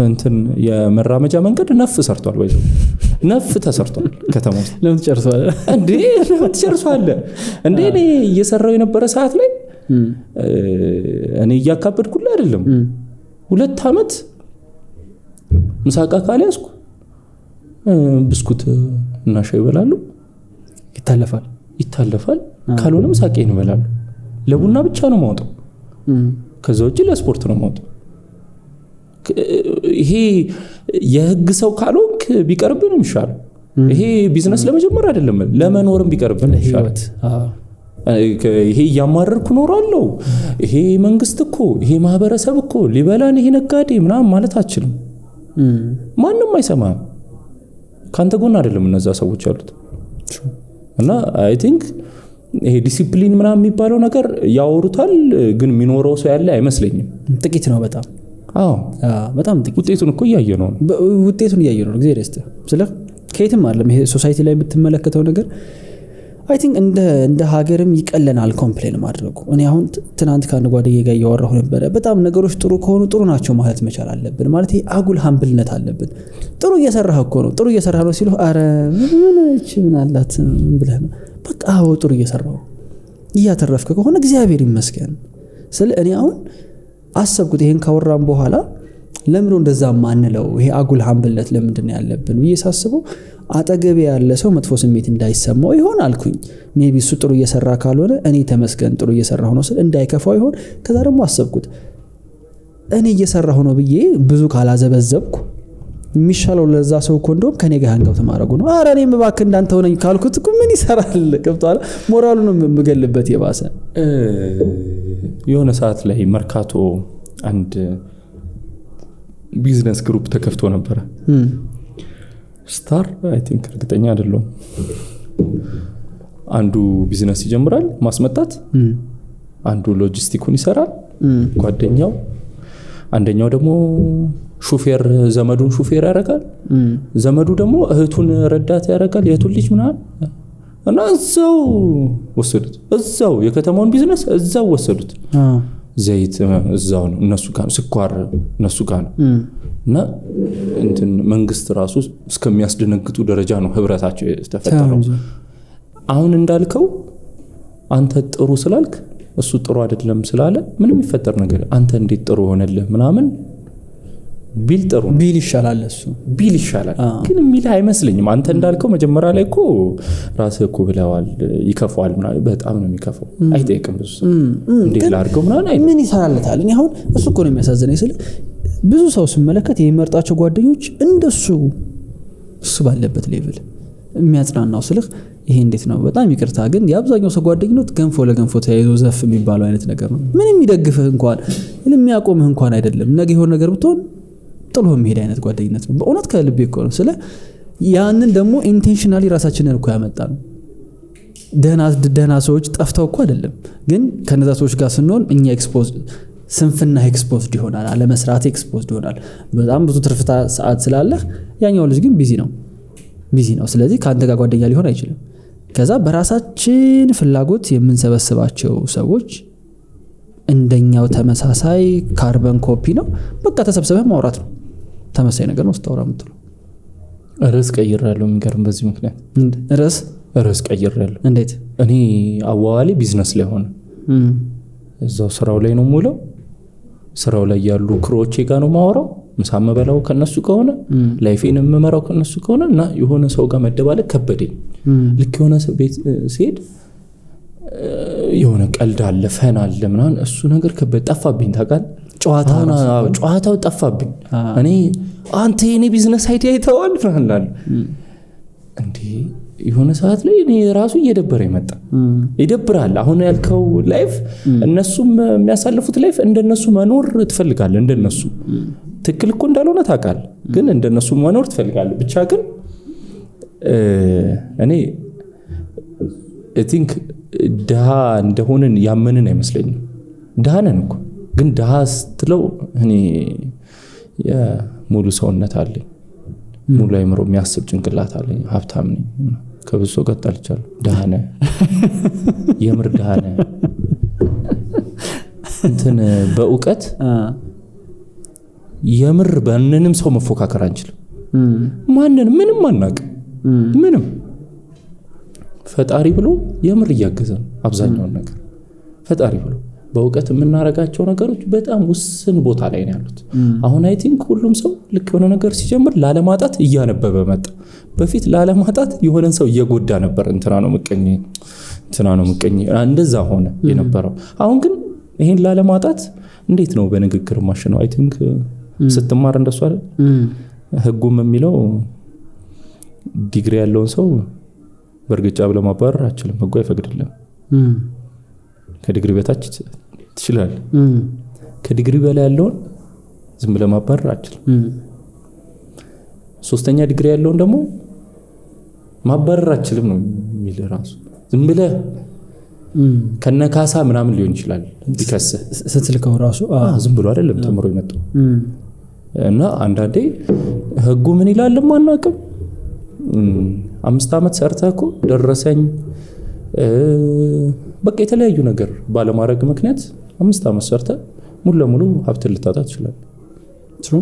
Speaker 1: እንትን የመራመጃ መንገድ ነፍ ሰርቷል ወይዘው ነፍ ተሰርቷል ከተማ ውስጥ
Speaker 3: ለምን ተጨርሷል
Speaker 1: እንዴ ተጨርሷል እንዴ እኔ እየሰራው የነበረ ሰዓት ላይ እኔ እያካበድኩላ አይደለም 2 አመት ምሳቃ ካለያስኩ ብስኩት እና ሻይ ይበላሉ ይታለፋል ካልሆነ ምሳቄን ይበላሉ ለቡና ብቻ ነው ማውጣው ከዛ ውጪ ለስፖርት ነው ማውጣው ይሄ የህግ ሰው ካልሆንክ ቢቀርብን ይሻላል ይሄ ቢዝነስ ለመጀመር አይደለም ለመኖርም ቢቀርብን ይሻላል ይሄ ያማረርኩ ኖራለሁ ይሄ መንግስት እኮ ይሄ ማህበረሰብ እኮ ሊበላን ይሄ ነጋዴ ምናምን ማለት አችልም ማንንም አይሰማም ካንተ ጎን አይደለም እነዛ ሰዎች ያሉት እና አይ ቲንክ ይሄ ዲሲፕሊን ምናምን የሚባለው ነገር ያወሩታል ግን የሚኖረው ሰው ያለ አይመስለኝም
Speaker 3: ጥቂት ነው በጣም በጣም ጥቂት
Speaker 1: ውጤቱን እኮ እያየነው ነው
Speaker 3: እግዚአብሔር ይስጥህ ስለ ከየትም አይደለም ይሄ ሶሳይቲ ላይ የምትመለከተው ነገር አይ ቲንክ እንደ ሀገርም ይቀለናል ኮምፕሌን ማድረጉ እኔ አሁን ትናንት ካንድ ጓደኛዬ ጋር ያወራሁ ነበር በጣም ነገሮች ጥሩ ከሆኑ ጥሩ ናቸው ማለት መቻል አለብን ማለት ይሄ አጉል ሃምብልነት አለብን ጥሩ እየሰራህ እኮ ነው ጥሩ እየሰራህ ነው ሲሉ አረ ምን አላት ብለህ ነው በቃ ጥሩ እየሰራው እያተረፍክ ከሆነ እግዚአብሔር ይመስገን ስለ እኔ አሁን አሰብኩት ይሄን ካወራን በኋላ ለምን እንደዛ ማንለው ይሄ አጉል ሃምብልነት ለምንድን ነው ያለብን ብዬሳስበው አጠገቤ ያለ ሰው መጥፎ ስሜት እንዳይሰማው ይሆን አልኩኝ ሜቢ እሱ ጥሩ እየሰራ ካልሆነ እኔ ተመስገን ጥሩ እየሰራሁ ነው ስል እንዳይከፋው ይሆን ከዛ ደግሞ አሰብኩት እኔ እየሰራሁ ነው ብዬ ብዙ ካላዘበዘብኩ የሚሻለው ለዛ ሰው እኮ እንደውም ከኔ ጋር አንገው ተማረጉ ነው አረ እኔ መባክ እንዳንተ ሆነኝ ካልኩት እኮ ምን ይሰራል ከብቷል ሞራሉ ነው የምገልበት የባሰ
Speaker 1: የሆነ ሰዓት ላይ መርካቶ አንድ ቢዝነስ ግሩፕ ተከፍቶ ነበር ስታር አይ ቲንክ እርግጠኛ አይደለም አንዱ ቢዝነስ ይጀምራል ማስመጣት አንዱ ሎጂስቲኩን ይሰራል ጓደኛው አንደኛው ደግሞ ሹፌር ዘመዱን ሹፌር ያረጋል ዘመዱ ደግሞ እህቱን ረዳት ያረጋል የእህቱን ልጅ ምናምን እና እዛው ወሰዱት እዛው የከተማውን ቢዝነስ እዛው ወሰዱት ዘይት እዛው ነው እነሱ ጋር ስኳር እነሱ ጋር ነው እና እንትን መንግስት ራሱ እስከሚያስደነግጡ ደረጃ ነው ህብረታቸው ተፈጠረው አሁን እንዳልከው አንተ ጥሩ ስላልክ እሱ ጥሩ አይደለም ስላለ ምንም ይፈጠር ነገር አንተ እንዴት ጥሩ ሆነልህ ምናምን ቢል ጥሩ
Speaker 3: ቢል ይሻላል እሱ
Speaker 1: ቢል ይሻላል ግን የሚል አይመስልኝም አንተ እንዳልከው መጀመሪያ ላይ እኮ ራስህ እኮ ብለዋል ይከፋዋል ምናምን በጣም ነው የሚከፋው አይጠይቅም ብዙ እንዴት ላድርገው ምናምን አይደለም
Speaker 3: ምን ይሰራልታል እኔ አሁን እሱ እኮ ነው የሚያሳዝነኝ ስለ ብዙ ሰው ሲመለከት የሚመርጣቸው ጓደኞች እንደሱ እሱ ባለበት ሌቭል የሚያጽናናው ስልህ ይሄ እንዴት ነው በጣም ይቅርታ ግን የአብዛኛው ሰው ጓደኝነት ገንፎ ለገንፎ ተያይዞ ዘፍ የሚባለው አይነት ነገር ነው ምንም ይደግፍህ እንኳን የሚያቆምህ እንኳን አይደለም ነገ የሆነ ነገር ብትሆን ጥሎ የሚሄድ አይነት ጓደኝነት ነው በእውነት ከልቤ እኮ ነው ስለ ያንን ደግሞ ኢንቴንሽናሊ ራሳችንን እኮ ያመጣ ነው ደህና ሰዎች ጠፍተው እኮ አይደለም ግን ከነዛ ሰዎች ጋር ስንሆን እኛ ኤክስፖዝ ስንፍና ኤክስፖዝድ ይሆናል አለመስራት ኤክስፖዝድ ይሆናል በጣም ብዙ ትርፍታ ሰዓት ስላለህ ያኛው ልጅ ግን ቢዚ ነው ስለዚህ ካንተ ጋር ጓደኛ ሊሆን አይችልም ከዛ በራሳችን ፍላጎት የምንሰበስባቸው ሰዎች እንደኛው ተመሳሳይ ካርበን ኮፒ ነው በቃ ተሰብስበህ ማውራት ነው ተመሳሳይ ነገር ነው ስታወራ የምትለው
Speaker 1: ርዕስ ቀይሬያለሁ የሚገርም በዚህ ምክንያት ርዕስ ቀይሬያለሁ
Speaker 3: እንዴት
Speaker 1: እኔ አዋዋሌ ቢዝነስ ላይ ሆነ እዛው ስራው ላይ ነው ሙሉ ስራው ላይ ያሉ ክሮቼ ጋር ነው ማወራው ምሳም በላው ከነሱ ከሆነ ላይፌን የምመራው ከነሱ ከሆነ እና የሆነ ሰው ጋር መደባለቅ ከበደኝ ልክ የሆነ ሰው ቤት ሲሄድ የሆነ ቀልድ አለ ፈን አለ ምናምን እሱ ነገር ከበደ ጠፋብኝ ታውቃለህ ጨዋታው ጠፋብኝ እኔ አንተ የኔ ቢዝነስ አይዲያ አይተዋል ፍራንላል እንዴ የሆነ ሰዓት ላይ እኔ ራሱ እየደበረኝ መጣ ይደብራል አሁን ያልከው ላይፍ እነሱም የሚያሳልፉት ላይፍ እንደነሱ መኖር ትፈልጋለህ እንደነሱ ትክክል እኮ እንዳልሆነ ታውቃለህ ግን እንደነሱ መኖር ትፈልጋለህ ብቻ ግን እኔ I think ድሃ እንደሆነን ያመንን አይመስለኝም ድሃ ነን እኮ ግን ድሃ ስትለው እኔ የሙሉ ሰውነት አለኝ ሙሉ አይምሮ የሚያስብ ጭንቅላት አለኝ ሀብታም ነኝ ከብዙ ሰው ጋር ጣልቻለሁ ድሃ ነህ የምር ድሃ ነህ እንትን በእውቀት የምር በእነንም ሰው መፎካከር አንችልም ማንንም ምንም አናውቅም ምንም ፈጣሪ ብሎ የምር እያገዘን አብዛኛው ነገር ፈጣሪ ብሎ በእውቀት የምናረጋቸው ነገሮች በጣም ውስን ቦታ ላይ ነው ያሉት አሁን አይ ቲንክ ሁሉም ሰው ልክ የሆነ ነገር ሲጀምር ላለማጣት እያነበበ መጣ በፊት ላለማጣት የሆነን ሰው እየጎዳ ነበር እንትና ነው ምቀኝ እንደዛ ሆነ የነበረው አሁን ግን ይሄን ላለማጣት እንዴት ነው በንግግር ማሽነው አይ ቲንክ ስትማር እንደሱ አይደል ህጉም የሚለው ዲግሪ ያለውን ሰው በርግጫ ብለ ማባረር አይችልም ህጉ አይፈቅድልም ከዲግሪ በታች ትችላል ከዲግሪ በላይ ያለውን ዝም ብለ ማባረር አይችልም ሶስተኛ ዲግሪ ያለውን ደግሞ ማባረር አይችልም ነው የሚል ራሱ ዝም ብለ ከነካሳ ምናምን ሊሆን ይችላል ቢከስ
Speaker 3: ስትልከው ራሱ
Speaker 1: ዝም ብሎ አይደለም ተምሮ ይመጣው እና አንዳንዴ ህጉ ምን ይላል ማናቀም 5 አመት ሰርተህኮ ደረሰኝ በቃ የተለያዩ ነገር ባለማድረግ ምክንያት 5 አመት ሰርተህ ሙሉ ለሙሉ ሀብት ልታጣ ትችላለህ
Speaker 3: ትሩ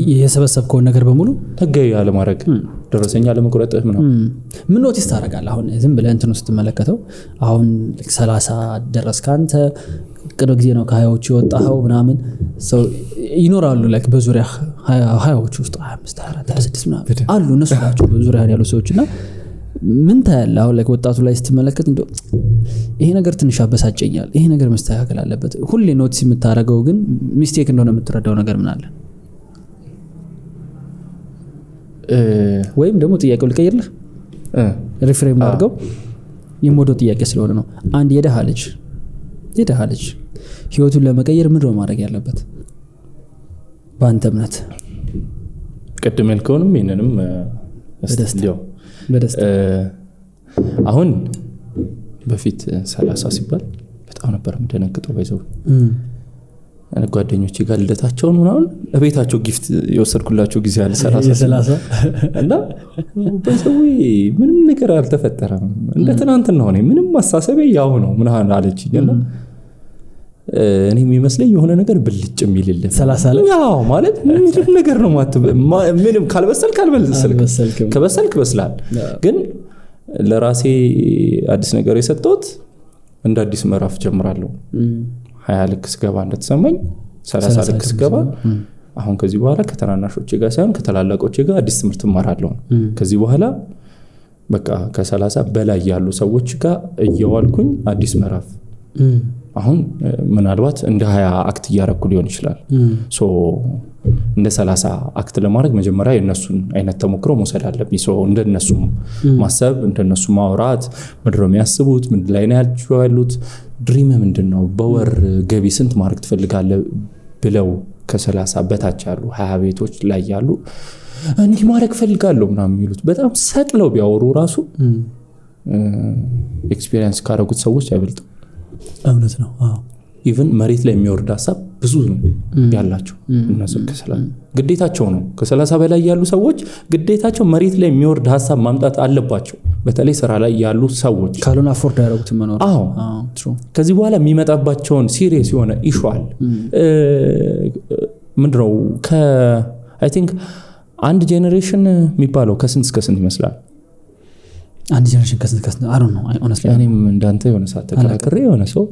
Speaker 3: የሰበሰብከው ነገር በሙሉ
Speaker 1: ተገይ ያለ ማድረግ ደረሰኛ ለመቁረጥ
Speaker 3: ምን ኖቲስ ታረጋለህ አሁን ዝም ብለህ እንትን ውስጥ ተመለከተው አሁን 30 ደረስክ አንተ ቅርብ ጊዜ ነው ከ20ዎቹ ወጣኸው ምናምን ሰው ይኖራሉ ላይክ በዙሪያ 20ዎቹ ውስጥ 25 24 26 ምናምን አሉ እነሱ ናቸው በዙሪያ ያሉ ሰዎችና ምን ታያለህ አሁን ላይክ ወጣቱ ላይ ስትመለከት እንደው ይሄ ነገር ትንሽ አበሳጨኛል ይሄ ነገር መስተካከል አለበት ሁሌ ኖቲስ የምታረገው ግን ሚስቴክ እንደሆነ የምትረዳው ነገር ምን አለ ወይም ደግሞ ጥያቄው ልቀይርልህ ሪፍሬም አድርገው የሞዶ ጥያቄ ስለሆነ ነው አንድ የደሃ ልጅ ህይወቱን ለመቀየር ምን ነው ማድረግ ያለበት በአንተ እምነት
Speaker 1: ቀደም ያልከውንም ይሄንንም በደስታ አሁን በፊት 30 ሲባል በጣም ነበር የምደነግጠው ባይዘው ጓደኞቼ ጋር ልደታቸውን ምናምን እቤታቸው ጊፍት የወሰድኩላቸው ጊዜ አለ 30 እና በሰው ምንም ነገር አልተፈጠረም እንደ ትናንትና ሆነ ምንም ማሳሰቢያ ያው ነው ምናምን አለችኝና እኔ የሚመስለኝ የሆነ ነገር ብልጭ የሚልልህ
Speaker 3: 30 ላይ
Speaker 1: ያው ማለት ምንም ነገር ነው ምንም ካልበሰልክ ከበሰልክ በስላል ግን ለራሴ አዲስ ነገር የሰጠሁት እንደ አዲስ ምዕራፍ ጀምራለሁ 20 ልክ ስገባ እንደተሰማኝ 30 ልክ ስገባ አሁን ከዚህ በኋላ ከተናናሾቼ ጋር ሳይሆን ከተላላቆቼ ጋር አዲስ ትምህርት እማራለሁ። ከዚህ በኋላ በቃ ከ30 በላይ ያሉ ሰዎች ጋር እየዋልኩኝ አዲስ ምዕራፍ አሁን ምናልባት እንደ 20 አክት እያረኩ ሊሆን ይችላል። ሶ እንደ 30 አክት ለማድረግ መጀመሪያ የነሱን አይነት ተሞክሮ መውሰድ አለብኝ። ሶ እንደነሱ ማሰብ እንደነሱ ማውራት ምንድነው የሚያስቡት ምን ላይ ነው ያሉት ድሪም ምንድነው በወር ገቢ ስንት ማድረግ ትፈልጋለህ ብለው ከ30 በታች ያሉ 20 ቤቶች ላይ ያሉ እንዲህ ማድረግ ፈልጋለሁ ምናምን የሚሉት በጣም ሰቅለው ቢያወሩ ራሱ ኤክስፒሪየንስ ካረጉት ሰዎች አይበልጥም።
Speaker 3: እውነት ነው። አዎ
Speaker 1: ኢቭን መሬት ላይ የሚወርድ ሐሳብ ብዙ ያላቸው እነሱ ግዴታቸው ነው። ከ30 በላይ ያሉ ሰዎች ግዴታቸው መሬት ላይ የሚወርድ ሐሳብ ማምጣት አለባቸው። በተለይ ስራ ላይ ያሉ ሰዎች
Speaker 3: ካሉን አፎርድ ያደረጉት መኖር
Speaker 1: አዎ ትሩ ከዚህ በኋላ የሚመጣባቸውን ሲሪየስ የሆነ ኢሹ አለ። ምንድነው አይ ቲንክ አንድ ጄነሬሽን የሚባለው ከስንት እስከ ስንት ይመስላል?
Speaker 3: አንድ ጄነሬሽን ከስንት ከስንት አይ ዶንት ኖ ሆነስትሊ
Speaker 1: እኔም እንዳንተ የሆነ ሰዓት ተከራክሬ የሆነ ሰው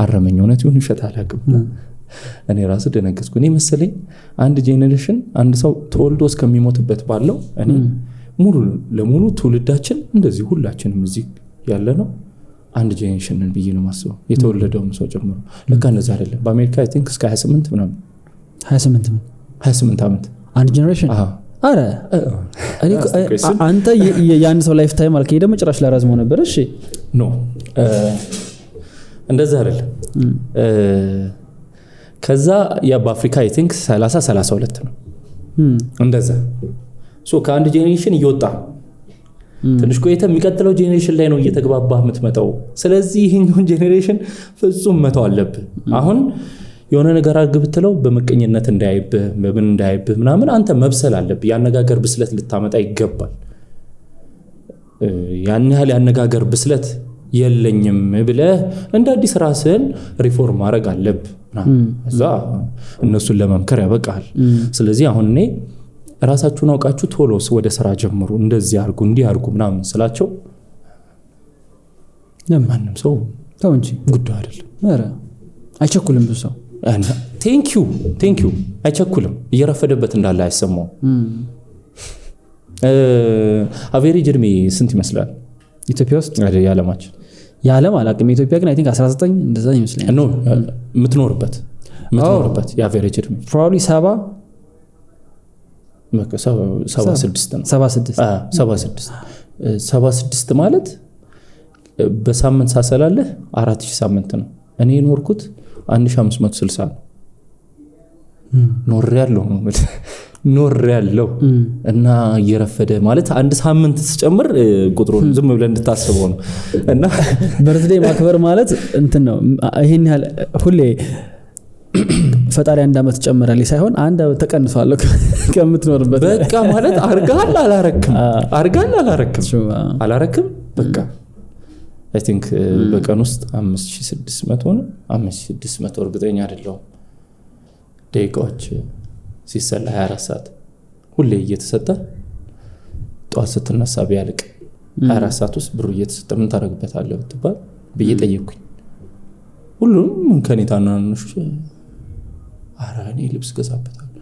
Speaker 1: አረመኝ እውነት ይሁን ውሸት አላውቅም። እኔ ራሱ ደነገጥኩ። እኔ መሰለኝ አንድ ጄነሬሽን አንድ ሰው ተወልዶ እስከሚሞትበት ባለው እኔ ሙሉ ለሙሉ ትውልዳችን እንደዚህ ሁላችንም እዚህ ያለ ነው አንድ ጄነሬሽንን ብዬ ነው ማስበው የተወለደው ሰው ጨምሮ። ለካ እንደዛ አይደለም። በአሜሪካ አይ ቲንክ እስከ 28 ምናምን 28 ዓመት
Speaker 3: አንድ ጄነሬሽን አረ እኔ አንተ የአንድ ሰው ላይፍ ታይም አልከኝ ደግሞ ጭራሽ ላራዝመው ነበር። እሺ
Speaker 1: ኖ እንደዛ አይደለም። ከዛ ያ በአፍሪካ አይ ቲንክ 32 ነው እንደዛ። ሶ ከአንድ ጄነሬሽን እየወጣ ትንሽ ቆይተ የሚቀጥለው ጄነሬሽን ላይ ነው እየተግባባህ የምትመጣው። ስለዚህ ይሄኛውን ጄነሬሽን ፍጹም መተው አለብህ። አሁን የሆነ ነገር አግብትለው በመቀኝነት እንዳይብህ በምን እንዳይብህ ምናምን አንተ መብሰል አለብህ። ያነጋገር ብስለት ልታመጣ ይገባል። ያን ያህል ያነጋገር ብስለት የለኝም ብለህ እንደ አዲስ ራስህን ሪፎርም ማድረግ አለብህ። እዛ እነሱን ለመምከር ያበቃል። ስለዚህ አሁን እኔ ራሳችሁን አውቃችሁ ቶሎስ ወደ ስራ ጀምሩ እንደዚህ አርጉ እንዲህ አርጉ ምናምን ስላቸው ለማንም ሰው
Speaker 3: ተው እንጂ
Speaker 1: ጉዳይ አይደለም።
Speaker 3: አረ አይቸኩልም ብዙ ሰው
Speaker 1: ቴንክ ዩ አይቸኩልም። እየረፈደበት እንዳለ አይሰማው። አቬሬጅ እድሜ ስንት ይመስላል
Speaker 3: ኢትዮጵያ ውስጥ?
Speaker 1: የዓለማችን
Speaker 3: የዓለም አላውቅም። ኢትዮጵያ ግን አይ ቲንክ 19 እንደዛ ይመስለኛል።
Speaker 1: ኖ የምትኖርበት የአቬሬጅ እድሜ
Speaker 3: ፕሮባብሊ
Speaker 1: 76 ነው። 76 ማለት በሳምንት ሳሰላለህ 4000 ሳምንት ነው። እኔ የኖርኩት 1560 ነው። ኖሬያለሁ እና እየረፈደ ማለት አንድ ሳምንት ተጨምር ቁጥሩን ዝም ብለን እንድታስበው ነው። እና
Speaker 3: በርዝዴይ ማክበር ማለት እንትን ነው። ይሄን ያህል ሁሌ ፈጣሪ አንድ አመት ጨምራለኝ ሳይሆን አንድ አመት ተቀንሷል ከምትኖርበት
Speaker 1: በቃ ማለት አርጋል አላረክም በቃ አይ ቲንክ በቀን ውስጥ 5600 ነው 5600 እርግጠኛ አይደለሁም ደቂቃዎች ሲሰላ 24 ሰዓት ሁሌ እየተሰጠ ጧት ስትነሳ ቢያልቅ 24 ሰዓት ውስጥ ብሩ እየተሰጠ ምን ታረግበታለህ ብትባል ብዬ ጠየቅኩኝ። ሁሉም ከኔ ታናናሾች እኔ ልብስ ገዛበታለሁ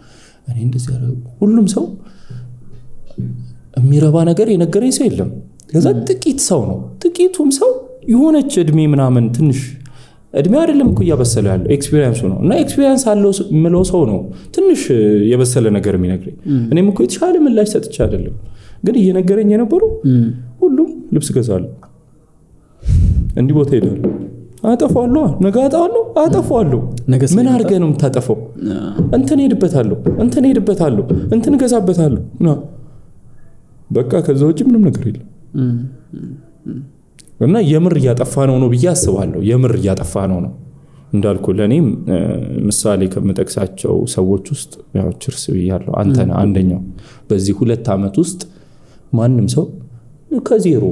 Speaker 1: እኔ እንደዚህ ያለው ሁሉም ሰው የሚረባ ነገር የነገረኝ ሰው የለም። ከዛ ጥቂት ሰው ነው ጥቂቱም ሰው የሆነች እድሜ ምናምን ትንሽ እድሜ አይደለም እኮ ያበሰለ ያለው ኤክስፒሪየንሱ ነው። እና ኤክስፒሪየንስ አለው ምለው ሰው ነው ትንሽ የበሰለ ነገር የሚነግረኝ። እኔም እኮ የተሻለ ምላሽ ሰጥቼ አይደለም ግን እየነገረኝ የነበረው ሁሉም ልብስ ገዛለሁ እንዲህ ቦታ ሄዳለሁ አጠፋለሁ ነገ አጠፋለሁ ምን አድርገህ ነው የምታጠፋው? እንትን ሄድበታለሁ እንትን ገዛበታለሁ በቃ ከዛ ውጭ ምንም ነገር የለም። እና የምር እያጠፋ ነው ብዬ አስባለሁ። የምር እያጠፋ ነው እንዳልኩ ለኔም ምሳሌ ከምጠቅሳቸው ሰዎች ውስጥ ያው ችርስ ብያለሁ አንተና አንደኛው። በዚህ 2 አመት ውስጥ ማንም ሰው ከዜሮ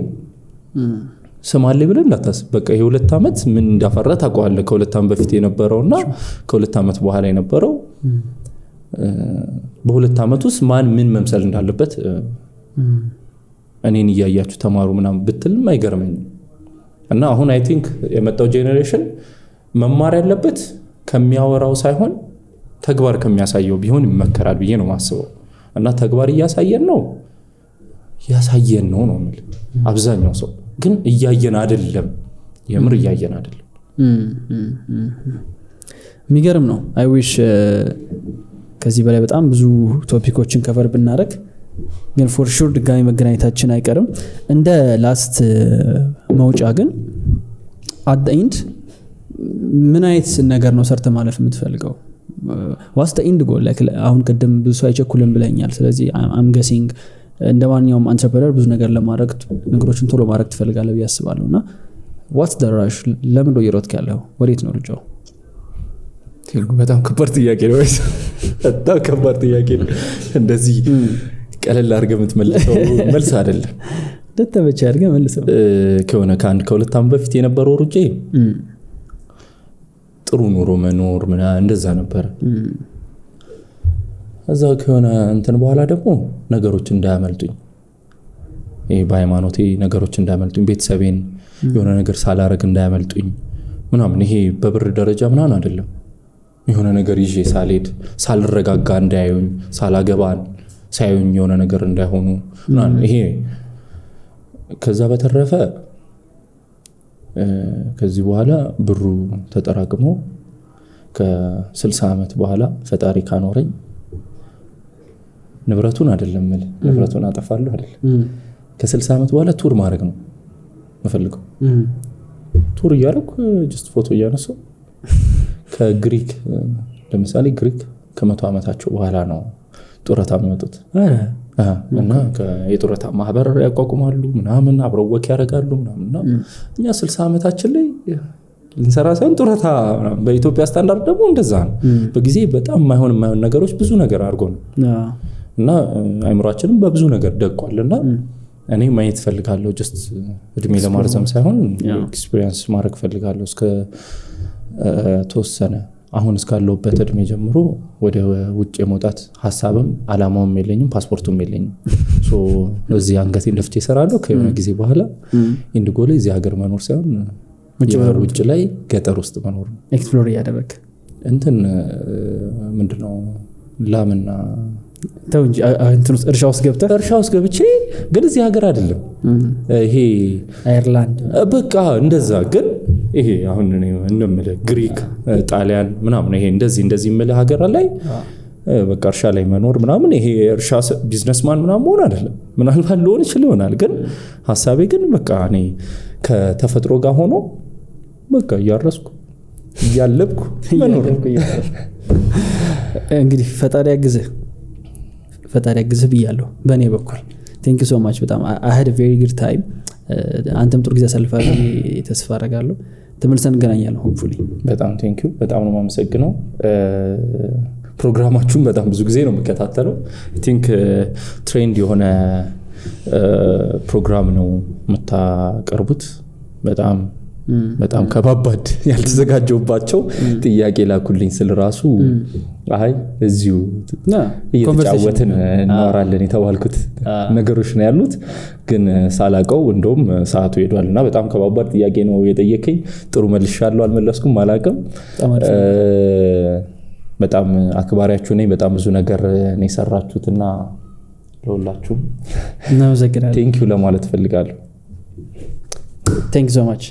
Speaker 1: ስማለ ብለን እንዳታስብ በቃ ይሄ 2 አመት ምን እንዳፈራ ታውቀዋለህ። ከ2 አመት በፊት የነበረውና ከ2 አመት በኋላ የነበረው በ2 አመት ውስጥ ማን ምን መምሰል እንዳለበት እኔን እያያችሁ ተማሩ ምናምን ብትልም አይገርመኝም። እና አሁን አይ ቲንክ የመጣው ጄነሬሽን መማር ያለበት ከሚያወራው ሳይሆን ተግባር ከሚያሳየው ቢሆን ይመከራል ብዬ ነው ማስበው። እና ተግባር እያሳየን ነው ነው ማለት አብዛኛው ሰው ግን እያየን አይደለም፣ የምር እያየን አይደለም።
Speaker 3: የሚገርም ነው። አይ ዊሽ ከዚህ በላይ በጣም ብዙ ቶፒኮችን ከቨር ብናደርግ፣ ግን ፎር ሹር ድጋሚ መገናኘታችን አይቀርም። እንደ ላስት መውጫ ግን አት ዘ ኤንድ ምን አይነት ነገር ነው ሰርተ ማለፍ የምትፈልገው? ዋስ ዘ ኤንድ ጎል? ላይክ አሁን ቀደም ብዙ ሰው አይቸኩልም ብለኛል። ስለዚህ አም ገሲንግ እንደ ማንኛውም አንትረፕረነር ብዙ ነገር ለማድረግ ነገሮችን ቶሎ ማድረግ ትፈልጋለህ ብዬ አስባለሁ። እና ዋትስ ዘ ራሽ? ለምን ነው እየሮጥክ ያለው? ወዴት ነው ልጆ?
Speaker 1: በጣም ከባድ ጥያቄ ነው። በጣም ከባድ ጥያቄ ነው። እንደዚህ ቀለል አድርገህ የምትመልሰው መልስ አይደለም።
Speaker 3: ደተበቻ አድርገህ መልሰው
Speaker 1: ከሆነ ከሁለት ዓመት በፊት የነበረው ሩጬ ጥሩ ኑሮ መኖር እንደዛ ነበር። እዛ ከሆነ እንትን በኋላ ደግሞ ነገሮች እንዳያመልጡኝ፣ በሃይማኖቴ ነገሮች እንዳያመልጡኝ፣ ቤተሰቤን የሆነ ነገር ሳላረግ እንዳያመልጡኝ ምናምን። ይሄ በብር ደረጃ ምናምን አይደለም። የሆነ ነገር ይዤ ሳልሄድ ሳልረጋጋ እንዳያዩኝ፣ ሳላገባን ሳያዩኝ የሆነ ነገር እንዳይሆኑ ምናምን። ይሄ ከዛ በተረፈ ከዚህ በኋላ ብሩ ተጠራቅሞ ከ60 ዓመት በኋላ ፈጣሪ ካኖረኝ ንብረቱን አይደለም ማለት ንብረቱን አጠፋለሁ አይደለም፣ ከ60 ዓመት በኋላ ቱር ማድረግ ነው መፈልገው። ቱር እያደረኩ ጀስት ፎቶ እያነሳሁ ከግሪክ ለምሳሌ ግሪክ ከ100 ዓመታቸው በኋላ ነው ጡረታ የሚወጡት እና የጡረታ ማህበር ያቋቁማሉ ምናምን፣ አብረው ወክ ያደርጋሉ ምናምንና እኛ 60 ዓመታችን ላይ ልንሰራ ሳይሆን ጡረታ። በኢትዮጵያ ስታንዳርድ ደግሞ እንደዛ ነው። በጊዜ በጣም የማይሆን ነገሮች ብዙ ነገር አድርጎ ነው እና አይምሯችንም በብዙ ነገር ደቋልና እኔ ማየት ፈልጋለሁ። ጀስት እድሜ ለማርዘም ሳይሆን ኤክስፒሪየንስ ማድረግ ፈልጋለሁ። እስከ ተወሰነ አሁን እስካለሁበት እድሜ ጀምሮ ወደ ውጭ የመውጣት ሀሳብም አላማውም የለኝም፣ ፓስፖርቱም የለኝም። ሶ እዚህ አንገቴን ደፍቼ እሰራለሁ። ከሆነ ጊዜ በኋላ ኢንድ ጎል እዚህ ሀገር መኖር ሳይሆን ውጭ ላይ ገጠር ውስጥ መኖር ነው።
Speaker 3: ኤክስፕሎር ያደረክ
Speaker 1: እንትን ምንድነው ላምና
Speaker 3: ተው እንጂ እርሻ ውስጥ ገብቼ ግን እዚህ ሀገር አይደለም፣ ይሄ
Speaker 2: አየርላንድ
Speaker 1: በቃ እንደዛ። ግን ይሄ አሁን እንደምልህ ግሪክ፣ ጣሊያን ምናምን ይሄ እንደዚህ የምልህ ሀገር ላይ በቃ እርሻ ላይ መኖር ምናምን፣ ይሄ እርሻ ቢዝነስማን ምናምን መሆን አይደለም። ምናልባት ሊሆን ይችል ይሆናል፣ ግን ሀሳቤ ግን በቃ እኔ ከተፈጥሮ ጋር ሆኖ በቃ እያረስኩ እያለብኩ መኖር።
Speaker 3: እንግዲህ ፈጣሪ ያግዝህ ብያለሁ በእኔ በኩል። ቴንክ ዩ ሶ ማች። በጣም አይ ሃድ አ ቬሪ ጉድ ታይም። አንተም ጥሩ ጊዜ አሳልፋለህ ተስፋ አደርጋለሁ። ተመልሰን እንገናኛለን ሆፕፉሊ።
Speaker 1: በጣም ቴንክ ዩ። በጣም ነው የማመሰግነው። ፕሮግራማችሁን በጣም ብዙ ጊዜ ነው የምከታተለው። አይ ቲንክ ትሬንድ የሆነ ፕሮግራም ነው የምታቀርቡት። በጣም ከባባድ ያልተዘጋጀውባቸው ጥያቄ ላኩልኝ ስል ራሱ አይ እዚሁ እየተጫወትን እናወራለን የተባልኩት ነገሮች ነው ያሉት። ግን ሳላቀው እንደውም ሰዓቱ ሄዷልና በጣም ከባባድ ጥያቄ ነው የጠየቀኝ። ጥሩ መልሻለሁ አልመለስኩም አላቅም። በጣም አክባሪያችሁ ነኝ። በጣም ብዙ ነገር ነው የሰራችሁትና ለሁላችሁም
Speaker 3: እናመሰግናለን።
Speaker 1: ቴንክ ዩ ለማለት ፈልጋለሁ።
Speaker 3: ቴንክ ዩ ሶ ማች።